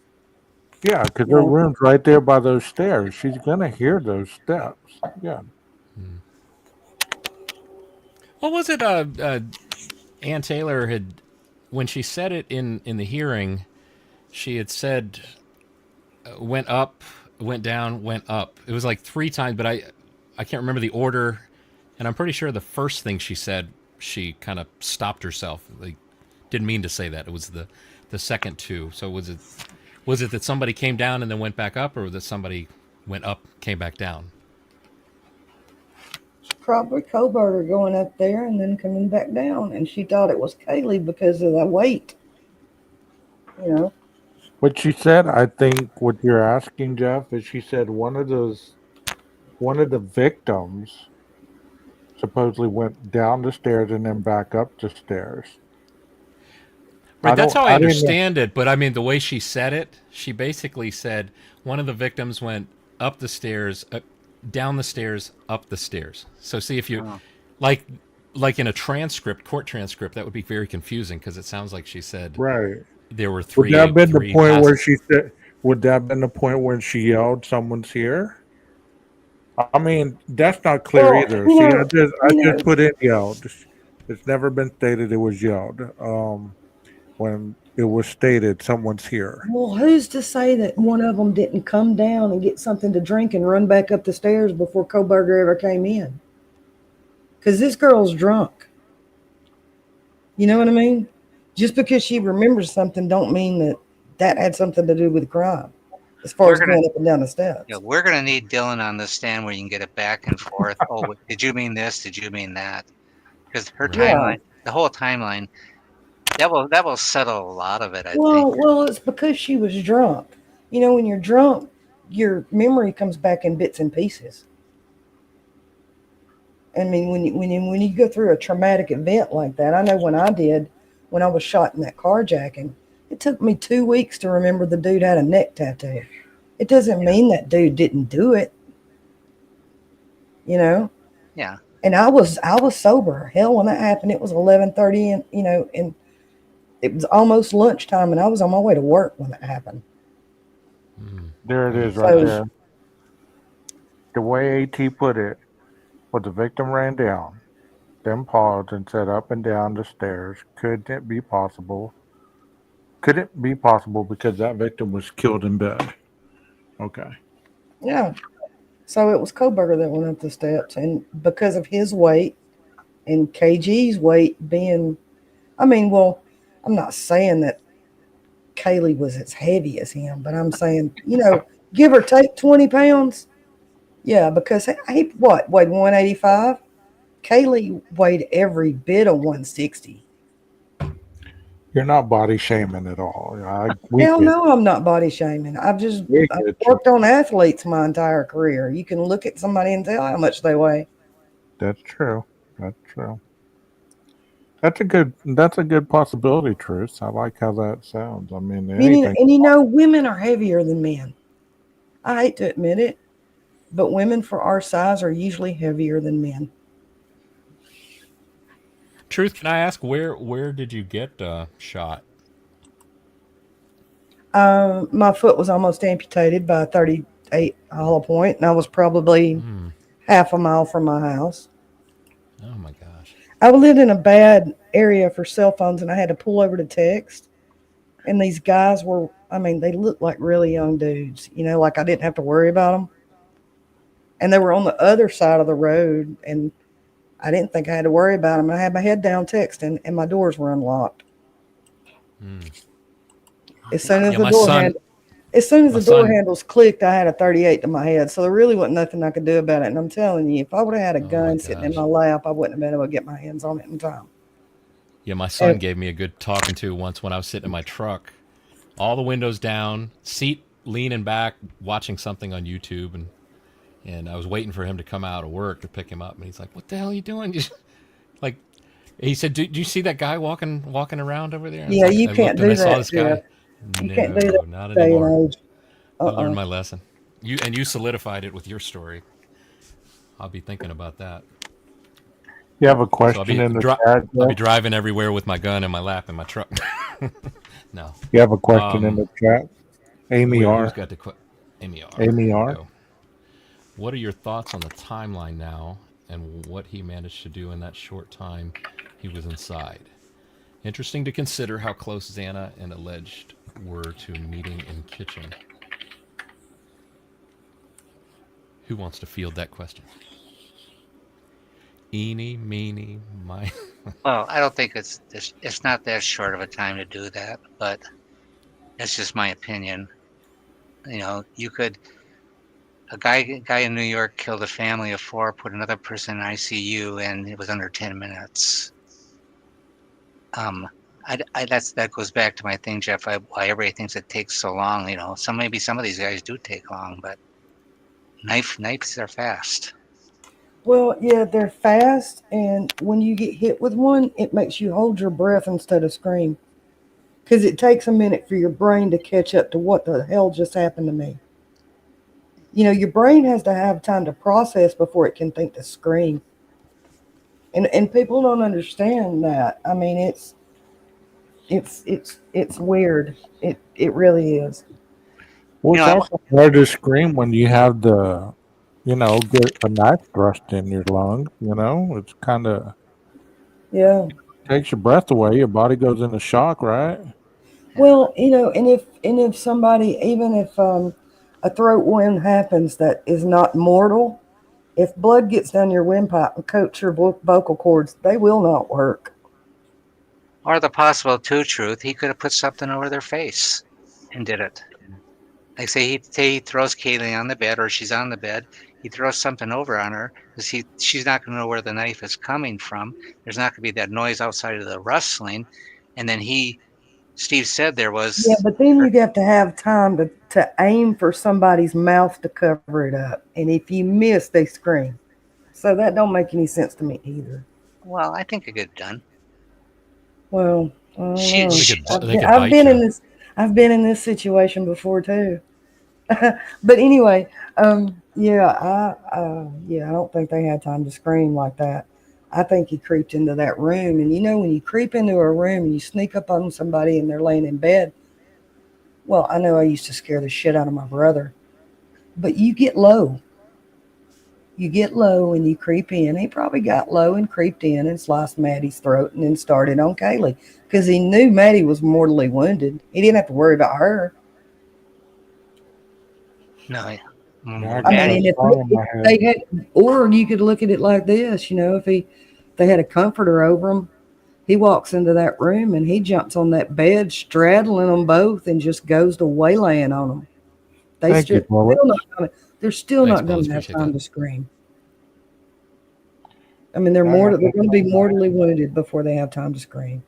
Yeah, because Yeah. her room's right there by those stairs. She's gonna hear those steps. Yeah. What was it? Ann Taylor had, when she said it in the hearing, she had said went up, went down, went up. It was like 3 times, but I can't remember the order. And I'm pretty sure the first thing she said, she kind of stopped herself. Like, didn't mean to say that. It was the second 2. So was it that somebody came down and then went back up, or was it somebody went up, came back down? Probably Coworker going up there and then coming back down, and she thought it was Kaylee because of the weight. You know. What she said, I think, what you're asking, Jeff, is she said one of the victims supposedly went down the stairs and then back up the stairs. Right, that's how I didn't- understand it. But I mean, the way she said it, she basically said one of the victims went up the stairs, down the stairs, up the stairs. So see if you, like in a transcript, court transcript, that would be very confusing because it sounds like she said Right. there were 3. Would that have been the 3 point where passes. she said? Would that have been the point when she yelled, "Someone's here"? I mean, that's not clear Well, either. you See, know- I you know- just put in yelled. It's never been stated it was yelled. When it was stated, "Someone's here." Well, who's to say that one of them didn't come down and get something to drink and run back up the stairs before Coworker ever came in? Because this girl's drunk. You know what I mean? Just because she remembers something don't mean that had something to do with the crime. As far We're as gonna- going up and down the steps. Yeah, we're going to need Dylan on the stand where you can get it back and forth. Oh, did you mean this? Did you mean that? Because her Yeah. timeline, the whole timeline, that will settle a lot of it, I think. Well, it's because she was drunk. You know, when you're drunk, your memory comes back in bits and pieces. I mean, when you go through a traumatic event like that, I know when I did, when I was shot in that carjacking, it took me 2 weeks to remember the dude had a neck tattoo. It doesn't mean that dude didn't do it. You know? Yeah. And I was sober. Hell, when that happened, it was 11:30, and and it was almost lunchtime, and I was on my way to work when it happened. There it is, right So- there. The way AT put it was the victim ran down, then paused and said up and down the stairs. Could it be possible? Could it be possible because that victim was killed in bed? Okay. Yeah. So it was Coworker that went up the steps, and because of his weight and KG's weight being, well, I'm not saying that Kaylee was as heavy as him, but I'm saying, give or take 20 pounds. Yeah, because he weighed 185? Kaylee weighed every bit of 160. You're not body shaming at all. Hell no, I'm not body shaming. I've worked on athletes my entire career. You can look at somebody and tell how much they weigh. That's true. That's true. That's a good possibility, Truth. I like how that sounds. I mean, anything. And women are heavier than men. I hate to admit it, but women for our size are usually heavier than men. Truth, can I ask where did you get shot? My foot was almost amputated by a 38 hollow point, and I was probably half a mile from my house. Oh my gosh. I lived in a bad area for cell phones, and I had to pull over to text. And these guys were, they looked like really young dudes, like I didn't have to worry about them. And they were on the other side of the road, and I didn't think I had to worry about them. I had my head down texting, and my doors were unlocked. As soon as the door handles clicked, I had a 38 to my head. So there really wasn't nothing I could do about it. And I'm telling you, if I would have had a gun sitting in my lap, I wouldn't have been able to get my hands on it in time. Yeah, my son gave me a good talking to once when I was sitting in my truck. All the windows down, seat leaning back, watching something on YouTube, and I was waiting for him to come out of work to pick him up. And he's like, "What the hell are you doing?" He said, "Do you see that guy walking around over there?" And Yeah, I you can't looked and do I saw that, this guy. Jeff. You can't do that not day anymore. and age. I learned my lesson. You solidified it with your story. I'll be thinking about that. You have a So I'll question be in the chat, I'll be Jeff? driving everywhere with my gun in my lap in my truck. No. You have a question in the chat? Amy Who's R. got the Amy R. Amy Here we R. go. What are your thoughts on the timeline now and what he managed to do in that short time he was inside? Interesting to consider how close Zana and alleged were to meeting in kitchen. Who wants to field that question? Eeny, meeny, miny. Well, I don't think it's not that short of a time to do that, but it's just my opinion. You know, you could a guy in New York killed a family of 4, put another person in ICU, and it was under 10 minutes. That goes back to my thing, Jeff. Why everybody thinks it takes so long. You know, maybe some of these guys do take long, but knives are fast. Well, yeah, they're fast, and when you get hit with one, it makes you hold your breath instead of scream. Because it takes a minute for your brain to catch up to what the hell just happened to me. You know, your brain has to have time to process before it can think to scream. And people don't understand that. I mean, it's weird. It really is. Well, You it's know, also hard to scream when you have the, get a knife thrust in your lung. It's kind of Yeah. takes your breath away. Your body goes into shock, right? Well, and if somebody, even if a throat wound happens that is not mortal, if blood gets down your windpipe and coats your vocal cords, they will not work. or the possible truth, he could have put something over their face and did it. Like say he throws Kaylee on the bed, or she's on the bed. He throws something over on her because she's not going to know where the knife is coming from. There's not going to be that noise outside of the rustling, and then Steve said there Yeah, was. but then you have to have time to aim for somebody's mouth to cover it up. And if you miss, they scream. So that don't make any sense to me either. Well, I think it get done. Well, I don't She, know. she They could I've bite been you. in this. I've been in this situation before too. But anyway, I don't think they had time to scream like that. I think he creeped into that room, and when you creep into a room and you sneak up on somebody and they're laying in bed. Well, I know I used to scare the shit out of my brother, but you get low. You get low and you creep in. He probably got low and creeped in and sliced Maddie's throat and then started on Kaylee because he knew Maddie was mortally wounded. He didn't have to worry about her. no, I I got mean, that and if song in my head. they had, or you could look at it like this, if they had a comforter over him, he walks into that room and he jumps on that bed, straddling them both, and just goes to waylaying on them. Thank you, Bullet. They're still Thanks, not going Bullis. to have Appreciate time that. to scream. I mean, they're I got going that to be song in my mortally head. wounded before they have time to scream.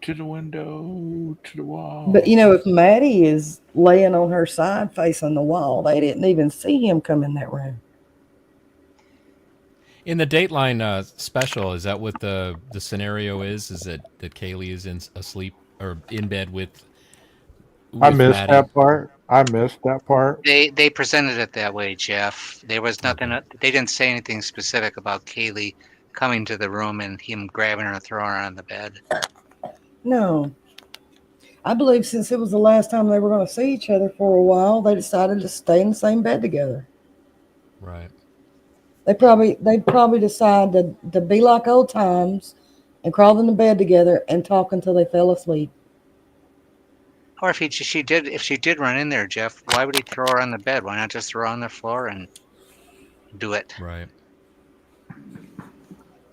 To the window, to the wall. But if Maddie is laying on her side facing the wall, they didn't even see him come in that room. In the Dateline special, is that what the scenario is? Is that Kaylee is asleep or in bed with I missed Maddie? that part. they presented it that way, Jeff. There was nothing. Okay. They didn't say anything specific about Kaylee coming to the room and him grabbing her and throwing her on the bed. No. I believe since it was the last time they were going to see each other for a while, they decided to stay in the same bed together. Right. They probably decided to be like old times and crawl in the bed together and talk until they fell asleep. Or if she did run in there, Jeff, why would he throw her on the bed? Why not just throw her on the floor and do it? Right.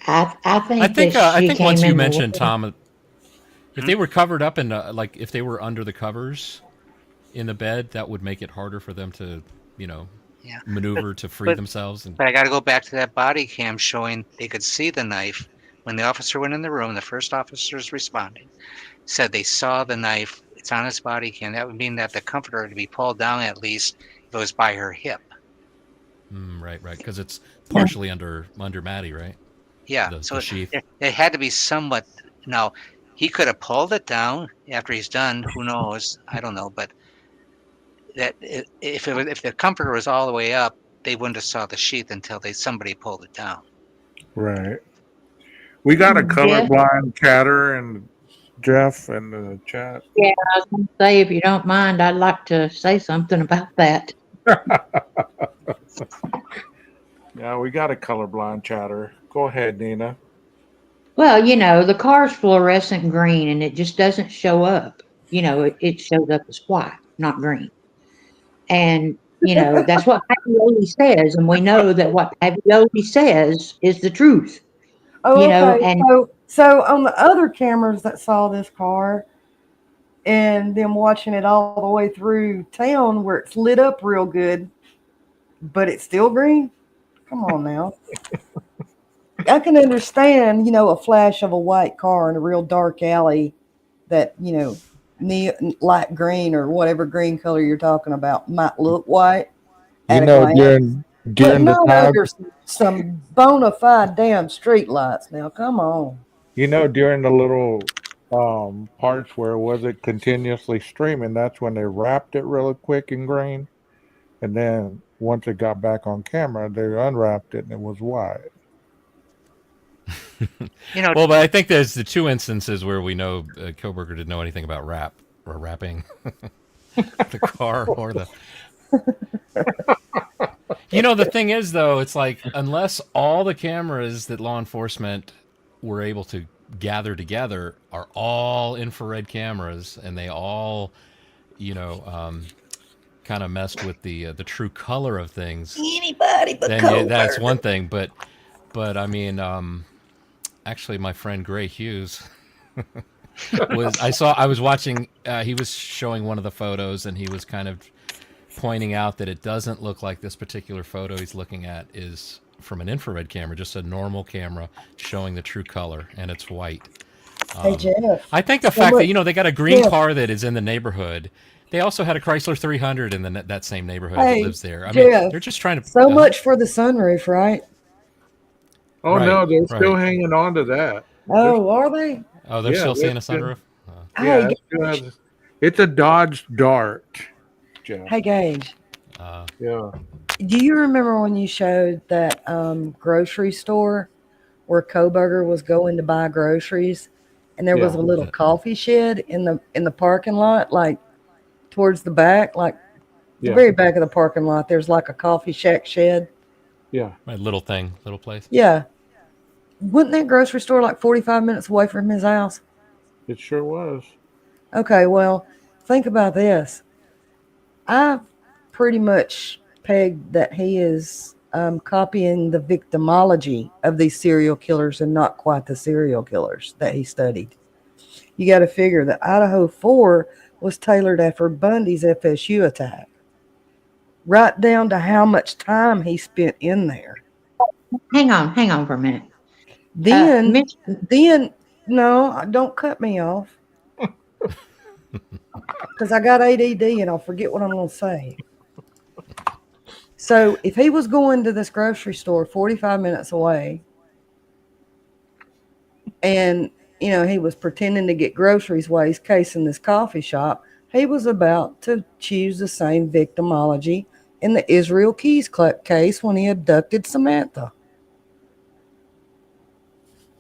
I think I think that she once came you in the mentioned room. Tom, if they were covered up in like if they were under the covers in the bed, that would make it harder for them to Yeah. maneuver to free themselves. But I got to go back to that body cam showing they could see the knife when the officer went in the room. The first officers responding said they saw the knife. It's on his body cam. That would mean that the comforter had to be pulled down at least if it was by her hip. Right, because it's partially under Maddie, right? Yeah, The so sheath. it had to be somewhat. Now, he could have pulled it down after he's done. Who knows? I don't know. But if the comforter was all the way up, they wouldn't have saw the sheath until somebody pulled it down. Right. We got a Jeff? colorblind chatter and Jeff in the chat. Yeah, I was going to say, if you don't mind, I'd like to say something about that. Yeah, we got a colorblind chatter. Go ahead, Nina. Well, the car's fluorescent green and it just doesn't show up. It shows up as white, not green. And, that's what Pavioli says. And we know that what Pavioli says is the truth. Oh, okay. And So on the other cameras that saw this car and them watching it all the way through town where it's lit up real good, but it's still green? Come on now. I can understand, a flash of a white car in a real dark alley that, light green or whatever green color you're talking about might look white. During the time, there's some bona fide damn street lights now. Come on. during the little parts where it wasn't continuously streaming, that's when they wrapped it really quick in green. And then once it got back on camera, they unwrapped it and it was white. Well, but I think there's the two instances where we know Coworker didn't know anything about wrapping the car or the. The thing is, though, it's like unless all the cameras that law enforcement were able to gather together are all infrared cameras, and they all, kind of messed with the true color of things. Anybody but then that's one thing, but I mean, actually, my friend Gray Hughes I was watching. He was showing one of the photos, and he was kind of pointing out that it doesn't look like this particular photo he's looking at is from an infrared camera, just a normal camera showing the true color, and it's white. Hey, Jeff. I think the fact that they got a green car that is in the neighborhood. They also had a Chrysler 300 in that same neighborhood that lives there. I mean, they're just trying to. So much for the sunroof, right? Oh, no, they're still hanging on to that. Oh, are they? Oh, they're still seeing a sunroof? Yeah, it's a Dodge Dart. Jeff. Hey, Gage. Yeah. Do you remember when you showed that grocery store where Coworker was going to buy groceries, and there was a little coffee shed in the parking lot, like towards the back, like the very back of the parking lot? There's like a coffee shack shed. Yeah. My little place. Yeah. Wasn't that grocery store like 45 minutes away from his house? It sure was. Okay, well, think about this. I pretty much pegged that he is copying the victimology of these serial killers and not quite the serial killers that he studied. You got to figure that Idaho 4 was tailored after Bundy's FSU attack, right down to how much time he spent in there. Hang on for a minute. Then no, don't cut me off. Because I got ADD and I'll forget what I'm going to say. So if he was going to this grocery store 45 minutes away and, he was pretending to get groceries while he's casing this coffee shop, he was about to choose the same victimology in the Israel Keys case when he abducted Samantha.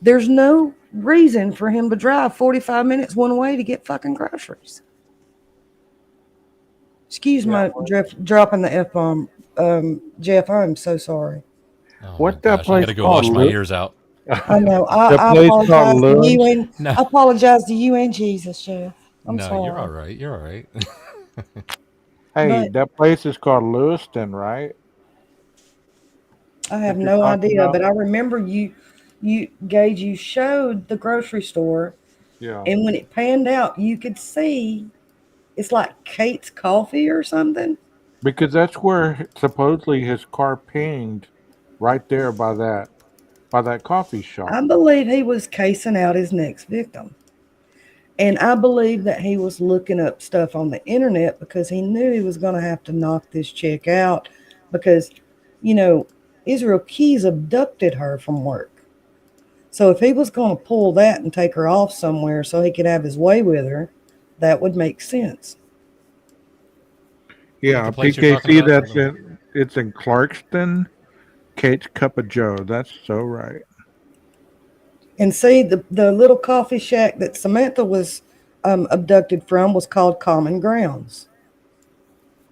There's no reason for him to drive 45 minutes one way to get fucking groceries. Excuse my dropping the F-bomb. Jeff, I'm so sorry. Oh, What's that place I got to go wash my ears out. I know. I apologize to you and I apologize to you and Jesus, Jeff. I'm sorry. You're all right. You're all right. Hey, that place is called Lewiston, right? I have no idea, but I remember you Gage, you showed the grocery store. Yeah. And when it panned out, you could see it's like Kate's Coffee or something. Because that's where supposedly his car pinged, right there by that coffee shop. I believe he was casing out his next victim. And I believe that he was looking up stuff on the internet because he knew he was going to have to knock this chick out because, Israel Keys abducted her from work. So if he was going to pull that and take her off somewhere so he could have his way with her, that would make sense. Yeah, The place you're talking PKC. about? It's in Clarkston. Kate's Cup of Joe. That's so right. And see, the little coffee shack that Samantha was abducted from was called Common Grounds.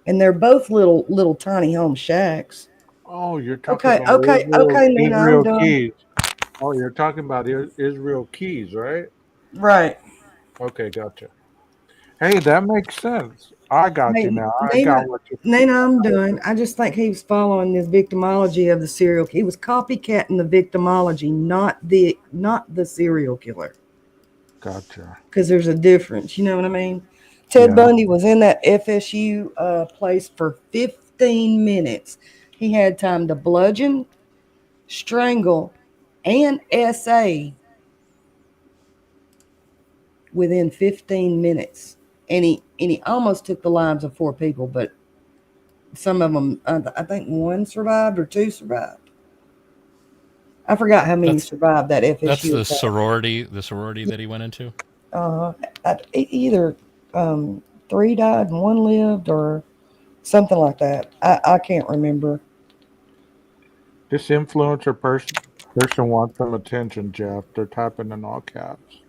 And they're both little tiny home shacks. Oh, you're talking Okay, about Nina, I'm Israel done. Keys. Oh, you're talking about Israel Keys, right? Right. Okay, gotcha. Hey, that makes sense. I got you now. I got what you. Nina, I'm done. I just think he was following this victimology of the serial. He was copycatting the victimology, not the serial killer. Gotcha. Because there's a difference. You know what I mean? Ted Bundy was in that FSU place for 15 minutes. He had time to bludgeon, strangle, and SA within 15 minutes. And he almost took the lives of 4 people, but some of them, I think 1 survived or 2 survived. I forgot how many survived that FSU. That's the sorority that he went into? Either 3 died and 1 lived or something like that. I can't remember. This influencer person wants some attention, Jeff. They're typing in all caps.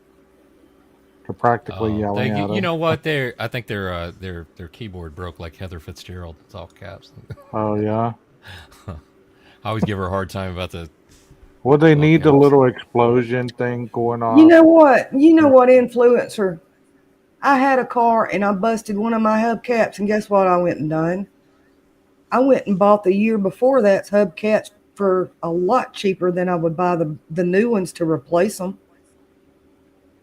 They're practically yelling at him. You know what? I think their keyboard broke like Heather Fitzgerald. It's all caps. Oh yeah. I always give her a hard time about the. Well, they need the little explosion thing going on. You know what? Influencer? I had a car and I busted one of my hubcaps, and guess what I went and done? I went and bought the year before that's hubcaps for a lot cheaper than I would buy the new ones to replace them.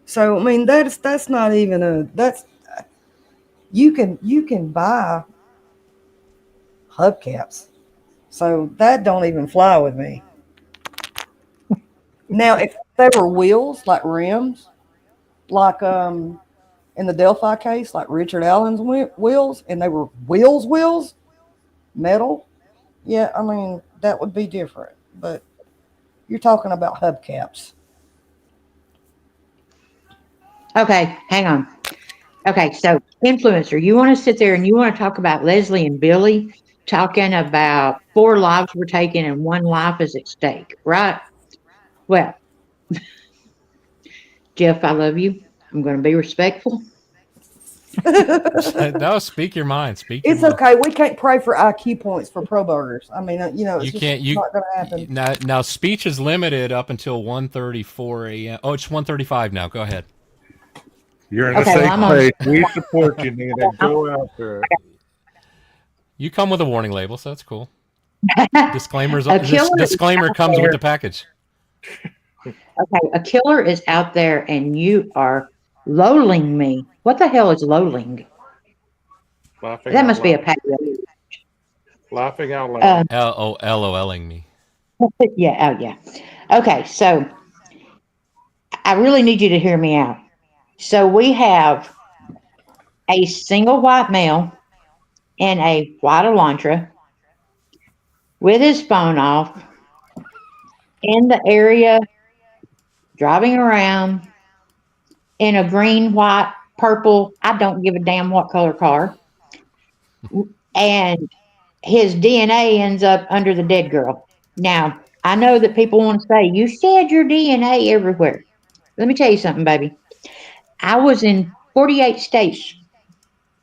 So I mean that's not even you can buy hubcaps. So that don't even fly with me. Now if they were wheels like rims, like in the Delphi case, like Richard Allen's wheels, and they were wheels, metal, yeah, I mean that would be different. But you're talking about hubcaps. Okay, hang on. Okay, so influencer, you want to sit there and you want to talk about Leslie and Billy talking about 4 lives were taken and 1 life is at stake, right? Well, Jeff, I love you. I'm going to be respectful. No, speak your mind. It's okay. We can't pray for IQ points for pro burgers. I mean, it's not going to happen. Now, speech is limited up until 1:34 a.m. Oh, it's 1:35 now. Go ahead. You're in a safe place. We support you, Nina. Go after it. You come with a warning label, so that's cool. Disclaimer comes with the package. Okay, a killer is out there and you are lolling me. What the hell is lolling? That must be a patio. Laughing out loud. LOLing me. Yeah, oh yeah. Okay, so I really need you to hear me out. So we have a single white male in a white Elantra with his phone off in the area, driving around in a green, white, purple, I don't give a damn what color car. And his DNA ends up under the dead girl. Now, I know that people want to say, you shed your DNA everywhere. Let me tell you something, baby. I was in 48 states.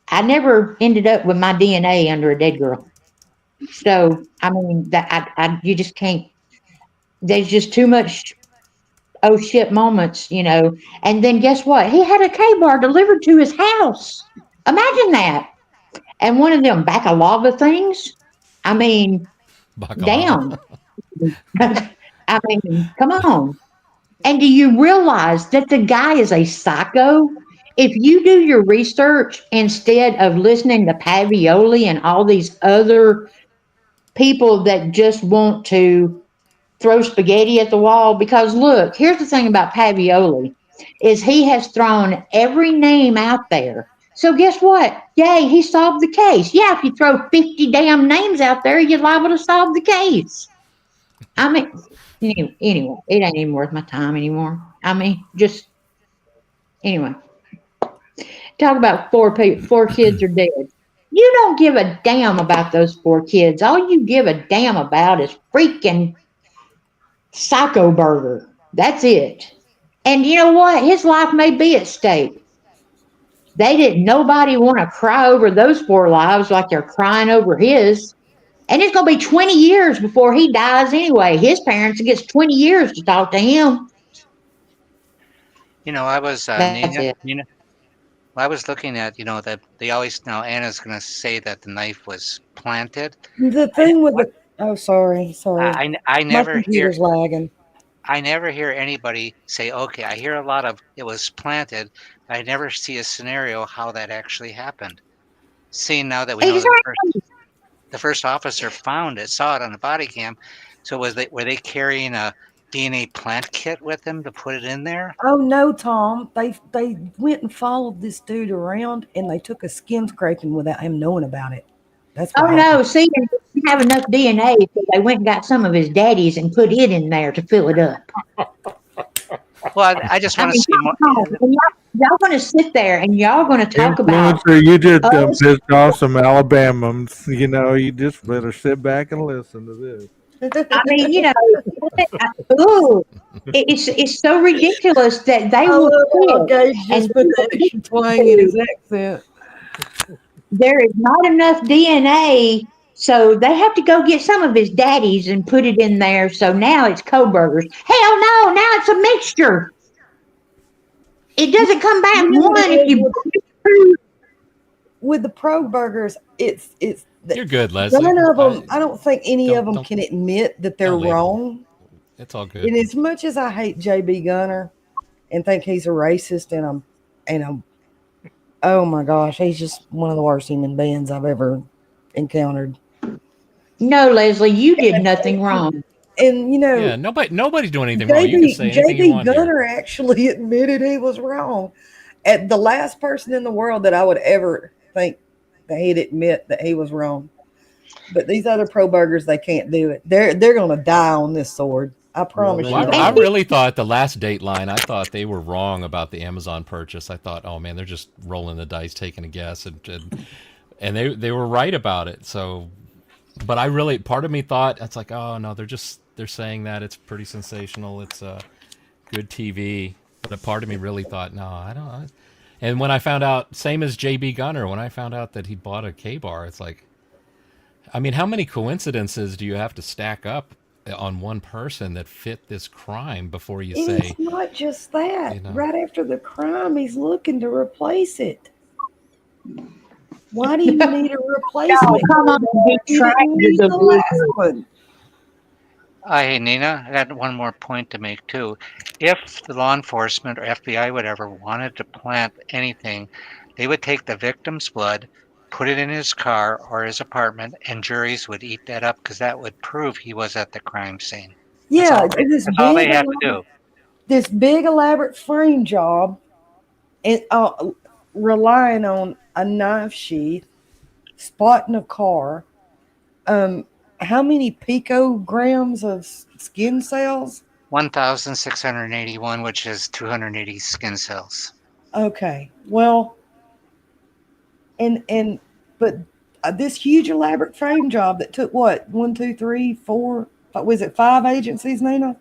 I never ended up with my DNA under a dead girl. So, I mean, you just can't. There's just too much oh shit moments, you know. And then guess what? He had a KBAR delivered to his house. Imagine that. And one of them balaclava things. I mean, damn. I mean, come on. And do you realize that the guy is a psycho? If you do your research instead of listening to Pavioli and all these other people that just want to throw spaghetti at the wall, because look, here's the thing about Pavioli is he has thrown every name out there. So guess what? Yay, he solved the case. Yeah, if you throw 50 damn names out there, you're liable to solve the case. I mean, Anyway, it ain't even worth my time anymore. I mean, just anyway. Talk about four kids are dead. You don't give a damn about those 4 kids. All you give a damn about is freaking Psycho Burger. That's it. And you know what? His life may be at stake. They didn't, nobody want to cry over those 4 lives like they're crying over his. And it's going to be 20 years before he dies anyway. His parents gets 20 years to talk to him. I was That's it. I was looking at that they always now Anna's going to say that the knife was planted. The thing with the sorry. I My never hear computer's lagging. anybody say, okay, I hear a lot of it was planted. But I never see a scenario how that actually happened. Seeing now that we know the first officer saw it on the body cam. So were they carrying a DNA plant kit with them to put it in there? Oh no, Tom. They went and followed this dude around and they took a skin scraping without him knowing about it. That's what happened. No, see, they didn't have enough DNA, so they went and got some of his daddy's and put it in there to fill it up. Well, I just want to see more. Y'all going to sit there and y'all going to talk about. Influencer, you just pissed off some Alabamans. You just better sit back and listen to this. I mean, ooh, it's so ridiculous that they will Gage just put that extra twang in his accent. There is not enough DNA, so they have to go get some of his daddy's and put it in there. So now it's Coworkers. Hell no, now it's a mixture. It doesn't come back one if you. With the Pro Burgers, it's You're good, Leslie. None of them. I don't think any of them can admit that they're wrong. It's all good. And as much as I hate JB Gunner and think he's a racist and I'm oh my gosh, he's just one of the worst human beings I've ever encountered. No, Leslie, you did nothing wrong. And yeah, nobody's doing anything wrong. You can say anything you want. Gunner actually admitted he was wrong. At the last person in the world that I would ever think that he'd admit that he was wrong. But these other Pro Burgers, they can't do it. They're going to die on this sword. I promise you. I really thought the last Dateline, I thought they were wrong about the Amazon purchase. I thought, oh man, they're just rolling the dice, taking a guess, and they were right about it. So, but part of me thought it's like, oh no, they're saying that it's pretty sensational, it's good TV. But a part of me really thought, no, I don't. And when I found out, same as JB Gunner, when I found out that he bought a KBAR, it's like, I mean, how many coincidences do you have to stack up on one person that fit this crime before you say? It's not just that. Right after the crime, he's looking to replace it. Why do you need a replacement? Come on, the last one. Hey, Nina, I got one more point to make, too. If the law enforcement or FBI, whatever, wanted to plant anything, they would take the victim's blood, put it in his car or his apartment, and juries would eat that up because that would prove he was at the crime scene. Yeah, that's all they have to do. This big, elaborate frame job, and relying on a knife sheath, spotting a car, how many picograms of skin cells? 1,681, which is 280 skin cells. Okay, well, but this huge elaborate frame job that took what, 1, 2, 3, 4, was it 5 agencies, Nina?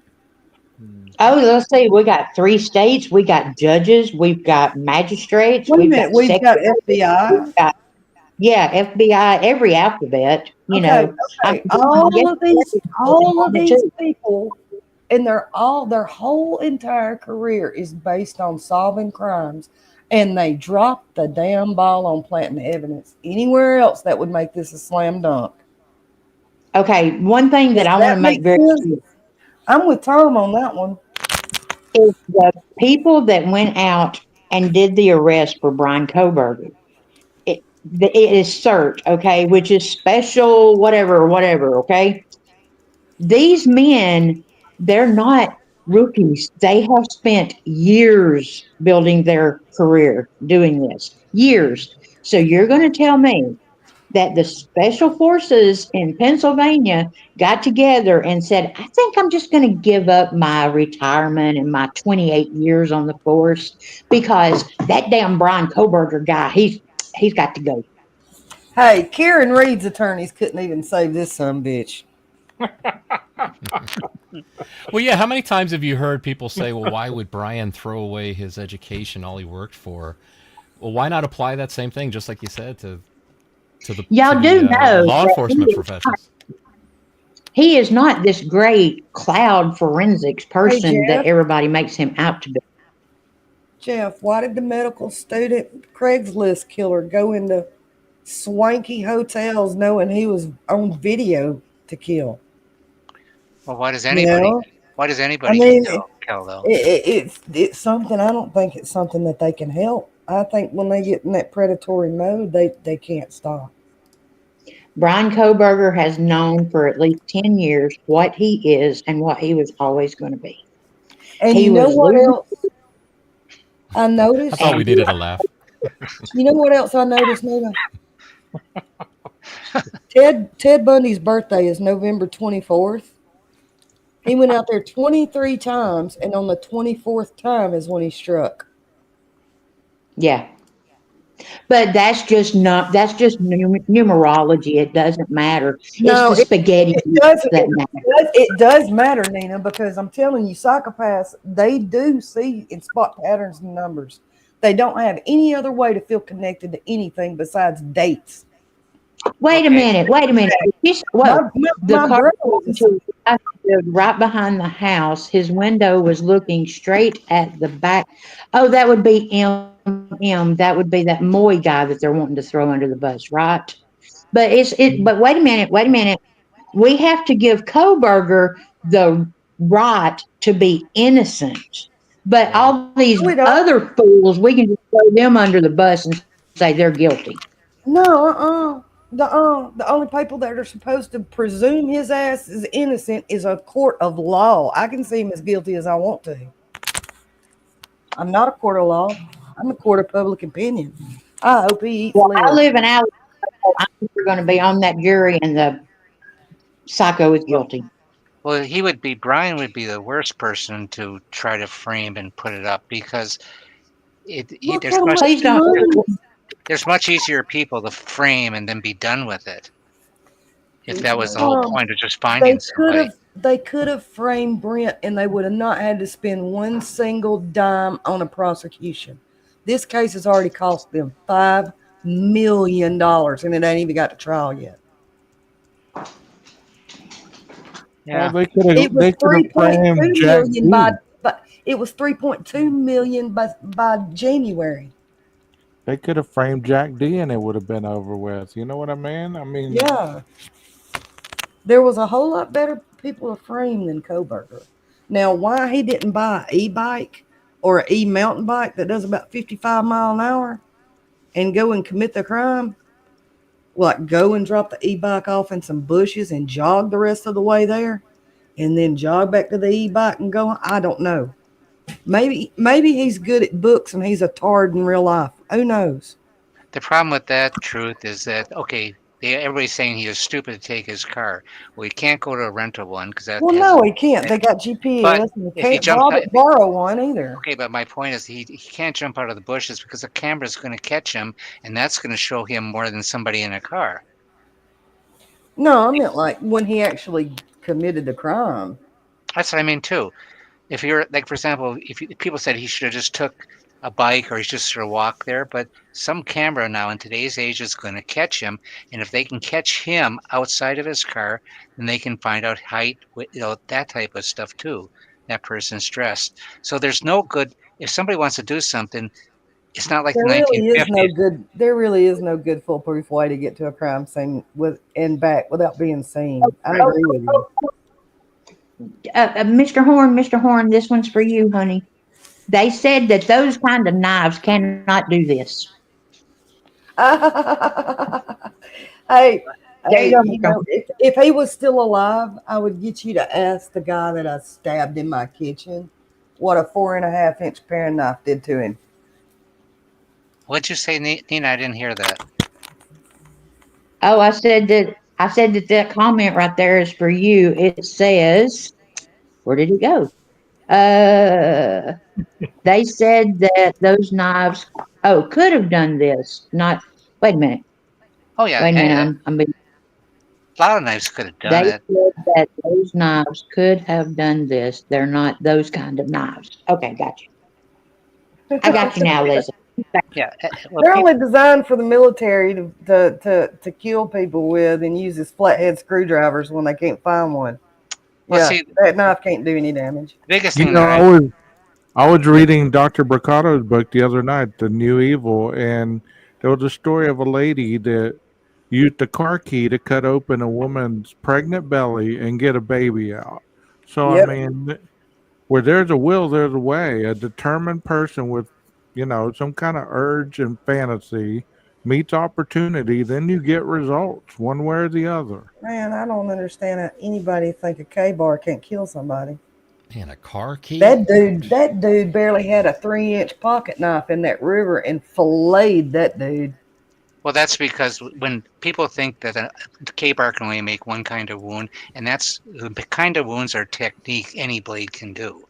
Oh, let's see. We got 3 states. We got judges. We've got magistrates. We've got FBI. FBI. Every alphabet. Okay. All of these people, and their whole entire career is based on solving crimes, and they dropped the damn ball on planting evidence. Anywhere else, that would make this a slam dunk. Okay, one thing that I want to make very clear. I'm with Tom on that one. Is the people that went out and did the arrest for Brian Coworker. It is search, okay, which is special, whatever, okay? These men, they're not rookies. They have spent years building their career doing this. Years. So you're going to tell me that the special forces in Pennsylvania got together and said, I think I'm just going to give up my retirement and my 28 years on the force because that damn Brian Koberger guy, he's got to go. Hey, Karen Reed's attorneys couldn't even save this son bitch. Well, yeah. How many times have you heard people say, "Well, why would Brian throw away his education, all he worked for?" Well, why not apply that same thing, just like you said, to the Y'all do know law that enforcement professions? he is not this great cloud forensics Hey, person that Jeff. everybody makes him out to be. Jeff, why did the medical student Craigslist killer go into swanky hotels knowing he was on video to kill? Well, why does You anybody? know, Why does I anybody mean, kill though? it's something. I don't think it's something that they can help. I think when they get in that predatory mode, they can't stop. Brian Koberger has known for at least 10 years what he is and what he was always going to be. And He you know was what losing, else I I noticed? thought we needed a laugh. You know what else I noticed, Nina? Ted Bundy's birthday is November 24th. He went out there 23 times, and on the 24th time is when he struck. yeah. But that's just numerology. It doesn't matter. It's No, the spaghetti it doesn't. that matters. It does matter, Nina, because I'm telling you, psychopaths, they do see and spot patterns and numbers. They don't have any other way to feel connected to anything besides dates. Wait a Okay. minute. Well, the My car brother was right behind the house. His window was looking straight at the back. Oh, that would be M. That would be that Moy guy that they're wanting to throw under the bus, right? But But wait a minute. Wait a minute. We have to give Koberger the right to be innocent. But all these we don't. other fools, we can just throw them under the bus and say they're guilty. No, the only people that are supposed to presume his ass is innocent is a court of law. I can see him as guilty as I want to. I'm not a court of law. I'm a court of public opinion. I hope he eats Well, I live. live in Alabama. I think we're going to be on that jury, and the psycho is guilty. Well, Brian would be the worst person to try to frame and put it up because Look there's how much much Please don't. money. there's much easier people to frame and then be done with it. If that was the whole point of just finding somebody. They could have framed Brent and they would have not had to spend one single dime on a prosecution. This case has already cost them $5 million and it ain't even got to trial yet. Yeah. Well, they could It was have framed Jack D. it was 3.2 million by January. They could have framed Jack D and it would have been over with. You know what I mean? I mean, Yeah. There was a whole lot better people to frame than Koberger. Now, why he didn't buy an e-bike or an e-mountain bike that does about 55 miles an hour and go and commit the crime, like go and drop the e-bike off in some bushes and jog the rest of the way there and then jog back to the e-bike and go, I don't know. Maybe he's good at books and he's a tard in real life. Who knows? The problem with that truth is that everybody's saying he is stupid to take his car. Well, he can't go to a rental one because that. Well, no, he can't. They got GPS But and he if he can't jumps, borrow one either. okay, but my point is he can't jump out of the bushes because the camera is going to catch him, and that's going to show him more than somebody in a car. No, I meant like when he actually committed the crime. That's what I mean too. If you're like, for example, people said he should have just took a bike or he just sort of walk there, but some camera now in today's age is going to catch him, and if they can catch him outside of his car, then they can find out height, that type of stuff too. That person's dressed. So there's no good if somebody wants to do something. It's not like There the really is 1950s. no good. There really is no good foolproof way to get to a crime scene and back without being seen. I agree with you. Mr. Horn, this one's for you, honey. They said that those kind of knives cannot do this. Hey, There you go, you know, if he was still alive, I would get you to ask the guy that I stabbed in my kitchen what a 4.5-inch paring knife did to him. What'd you say, Nina? I didn't hear that. Oh, I said that comment right there is for you. It says, where did it go? Uh, they said that those knives, could have done this. Not, wait a minute. Oh yeah, Wait a minute. I'm being, a lot of knives could have done they it. said that those knives could have done this. They're not those kind of knives. Okay, got you. I got you now, Liz. Yeah, well, They're people, only designed for the military to kill people with and use as flathead screwdrivers when they can't find one. well, Yeah, see, that knife can't do any damage. the biggest You thing know, that I was reading Dr. Bricato's book the other night, The New Evil, and there was a story of a lady that used the car key to cut open a woman's pregnant belly and get a baby out. So, I Yep. mean, where there's a will, there's a way. A determined person with, some kind of urge and fantasy meets opportunity, then you get results one way or the other. Man, I don't understand how anybody think a KBAR can't kill somebody. Man, a car key? That dude barely had a 3-inch pocket knife in that river and filleted that dude. well, that's because when people think that a KBAR can only make one kind of wound, and that's the kind of wounds or technique any blade can do.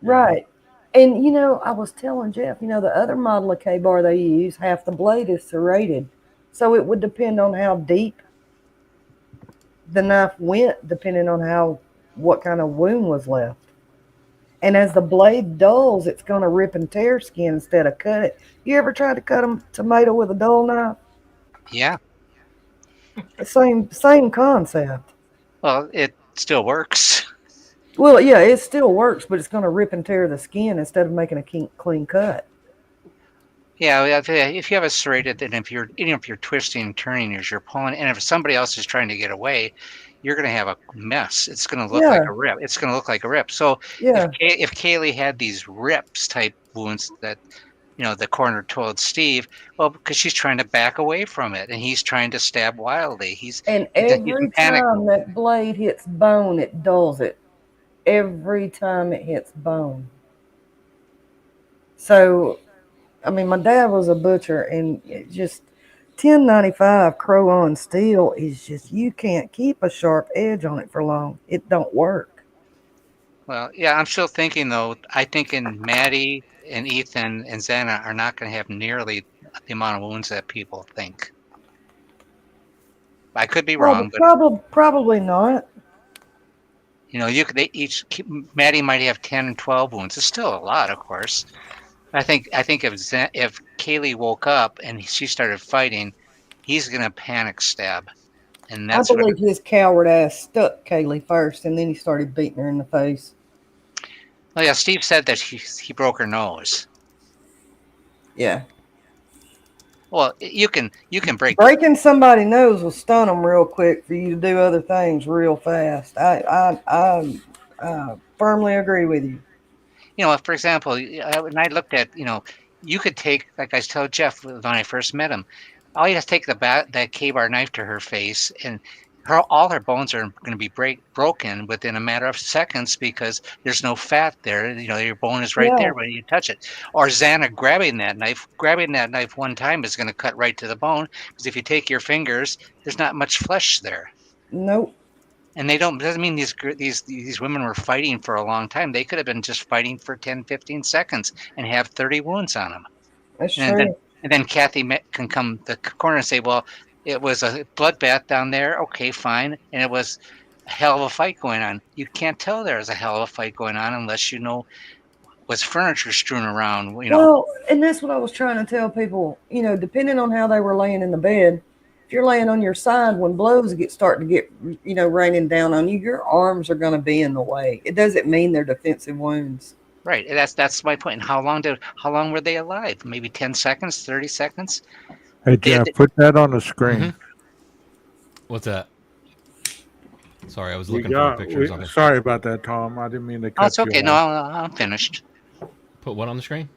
Right. And I was telling Jeff, the other model of KBAR they use, half the blade is serrated. So it would depend on how deep the knife went, depending on what kind of wound was left. And as the blade dulls, it's going to rip and tear skin instead of cut it. You ever tried to cut a tomato with a dull knife? Yeah, Same concept. well, it still works. Well, yeah, it still works, but it's going to rip and tear the skin instead of making a clean cut. Yeah, if you have a serrated, and if you're twisting and turning as you're pulling, and if somebody else is trying to get away, you're going to have a mess. It's going to look like Yeah. a rip. It's going to look like a rip. So Yeah. if Kaylee had these rips type wounds that, the coroner told Steve, well, because she's trying to back away from it, and he's trying to stab wildly. And he's in every panic time mode. that blade hits bone, it dulls it. Every time it hits bone. So, I mean, my dad was a butcher, and it just 1095 crow on steel is just, you can't keep a sharp edge on it for long. It don't work. Well, yeah, I'm still thinking though. I think in Maddie and Ethan and Zana are not going to have nearly the amount of wounds that people think. I could be wrong, but Probably not. Maddie might have 10 and 12 wounds. It's still a lot, of course. I think if Kaylee woke up and she started fighting, he's going to panic stab, and I that's believe his coward ass stuck Kaylee first, and then he started beating her in the face. Oh yeah, Steve said that he broke her nose. Yeah. Well, you can break. Breaking somebody's nose will stun them real quick for you to do other things real fast. I firmly agree with you. For example, when I looked at, you could take, like I told Jeff when I first met him, all you have to take that KBAR knife to her face, and all her bones are going to be broken within a matter of seconds because there's no fat there. Your bone is right there when you touch it. Or Zana grabbing that knife one time is going to cut right to the bone, because if you take your fingers, there's not much flesh there. Nope. And doesn't mean these women were fighting for a long time. They could have been just fighting for 10, 15 seconds and have 30 wounds on them. That's And true. then Kathy can come the corner and say, well, it was a bloodbath down there. Okay, fine. And it was a hell of a fight going on. You can't tell there was a hell of a fight going on unless was furniture strewn around. Well, and that's what I was trying to tell people. Depending on how they were laying in the bed, if you're laying on your side, when blows start to get raining down on you, your arms are going to be in the way. It doesn't mean they're defensive wounds. Right. That's my point. And how long were they alive? Maybe 10 seconds, 30 seconds? Hey, Jeff, put that on the screen. Mm-hmm. What's that? Sorry, I was looking for pictures on it. Sorry about that, Tom. I didn't mean to cut Oh, it's okay. you No, off. I'm finished. Put what on the screen?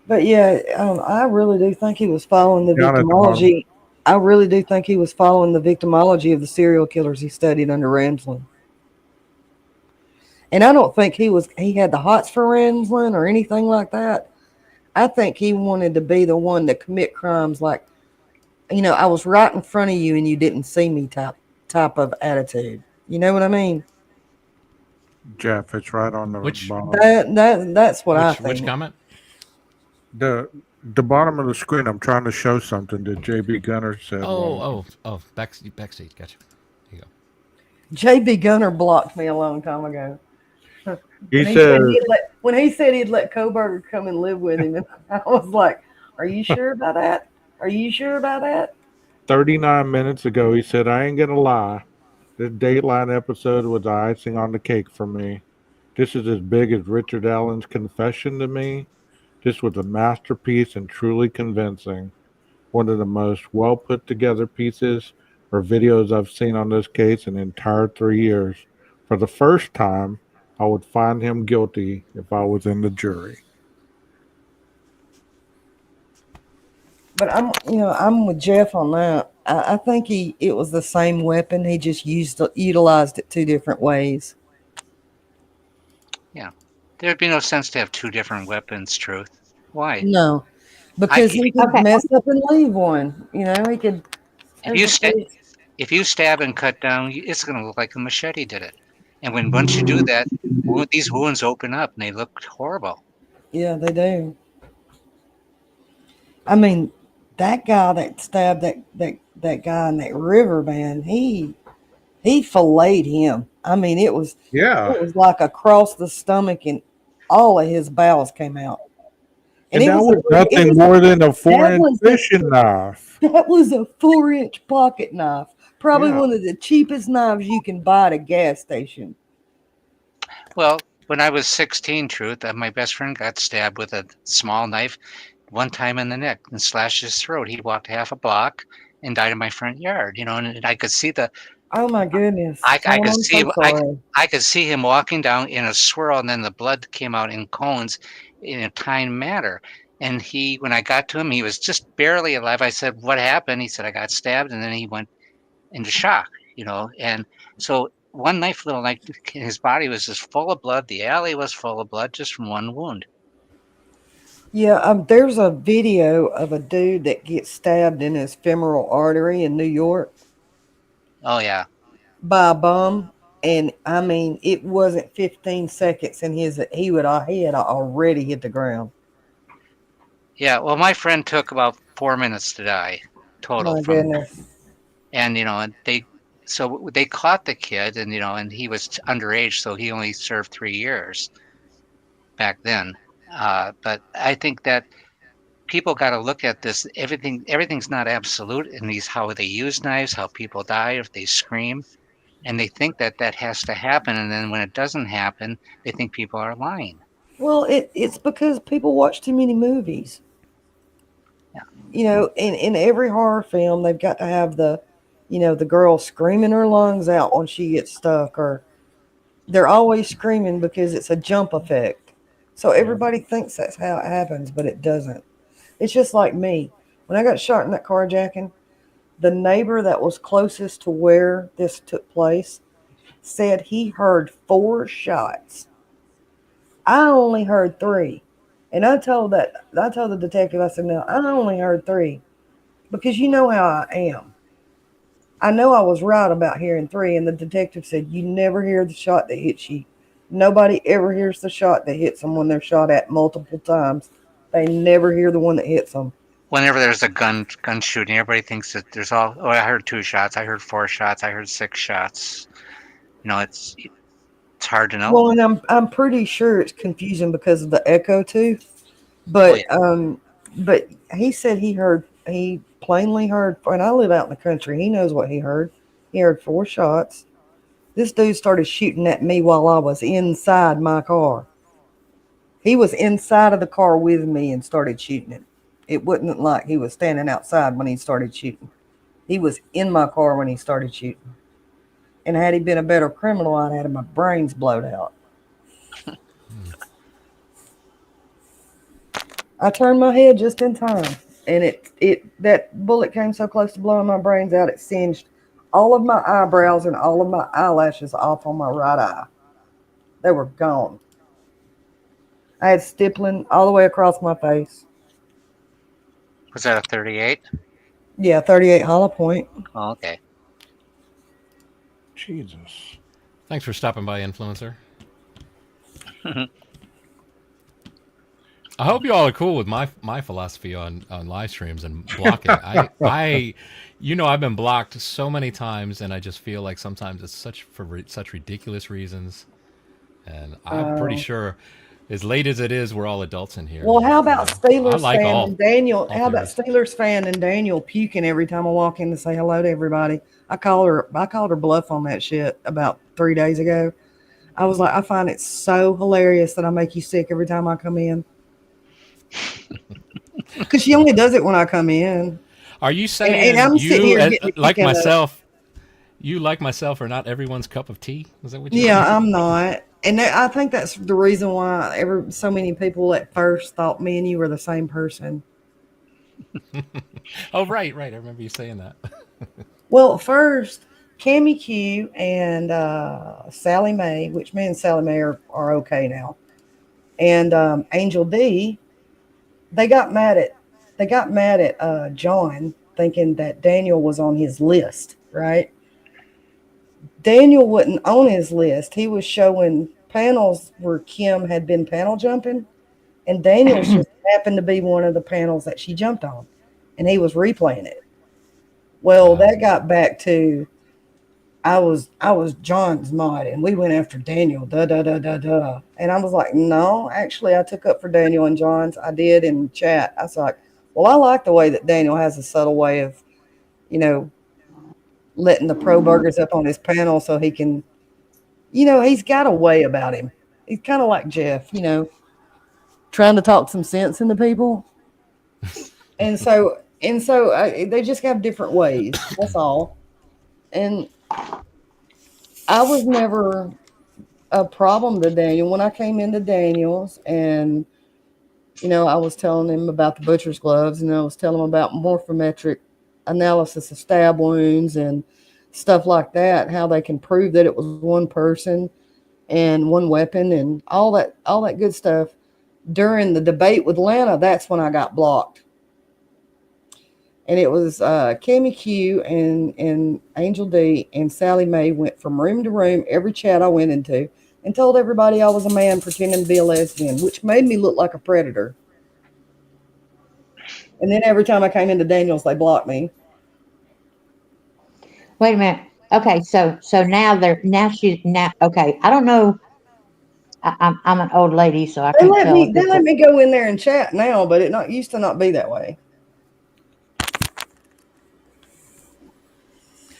But yeah, I really do think he was following the Down at the victimology. I really do think he was following the victimology of the serial killers he studied under Ramsland. And I don't think he had the hots for Ramsland or anything like that. I think he wanted to be the one to commit crimes like I was right in front of you and you didn't see me type of attitude. You know what I mean? Jeff, it's right on the Which bottom. That's what I which think. comment? The bottom of the screen. I'm trying to show something that JB Gunner said. Backseat. Gotcha. Here you go. JB Gunner blocked me a long time ago. He When he says, said he'd let Coworker come and live with him, and I was like, "Are you sure about that? Are you sure about that?" 39 minutes ago, he said, I ain't gonna lie. This Dateline episode was the icing on the cake for me. This is as big as Richard Allen's confession to me. This was a masterpiece and truly convincing. One of the most well put together pieces or videos I've seen on this case in the entire 3 years. For the first time, I would find him guilty if I was in the jury. But I'm with Jeff on that. I think it was the same weapon. He just utilized it two different ways. Yeah. There'd be no sense to have two different weapons, Truth. Why? No, because he could Okay. mess up and leave one. He could. If you stab and cut down, it's going to look like a machete did it. And once you do that, these wounds open up and they look horrible. Yeah, they do. I mean, that guy that stabbed that guy in that river, man, he filleted him. I mean, it was like across the stomach, and all of his bowels came out. And that was nothing more than a 4-inch fishing knife. That was a 4-inch pocket knife. Probably one of the cheapest knives you can buy at a gas station. Well, when I was 16, Truth, my best friend got stabbed with a small knife one time in the neck and slashed his throat. He walked half a block and died in my front yard, and I could see oh my goodness. I could see him, I could see him walking down in a swirl, and then the blood came out in cones in a time matter. And when I got to him, he was just barely alive. I said, "What happened?" He said, "I got stabbed," and then he went into shock, and so one little knife, his body was just full of blood. The alley was full of blood just from one wound. Yeah, there's a video of a dude that gets stabbed in his femoral artery in New York. Oh, yeah. By a bum. And I mean, it wasn't 15 seconds and he had already hit the ground. Yeah, well, my friend took about 4 minutes to die total. My goodness. And, they caught the kid and he was underage, so he only served 3 years back then. But I think that people got to look at this. Everything's not absolute in how they use knives, how people die if they scream, and they think that has to happen. And then when it doesn't happen, they think people are lying. Well, it's because people watch too many movies. Yeah. In every horror film, they've got to have the girl screaming her lungs out when she gets stuck, or they're always screaming because it's a jump effect. So everybody thinks that's how it happens, but it doesn't. It's just like me. When I got shot in that carjacking, the neighbor that was closest to where this took place said he heard 4 shots. I only heard 3. And I told the detective, I said, no, I only heard 3. Because you know how I am. I know I was right about hearing 3. And the detective said, you never hear the shot that hits you. Nobody ever hears the shot that hits them when they're shot at multiple times. They never hear the one that hits them. Whenever there's a gun shooting, everybody thinks that there's I heard 2 shots, I heard 4 shots, I heard 6 shots. It's hard to know. Well, and I'm pretty sure it's confusing because of the echo too. But but he said he plainly heard, and I live out in the country. He knows what he heard. He heard 4 shots. This dude started shooting at me while I was inside my car. He was inside of the car with me and started shooting it. It wasn't like he was standing outside when he started shooting. He was in my car when he started shooting. And had he been a better criminal, I'd had my brains blowed out. I turned my head just in time, and that bullet came so close to blowing my brains out, it singed all of my eyebrows and all of my eyelashes off on my right eye. They were gone. I had stippling all the way across my face. Was that a 38? Yeah, 38 Hollow Point. Oh, okay. Jesus. Thanks for stopping by, influencer. I hope you all are cool with my philosophy on live streams and blocking. I've been blocked so many times, and I just feel like sometimes it's such ridiculous reasons. And I'm pretty sure, as late as it is, we're all adults in here. Well, how You about know, I Steelers like fan and Daniel? all How about theories. Steelers fan and Daniel puking every time I walk in to say hello to everybody? I called her bluff on that shit about 3 days ago. I was like, I find it so hilarious that I make you sick every time I come in. Because she only does it when I come in. Are you And saying I'm sitting you, here getting a like kick out of it. myself, you like myself are not everyone's cup of tea? Is that what you're Yeah, saying? I'm not. And I think that's the reason why so many people at first thought me and you were the same person. Oh, right. I remember you saying that. Well, first, Cammy Q and Sally Mae, which me and Sally Mae are okay now, and Angel D, they got mad at John, thinking that Daniel was on his list, right? Daniel wasn't on his list. He was showing panels where Kim had been panel jumping, and Daniel's just happened to be one of the panels that she jumped on, and he was replaying it. Well, that got back to I was John's mod, and we went after Daniel. Da da da da da. And I was like, no, actually, I took up for Daniel and John's. I did in chat. I was like, well, I like the way that Daniel has a subtle way of, you know, letting the pro burgers up on his panel so he can, he's got a way about him. He's kind of like Jeff, trying to talk some sense into people. And so they just have different ways. That's all. And I was never a problem to Daniel when I came into Daniel's, and I was telling him about the butcher's gloves, and I was telling him about morphometric analysis of stab wounds and stuff like that, how they can prove that it was one person and one weapon and all that good stuff. During the debate with Lana, that's when I got blocked. And it was Cammy Q and Angel D and Sally Mae went from room to room, every chat I went into, and told everybody I was a man pretending to be a lesbian, which made me look like a predator. And then every time I came into Daniel's, they blocked me. Wait a minute. Okay, so now okay. I don't know. I'm an old lady, so I They can't let tell me if they it's let me go in there and chat now, but it used to not be that way.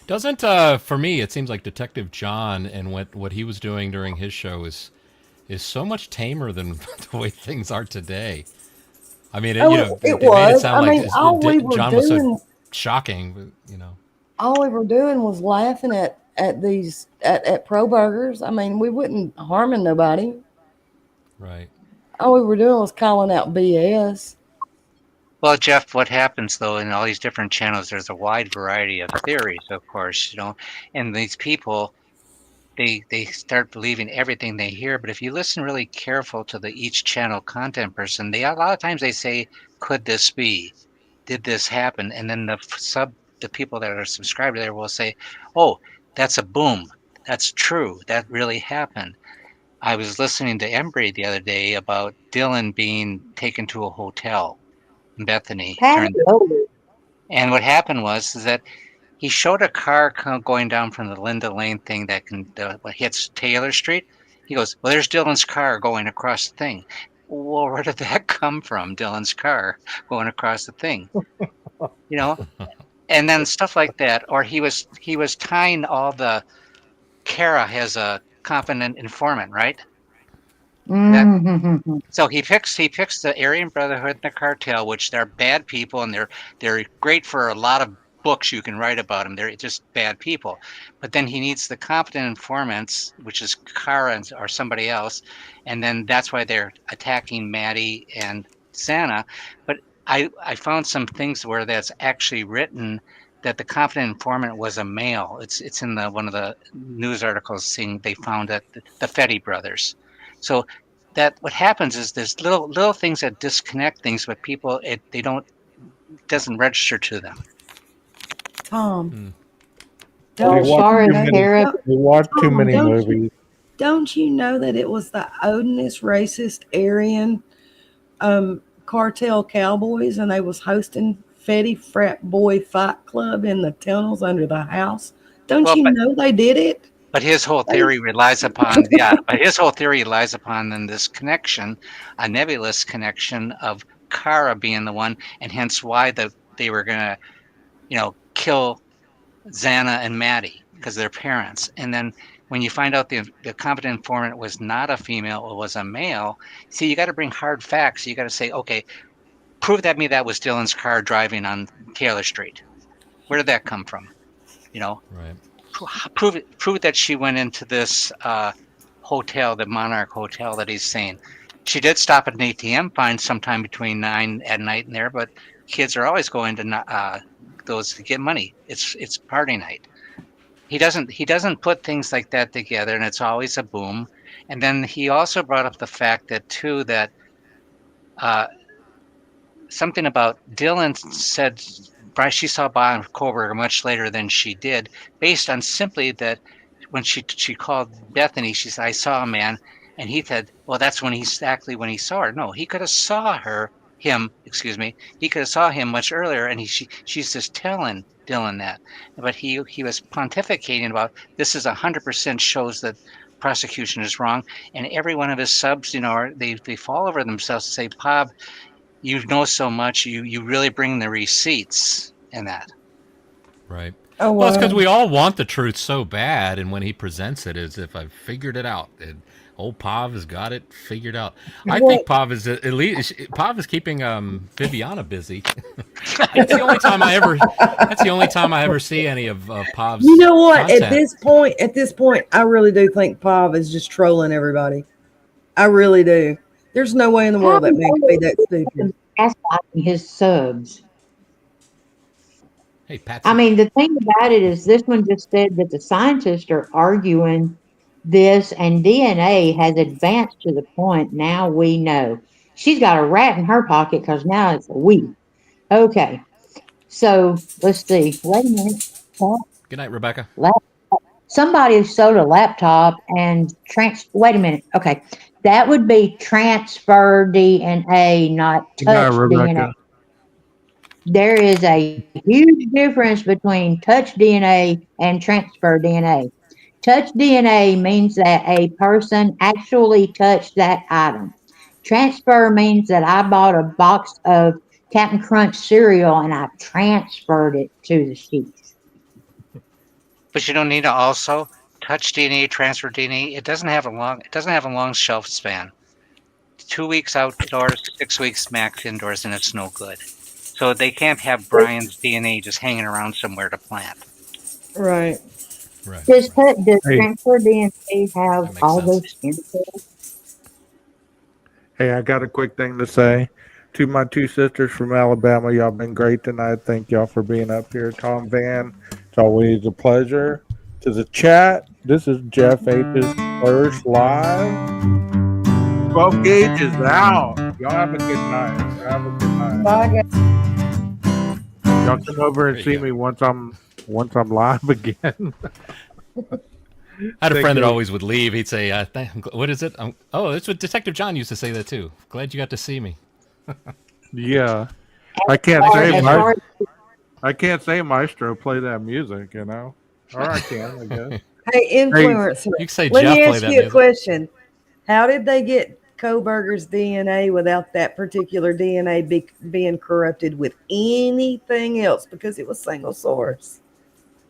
Doesn't for me it seems like Detective John and what he was doing during his show is so much tamer than the way things are today. I mean, It they made it was. sound I like mean, John was so shocking, all we were doing was laughing at these at pro burgers. I mean, we wasn't harming nobody. Right. All we were doing was calling out BS. Well, Jeff, what happens though in all these different channels, there's a wide variety of theories, of course, and these people, they start believing everything they hear. But if you listen really careful to each channel content person, they a lot of times they say, "Could this be? Did this happen?" And then the people that are subscribed there will say, "Oh, that's a boom. That's true. That really happened." I was listening to Embry the other day about Dylan being taken to a hotel in Bethany and what happened was is that he showed a car going down from the Linda Lane thing that hits Taylor Street. He goes, "Well, there's Dylan's car going across the thing." Well, where did that come from? Dylan's car going across the thing, you know? And then stuff like that. Or he was tying all the Kara has a competent informant, right? That Mm-hmm. So he picks the Aryan Brotherhood and the cartel, which they're bad people, and they're great for a lot of books you can write about them. They're just bad people. But then he needs the competent informants, which is Kara or somebody else, and then that's why they're attacking Maddie and Zana. But I found some things where that's actually written that the competent informant was a male. It's in one of the news articles saying they found that the Fetty brothers. So that what happens is there's little things that disconnect things, but people it doesn't register to them. Tom, They Well, don't as watch far too as many. therapy, They watch too Tom, many movies. don't you know that it was the Odinist racist Aryan cartel cowboys, and they was hosting Fetty Frat Boy Fight Club in the tunnels under the house? Don't Well, you know they did it? but his whole theory relies upon but his whole theory relies upon then this connection, a nebulous connection of Kara being the one, and hence why they were gonna, kill Zana and Maddie because they're parents. And then when you find out the competent informant was not a female, it was a male. See, you got to bring hard facts. You got to say, okay, prove that was Dylan's car driving on Taylor Street. Where did that come from? Right. Prove that she went into this hotel, the Monarch Hotel that he's saying. She did stop at an ATM find sometime between 9 at night and there, but kids are always going to those to get money. It's party night. He doesn't put things like that together, and it's always a boom. And then he also brought up the fact that too that something about Dylan said she saw Bob Coworker much later than she did, based on simply that when she called Bethany, she said, "I saw a man," and he said, "Well, that's when he saw her." No, he could have saw him. Excuse me. He could have saw him much earlier, and she's just telling Dylan that. But he was pontificating about this is 100% shows that prosecution is wrong, and every one of his subs, they fall over themselves to say, "Bob, you know so much. You really bring the receipts in that." Right. Oh, Well, it's because wow. we all want the truth so bad, and when he presents it as if I've figured it out, and old Pav has got it figured out. I Well, think Pav is at least Pav is keeping Viviana busy. That's the only time I ever. That's the only time I ever see any of Pav's. you know what? Content. At this point, I really do think Pav is just trolling everybody. I really do. There's no way in the world that man could be that stupid. gaslighting his subs. Hey, Patsy. I mean, the thing about it is this one just said that the scientists are arguing this, and DNA has advanced to the point now we know. She's got a rat in her pocket because now it's a we. Okay, so let's see. Wait a minute. Good night, Rebecca. Somebody sold a laptop and wait a minute. Okay, that would be transfer DNA, not Good night, touch Rebecca. DNA. There is a huge difference between touch DNA and transfer DNA. Touch DNA means that a person actually touched that item. Transfer means that I bought a box of Captain Crunch cereal and I transferred it to the sheath. But you don't need to also touch DNA, transfer DNA. It doesn't have a long shelf span. 2 weeks outdoors, 6 weeks max indoors, and it's no good. So they can't have Brian's DNA just hanging around somewhere to plant. Right. Right. Does Hey. transfer DNA That have makes all sense. those chemicals? Hey, I got a quick thing to say to my two sisters from Alabama. Y'all been great tonight. Thank y'all for being up here. Tom Van, it's always a pleasure. To the chat, this is Jeff H's first live. 12 gauge is out. Y'all have a good night. Y'all have a good night. Bye, guys. Y'all come over and There you see go. me once I'm live again. I had a Thank friend that you. always would leave. He'd say, "What is it?" Oh, that's what Detective John used to say that too. Glad you got to see me. Yeah, I can't Or say as far I can't say Maestro play that music, you know. Or I can, I guess. Hey, influencer. You can say Let Jeff me play ask that you a music. question. How did they get Coworker's DNA without that particular DNA being corrupted with anything else because it was single source?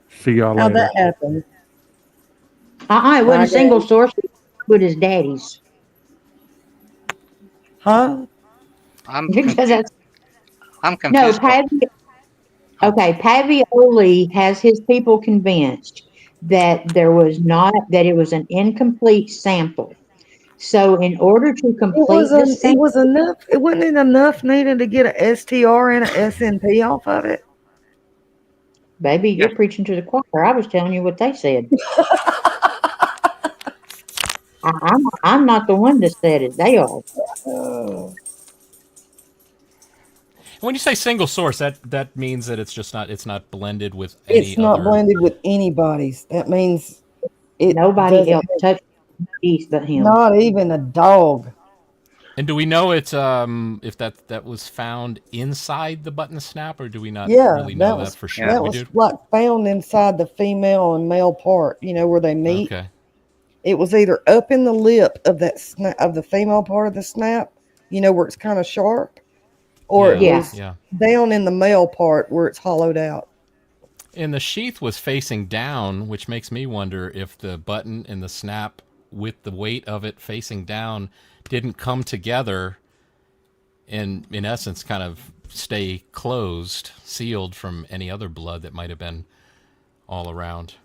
See y'all How'd later. that happen? it wasn't Bye, a single guys. source with his daddy's. Huh? I'm Because confused. that's I'm no confused. about- Okay, Pavioli has his people convinced that it was an incomplete sample. So in order to complete the It sample, was enough. It wasn't enough needed to get a STR and a SNP off of it. baby, you're preaching to the choir. I was telling you what they said. I'm not the one that said it. They are. Oh. When you say single source, that means that it's not blended with any It's not other. blended with anybody's. That means it Nobody doesn't else have, touched these but him. not even a dog. And do we know it's if that was found inside the button snap, or do we not Yeah, really know that for sure? that We was do. like found inside the female and male part. You know where they meet. Okay. It was either up in the lip of that of the female part of the snap, you know where it's kind of sharp, or it Yeah. was Yeah. down in the male part where it's hollowed out. And the sheath was facing down, which makes me wonder if the button and the snap, with the weight of it facing down, didn't come together and, in essence, kind of stay closed, sealed from any other blood that might have been all around.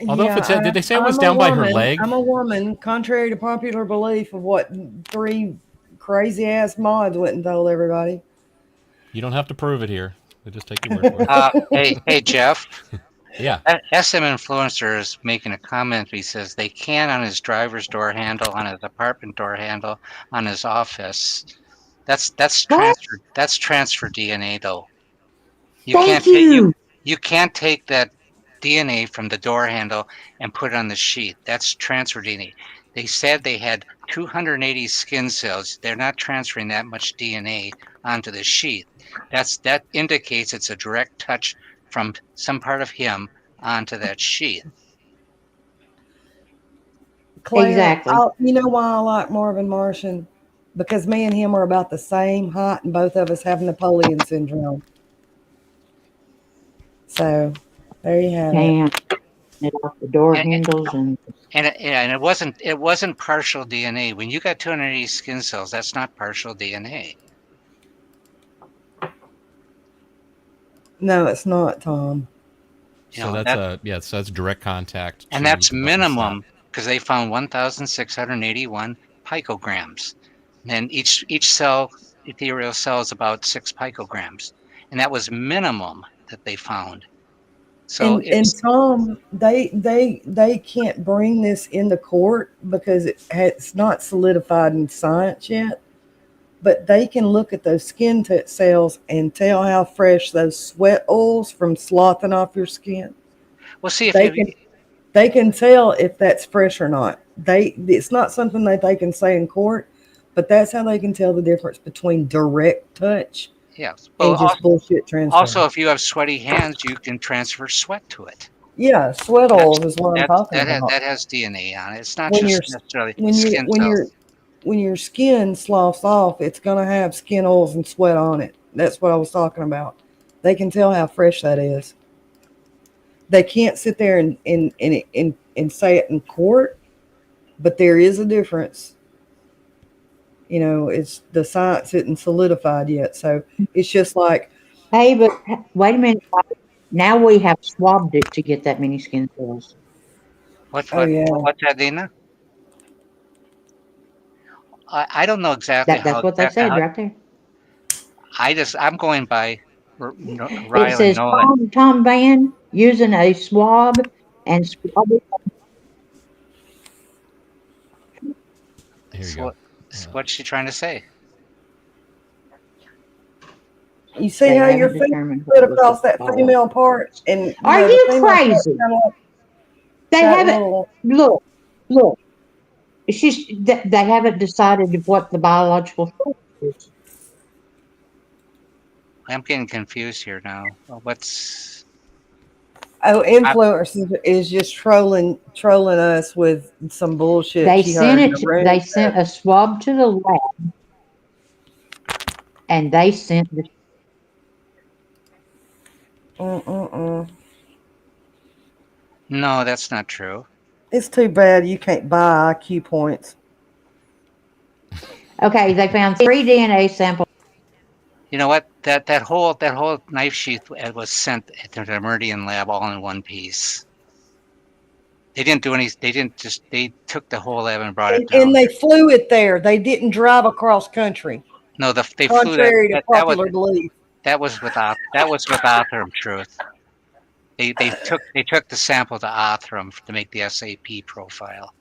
Although, if it said, did they say it was down by her leg? I'm a woman, contrary to popular belief of what 3 crazy ass mods went and told everybody. You don't have to prove it here. They just take your word for it. Hey, Jeff. Yeah. SM Influencer is making a comment. He says they can on his driver's door handle, on his apartment door handle, on his office. That's transfer. That's transfer DNA though. Thank you. You can't take that DNA from the door handle and put it on the sheath. That's transfer DNA. They said they had 280 skin cells. They're not transferring that much DNA onto the sheath. That indicates it's a direct touch from some part of him onto that sheath. Claire, Exactly. you know why I like Marvin Martian? Because me and him are about the same height, and both of us have Napoleon syndrome. So there you have it. Damn. It off the door handles and it wasn't partial DNA. When you got 280 skin cells, that's not partial DNA. No, it's not, Tom. So that's direct contact. And that's minimum, because they found 1,681 picograms. And each cell, ethereal cell, is about 6 picograms. And that was minimum that they found. So and Tom, they can't bring this into court because it's not solidified in science yet. But they can look at those skin cells and tell how fresh those sweat oils from sloughing off your skin. Well, see if they can tell if that's fresh or not. It's not something that they can say in court, but that's how they can tell the difference between direct touch and just bullshit transfer. Also, if you have sweaty hands, you can transfer sweat to it. Yeah, sweat oils is what I'm talking about. That has DNA on it. It's not just necessarily skin cells. When your skin sloughs off, it's going to have skin oils and sweat on it. That's what I was talking about. They can tell how fresh that is. They can't sit there and say it in court, but there is a difference. You know, it's the science isn't solidified yet. So it's just like, hey, but wait a minute. Now we have swabbed it to get that many skin cells. What's that, Dina? I don't know exactly That's what they said right there. I'm going by Riley. It says Tom Van using a swab and swab it. Here you go. What's she trying to say? You see how your finger put across that female part? And are you crazy? They haven't. Look. They haven't decided what the biological source is. I'm getting confused here now. What's? Influencers is just trolling us with some bullshit. They sent a swab to the lab, and they sent the. No, that's not true. It's too bad you can't buy IQ points. Okay, they found 3 DNA samples. You know what? That whole knife sheath was sent to the Meridian lab all in one piece. They didn't do any. They took the whole lab and brought it down. And they flew it there. They didn't drive across country. No, they flew that. Contrary to popular belief. That was with Othram Truth. They took the sample to Othram to make the SAP profile.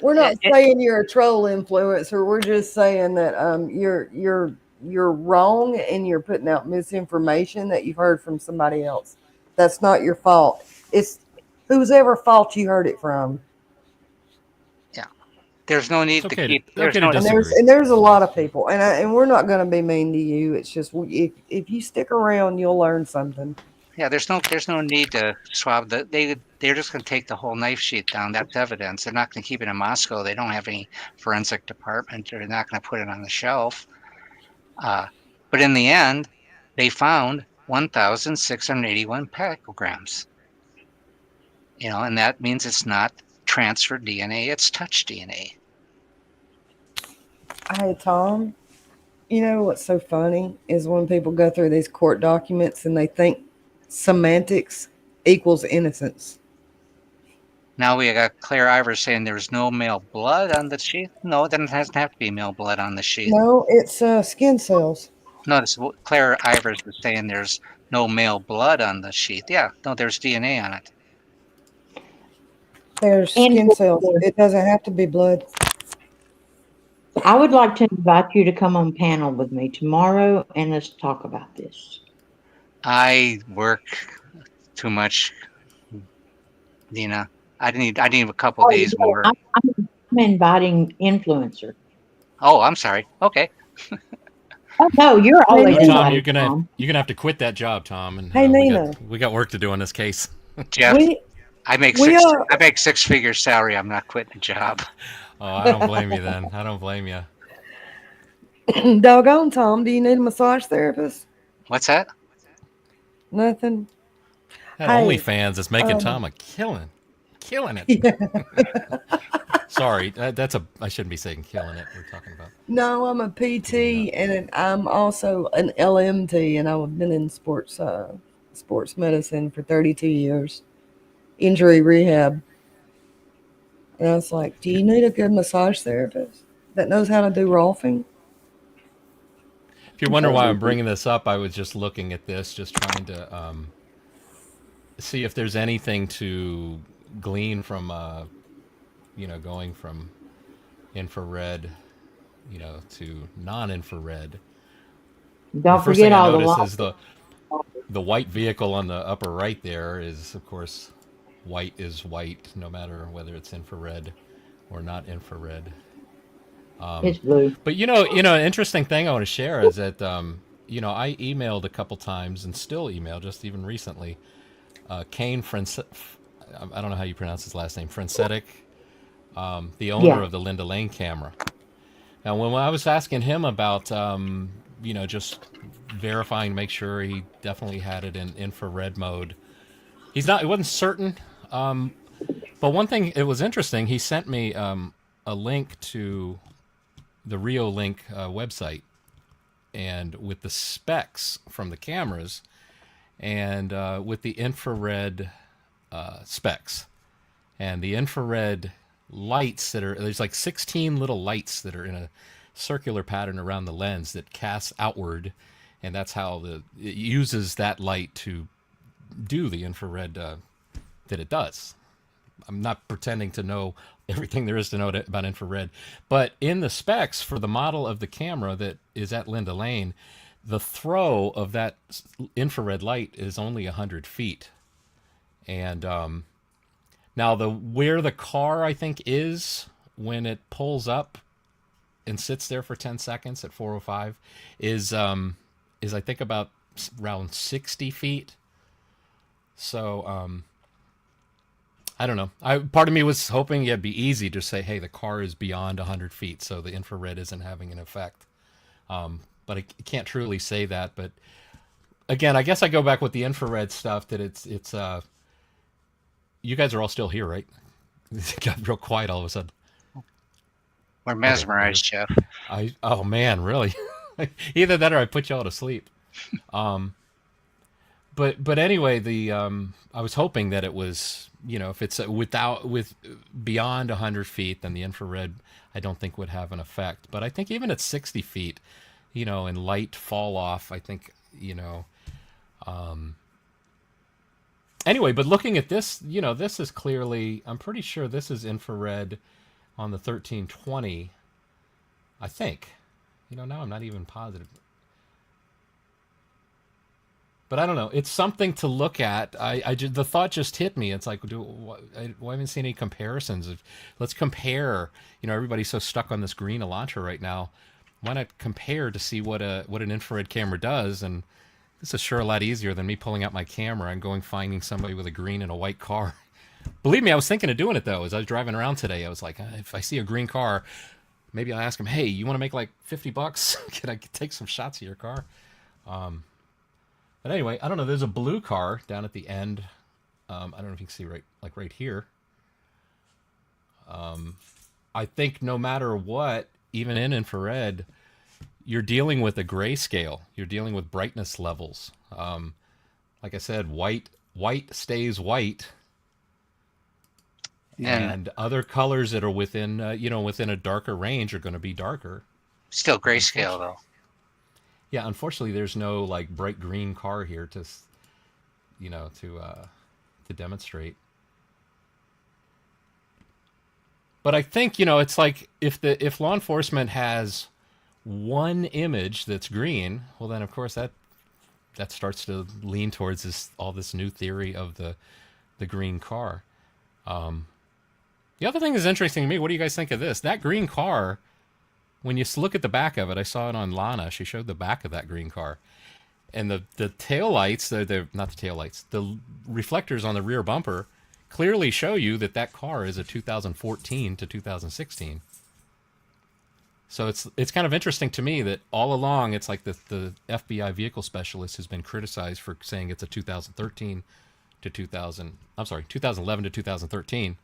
We're not it- saying you're a troll influencer. We're just saying that you're wrong and you're putting out misinformation that you've heard from somebody else. That's not your fault. It's whose ever fault you heard it from. there's no It's need to okay to keep. okay There's to no. disagree. And there's a lot of people, and we're not going to be mean to you. It's just if you stick around, you'll learn something. Yeah, there's no need to swab they're just going to take the whole knife sheath down. That's evidence. They're not going to keep it in Moscow. They don't have any forensic department. They're not going to put it on the shelf. But in the end, they found 1,681 picograms. And that means it's not transferred DNA, it's touch DNA. Hey, Tom, you know what's so funny is when people go through these court documents and they think semantics equals innocence. Now we got Claire Ivers saying there's no male blood on the sheath. No, then it doesn't have to be male blood on the sheath. No, it's skin cells. Notice Claire Ivers is saying there's no male blood on the sheath. Yeah, no, there's DNA on it. There's skin cells. It doesn't have to be blood. I would like to invite you to come on panel with me tomorrow and let's talk about this. I work too much, Dina. I need a couple days more. I'm inviting influencer. Oh, I'm sorry. Okay. Oh no, you're always No, Tom, invited. you're gonna have to quit that job, Tom. And Hey, Nina. we got work to do on this case. Jeff, We I make we six. are- I make six-figure salary. I'm not quitting a job. Oh, I don't blame you then. I don't blame you. doggone Tom, do you need a massage therapist? What's that? Nothing. That Hey, OnlyFans is making Tom a killing it. Sorry, I shouldn't be saying killing it. We're talking about. No, I'm a PT and I'm also an LMT, and I've been in sports medicine for 32 years, injury rehab. And I was like, do you need a good massage therapist that knows how to do rolfing? If you're wondering why I'm bringing this up, I was just looking at this, just trying to see if there's anything to glean from, going from infrared, to non-infrared. Don't The first forget thing I all the notice is laws. the white vehicle on the upper right there is, of course, white is white, no matter whether it's infrared or not infrared. It's blue. But an interesting thing I want to share is that I emailed a couple times and still email, just even recently, Kane I don't know how you pronounce his last name, Francetic, the owner of the Linda Lane camera. Now, when I was asking him about, just verifying to make sure he definitely had it in infrared mode, he wasn't certain. But one thing, it was interesting, he sent me a link to the Reolink website, and with the specs from the cameras, and with the infrared specs, and the infrared lights there's like 16 little lights that are in a circular pattern around the lens that casts outward, and that's how it uses that light to do the infrared that it does. I'm not pretending to know everything there is to know about infrared, but in the specs for the model of the camera that is at Linda Lane, the throw of that infrared light is only 100 feet. And now where the car, I think, is when it pulls up and sits there for 10 seconds at 4:05 is I think about around 60 feet. So I don't know. Part of me was hoping it'd be easy to say, hey, the car is beyond 100 feet, so the infrared isn't having an effect. But I can't truly say that. But again, I guess I go back with the infrared stuff that it's you guys are all still here, right? It got real quiet all of a sudden. We're mesmerized, Jeff. Oh man, really? Either that or I put y'all to sleep. But anyway, I was hoping that it was, if it's with beyond 100 feet, then the infrared I don't think would have an effect. But I think even at 60 feet, in light fall off, I think, anyway, but looking at this, this is clearly, I'm pretty sure this is infrared on the 1320, I think. Now I'm not even positive. But I don't know. It's something to look at. The thought just hit me. It's like, I haven't seen any comparisons. Let's compare. Everybody's so stuck on this green Elantra right now. Why not compare to see what an infrared camera does? And this is sure a lot easier than me pulling out my camera and finding somebody with a green and a white car. Believe me, I was thinking of doing it, though. As I was driving around today, I was like, if I see a green car, maybe I'll ask him, hey, you want to make like $50? Can I take some shots of your car? But anyway, I don't know. There's a blue car down at the end. I don't know if you can see right here. I think no matter what, even in infrared, you're dealing with a grayscale. You're dealing with brightness levels. Like I said, white stays white. And other colors that are within a darker range are going to be darker. Still grayscale, though. Yeah, unfortunately, there's no like bright green car here to demonstrate. But I think it's like if law enforcement has one image that's green, well then of course that starts to lean towards all this new theory of the green car. The other thing that's interesting to me, what do you guys think of this? That green car, when you look at the back of it, I saw it on Lana. She showed the back of that green car. And the taillights, they're not the taillights, the reflectors on the rear bumper clearly show you that car is a 2014 to 2016. So it's kind of interesting to me that all along it's like the FBI vehicle specialist has been criticized for saying it's a 2011 to 2013.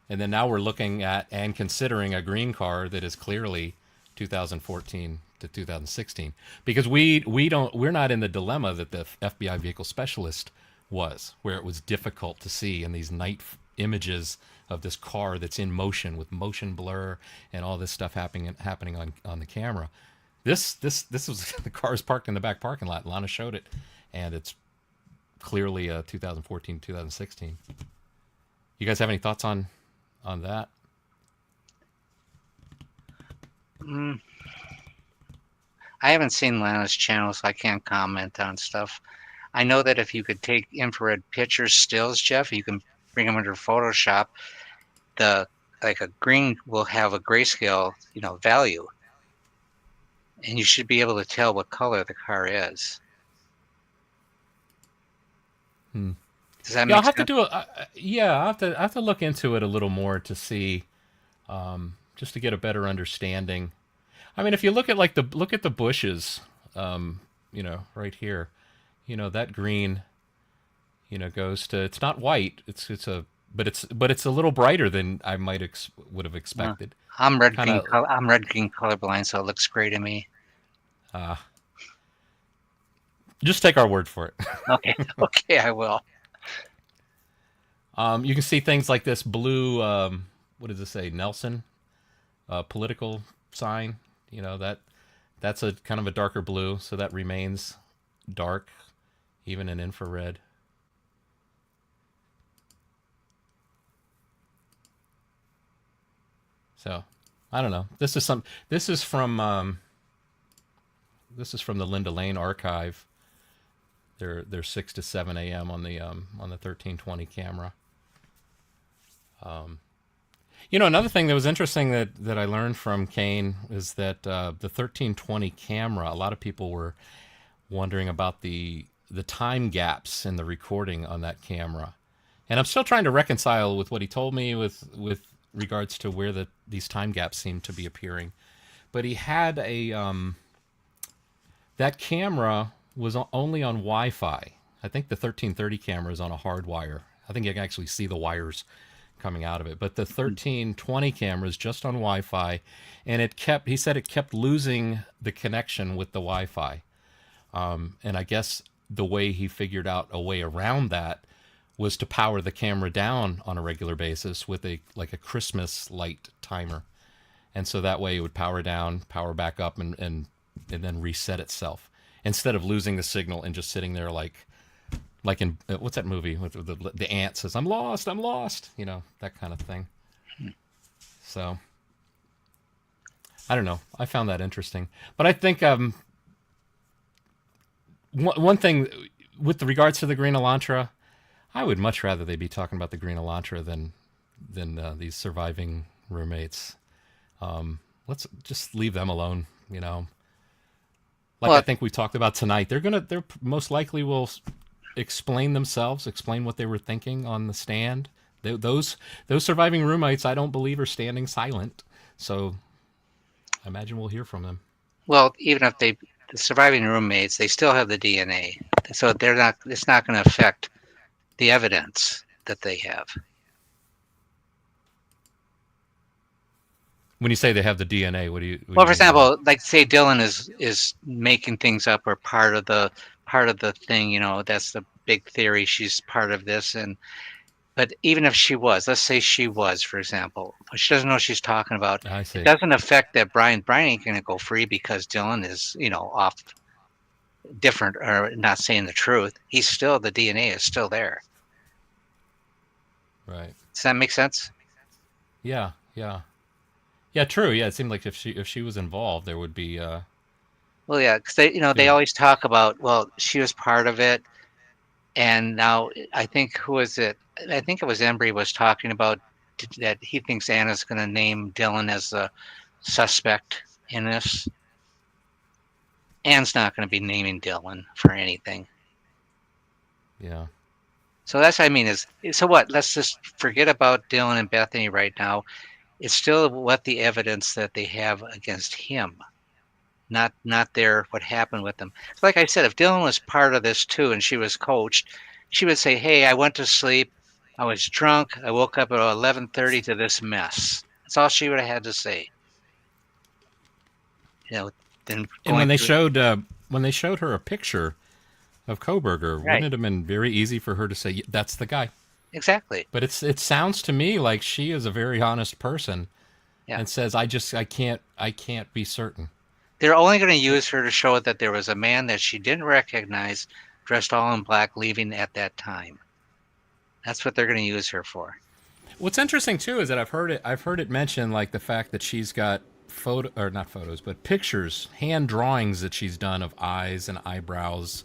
And then now we're looking at and considering a green car that is clearly 2014 to 2016, because we're not in the dilemma that the FBI vehicle specialist was, where it was difficult to see in these night images of this car that's in motion with motion blur and all this stuff happening on the camera. This was the car is parked in the back parking lot. Lana showed it, and it's clearly 2014 2016. You guys have any thoughts on that? I haven't seen Lana's channel, so I can't comment on stuff. I know that if you could take infrared pictures, stills, Jeff, you can bring them under Photoshop. A green will have a grayscale, value, and you should be able to tell what color the car is. Does that make I'll have sense? to I have to look into it a little more to see, just to get a better understanding. I mean, if you look at look at the bushes, right here, that green, goes to, it's not white, but it's a little brighter than I would have expected. I'm red green colorblind, so it looks gray to me. Just take our word for it. Okay, I will. You can see things like this blue, what does it say, Nelson, political sign. That's a kind of a darker blue, so that remains dark, even in infrared. So, I don't know. This is from the Linda Lane archive. They're 6 to 7 a.m. on the 1320 camera. Another thing that was interesting that I learned from Kane is that the 1320 camera, a lot of people were wondering about the time gaps in the recording on that camera. And I'm still trying to reconcile with what he told me with regards to where these time gaps seem to be appearing. But he had that camera was only on Wi-Fi. I think the 1330 camera is on a hard wire. I think you can actually see the wires coming out of it. But the 1320 camera is just on Wi-Fi, and he said it kept losing the connection with the Wi-Fi. And I guess the way he figured out a way around that was to power the camera down on a regular basis with a Christmas light timer. And so that way it would power down, power back up, and then reset itself, instead of losing the signal and just sitting there like in what's that movie with the ant says, I'm lost, that kind of thing. So I don't know. I found that interesting, but I think one thing with regards to the Green Elantra, I would much rather they be talking about the Green Elantra than these surviving roommates. Let's just leave them alone. Like Well, I think we talked about tonight, they're most likely will explain themselves, explain what they were thinking on the stand. Those surviving roommates, I don't believe, are standing silent. So I imagine we'll hear from them. well, even if the surviving roommates, they still have the DNA, so they're not. It's not going to affect the evidence that they have. When you say they have the DNA, what do you? Well, for mean by that? example, like say Dylan is making things up or part of the thing. That's the big theory. She's part of this, but even if she was, let's say she was, for example, but she doesn't know what she's talking about. I see. It doesn't affect that Brian ain't going to go free because Dylan is, off different or not saying the truth. He's still, the DNA is still there. Right. Does that make sense? Yeah. True. Yeah, it seemed like if she was involved, there would be. Well, yeah, because they always talk about, well, she was part of it, and now I think who was it? I think it was Embry was talking about that he thinks Anna's going to name Dylan as the suspect in this. Anne's not going to be naming Dylan for anything. Yeah. So that's what I mean is, so what? Let's just forget about Dylan and Bethany right now. It's still what the evidence that they have against him, not what happened with them. Like I said, if Dylan was part of this too and she was coached, she would say, hey, I went to sleep, I was drunk, I woke up at 11:30 to this mess. That's all she would have had to say. Then And when they showed her a picture of Coworker, Right. wouldn't it have been very easy for her to say that's the guy? Exactly. But it sounds to me like she is a very honest person, Yeah. and says I can't be certain. They're only going to use her to show that there was a man that she didn't recognize, dressed all in black, leaving at that time. That's what they're going to use her for. What's interesting too is that I've heard it mentioned, like the fact that she's got not photos, but pictures, hand drawings that she's done of eyes and eyebrows,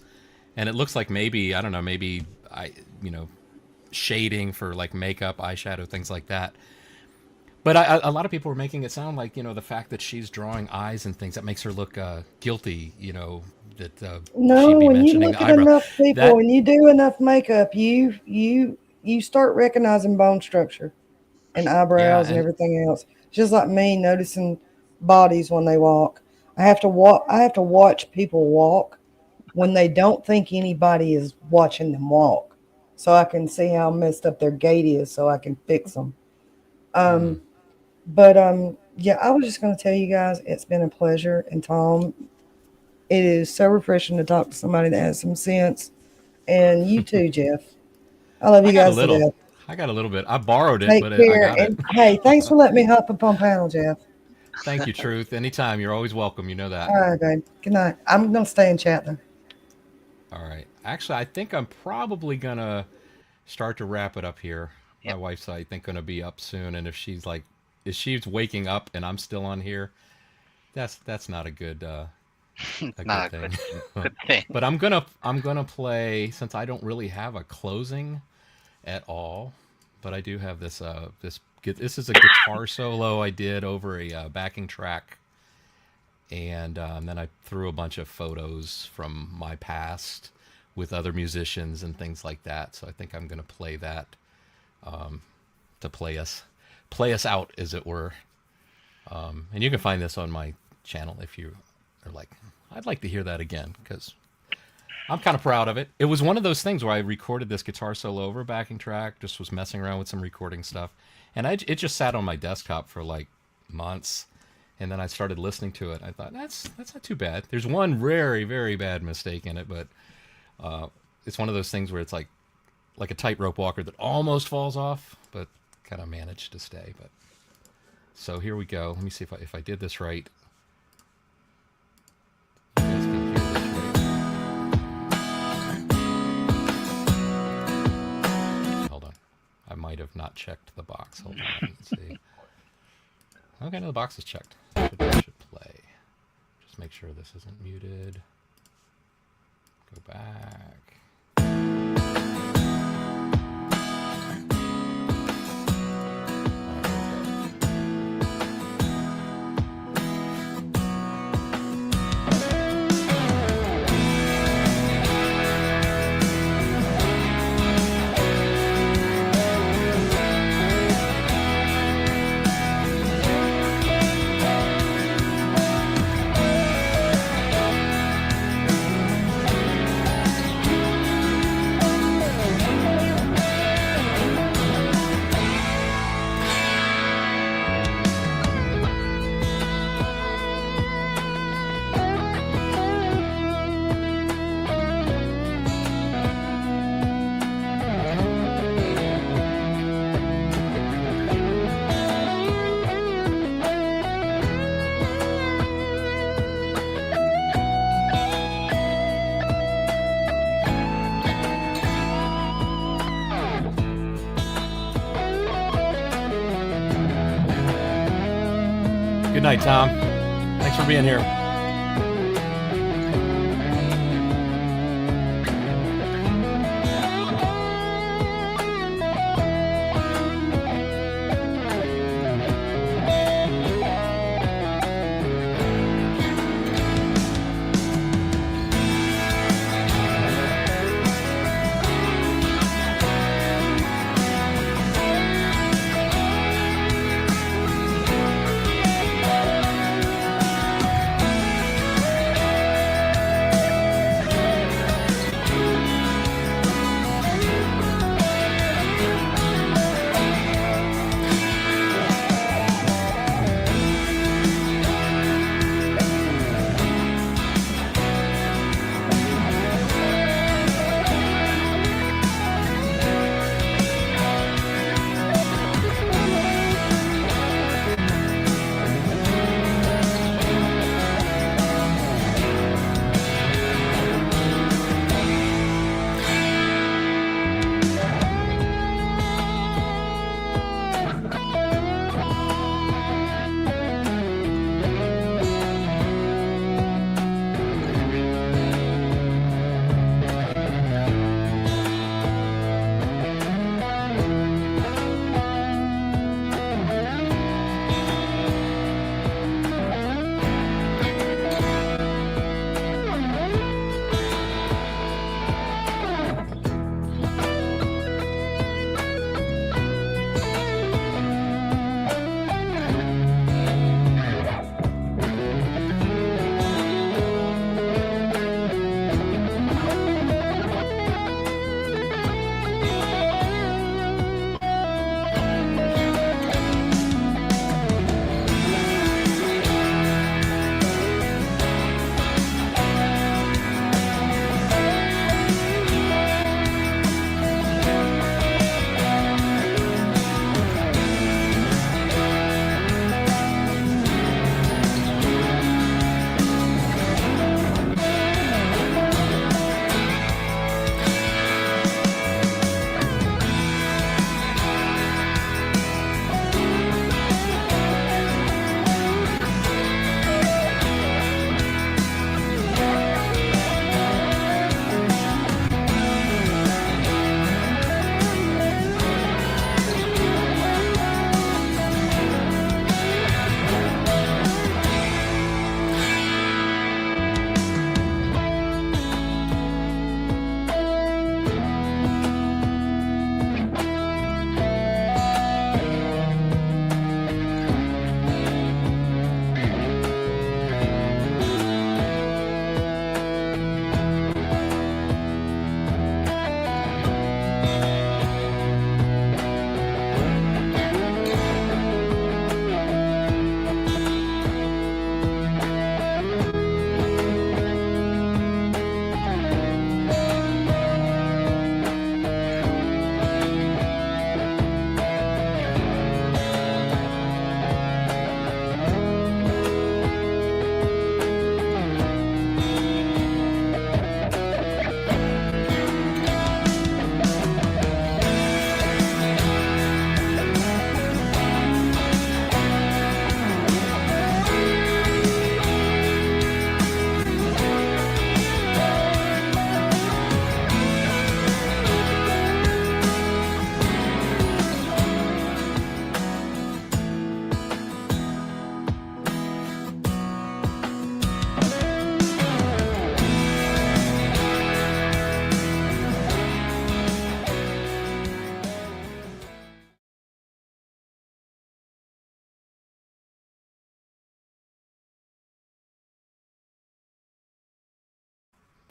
and it looks like maybe shading for like makeup, eyeshadow, things like that. But a lot of people were making it sound like the fact that she's drawing eyes and things that makes her look guilty. That No, she'd be when you mentioning look the at eyebrow. enough people That- and you do enough makeup, you start recognizing bone structure and eyebrows and and- everything else. Just like me noticing bodies when they walk. I have to watch people walk when they don't think anybody is watching them walk, so I can see how messed up their gait is, so I can fix them. But yeah, I was just going to tell you guys, it's been a pleasure. And Tom, it is so refreshing to talk to somebody that has some sense. And you too, Jeff. I love you guys to death. I got a little bit. I borrowed it, Take but care. I got it. And hey, thanks for letting me hop up on panel, Jeff. Thank you, Truth. Anytime. You're always welcome. You know that. All right, babe. Good night. I'm going to stay in chat then. All right. Actually, I think I'm probably going to start to wrap it up here. Yep. My wife's, I think, going to be up soon. And if she's waking up and I'm still on here, that's not a good Not good a thing. good thing. But I'm gonna play, since I don't really have a closing at all, but I do have this this is a guitar solo I did over a backing track, and then I threw a bunch of photos from my past with other musicians and things like that. So I think I'm gonna play that to play us out, as it were. And you can find this on my channel if you are like, I'd like to hear that again, because I'm kind of proud of it. It was one of those things where I recorded this guitar solo over a backing track, just was messing around with some recording stuff, and it just sat on my desktop for like months, and then I started listening to it. I thought, that's not too bad. There's one very, very bad mistake in it, but it's one of those things where it's like a tightrope walker that almost falls off, but kind of managed to stay. But so here we go. Let me see if I did this right. You guys can hear this right. Hold on. I might have not checked the box. Hold on. Let's see. Okay, no, the box is checked. Should play. Just make sure this isn't muted. Go back. Good night, Tom. Thanks for being here.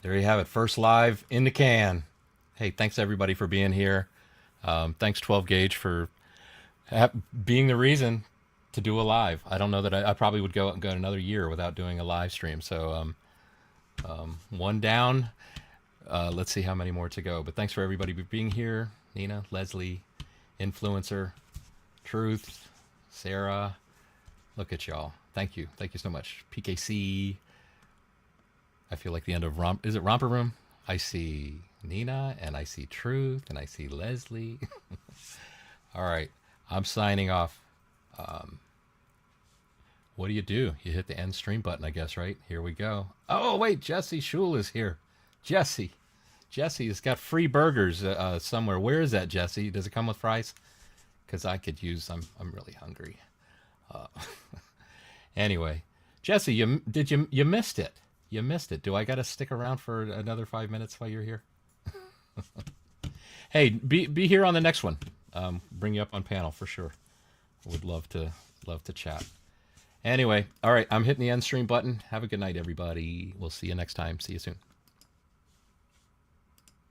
There you have it. First live in the can. Hey, thanks everybody for being here. Thanks 12 Gauge for being the reason to do a live. I don't know that I probably would go another year without doing a live stream. So one down. Let's see how many more to go. But thanks for everybody being here. Nina, Leslie, Influencer, Truth, Sarah. Look at y'all. Thank you. Thank you so much. PKC. I feel like the end of Is it Romper Room? I see Nina, and I see Truth, and I see Leslie. All right. I'm signing off. What do? You hit the end stream button, I guess, right? Here we go. Oh, wait. Jesse Schul is here. Jesse has got free burgers somewhere. Where is that, Jesse? Does it come with fries? Because I could use... I'm really hungry. Anyway. Jesse, you missed it. You missed it. Do I got to stick around for another 5 minutes while you're here? Hey, be here on the next one. Bring you up on panel for sure. Would love to chat. Anyway, all right. I'm hitting the end stream button. Have a good night, everybody. We'll see you next time. See you soon.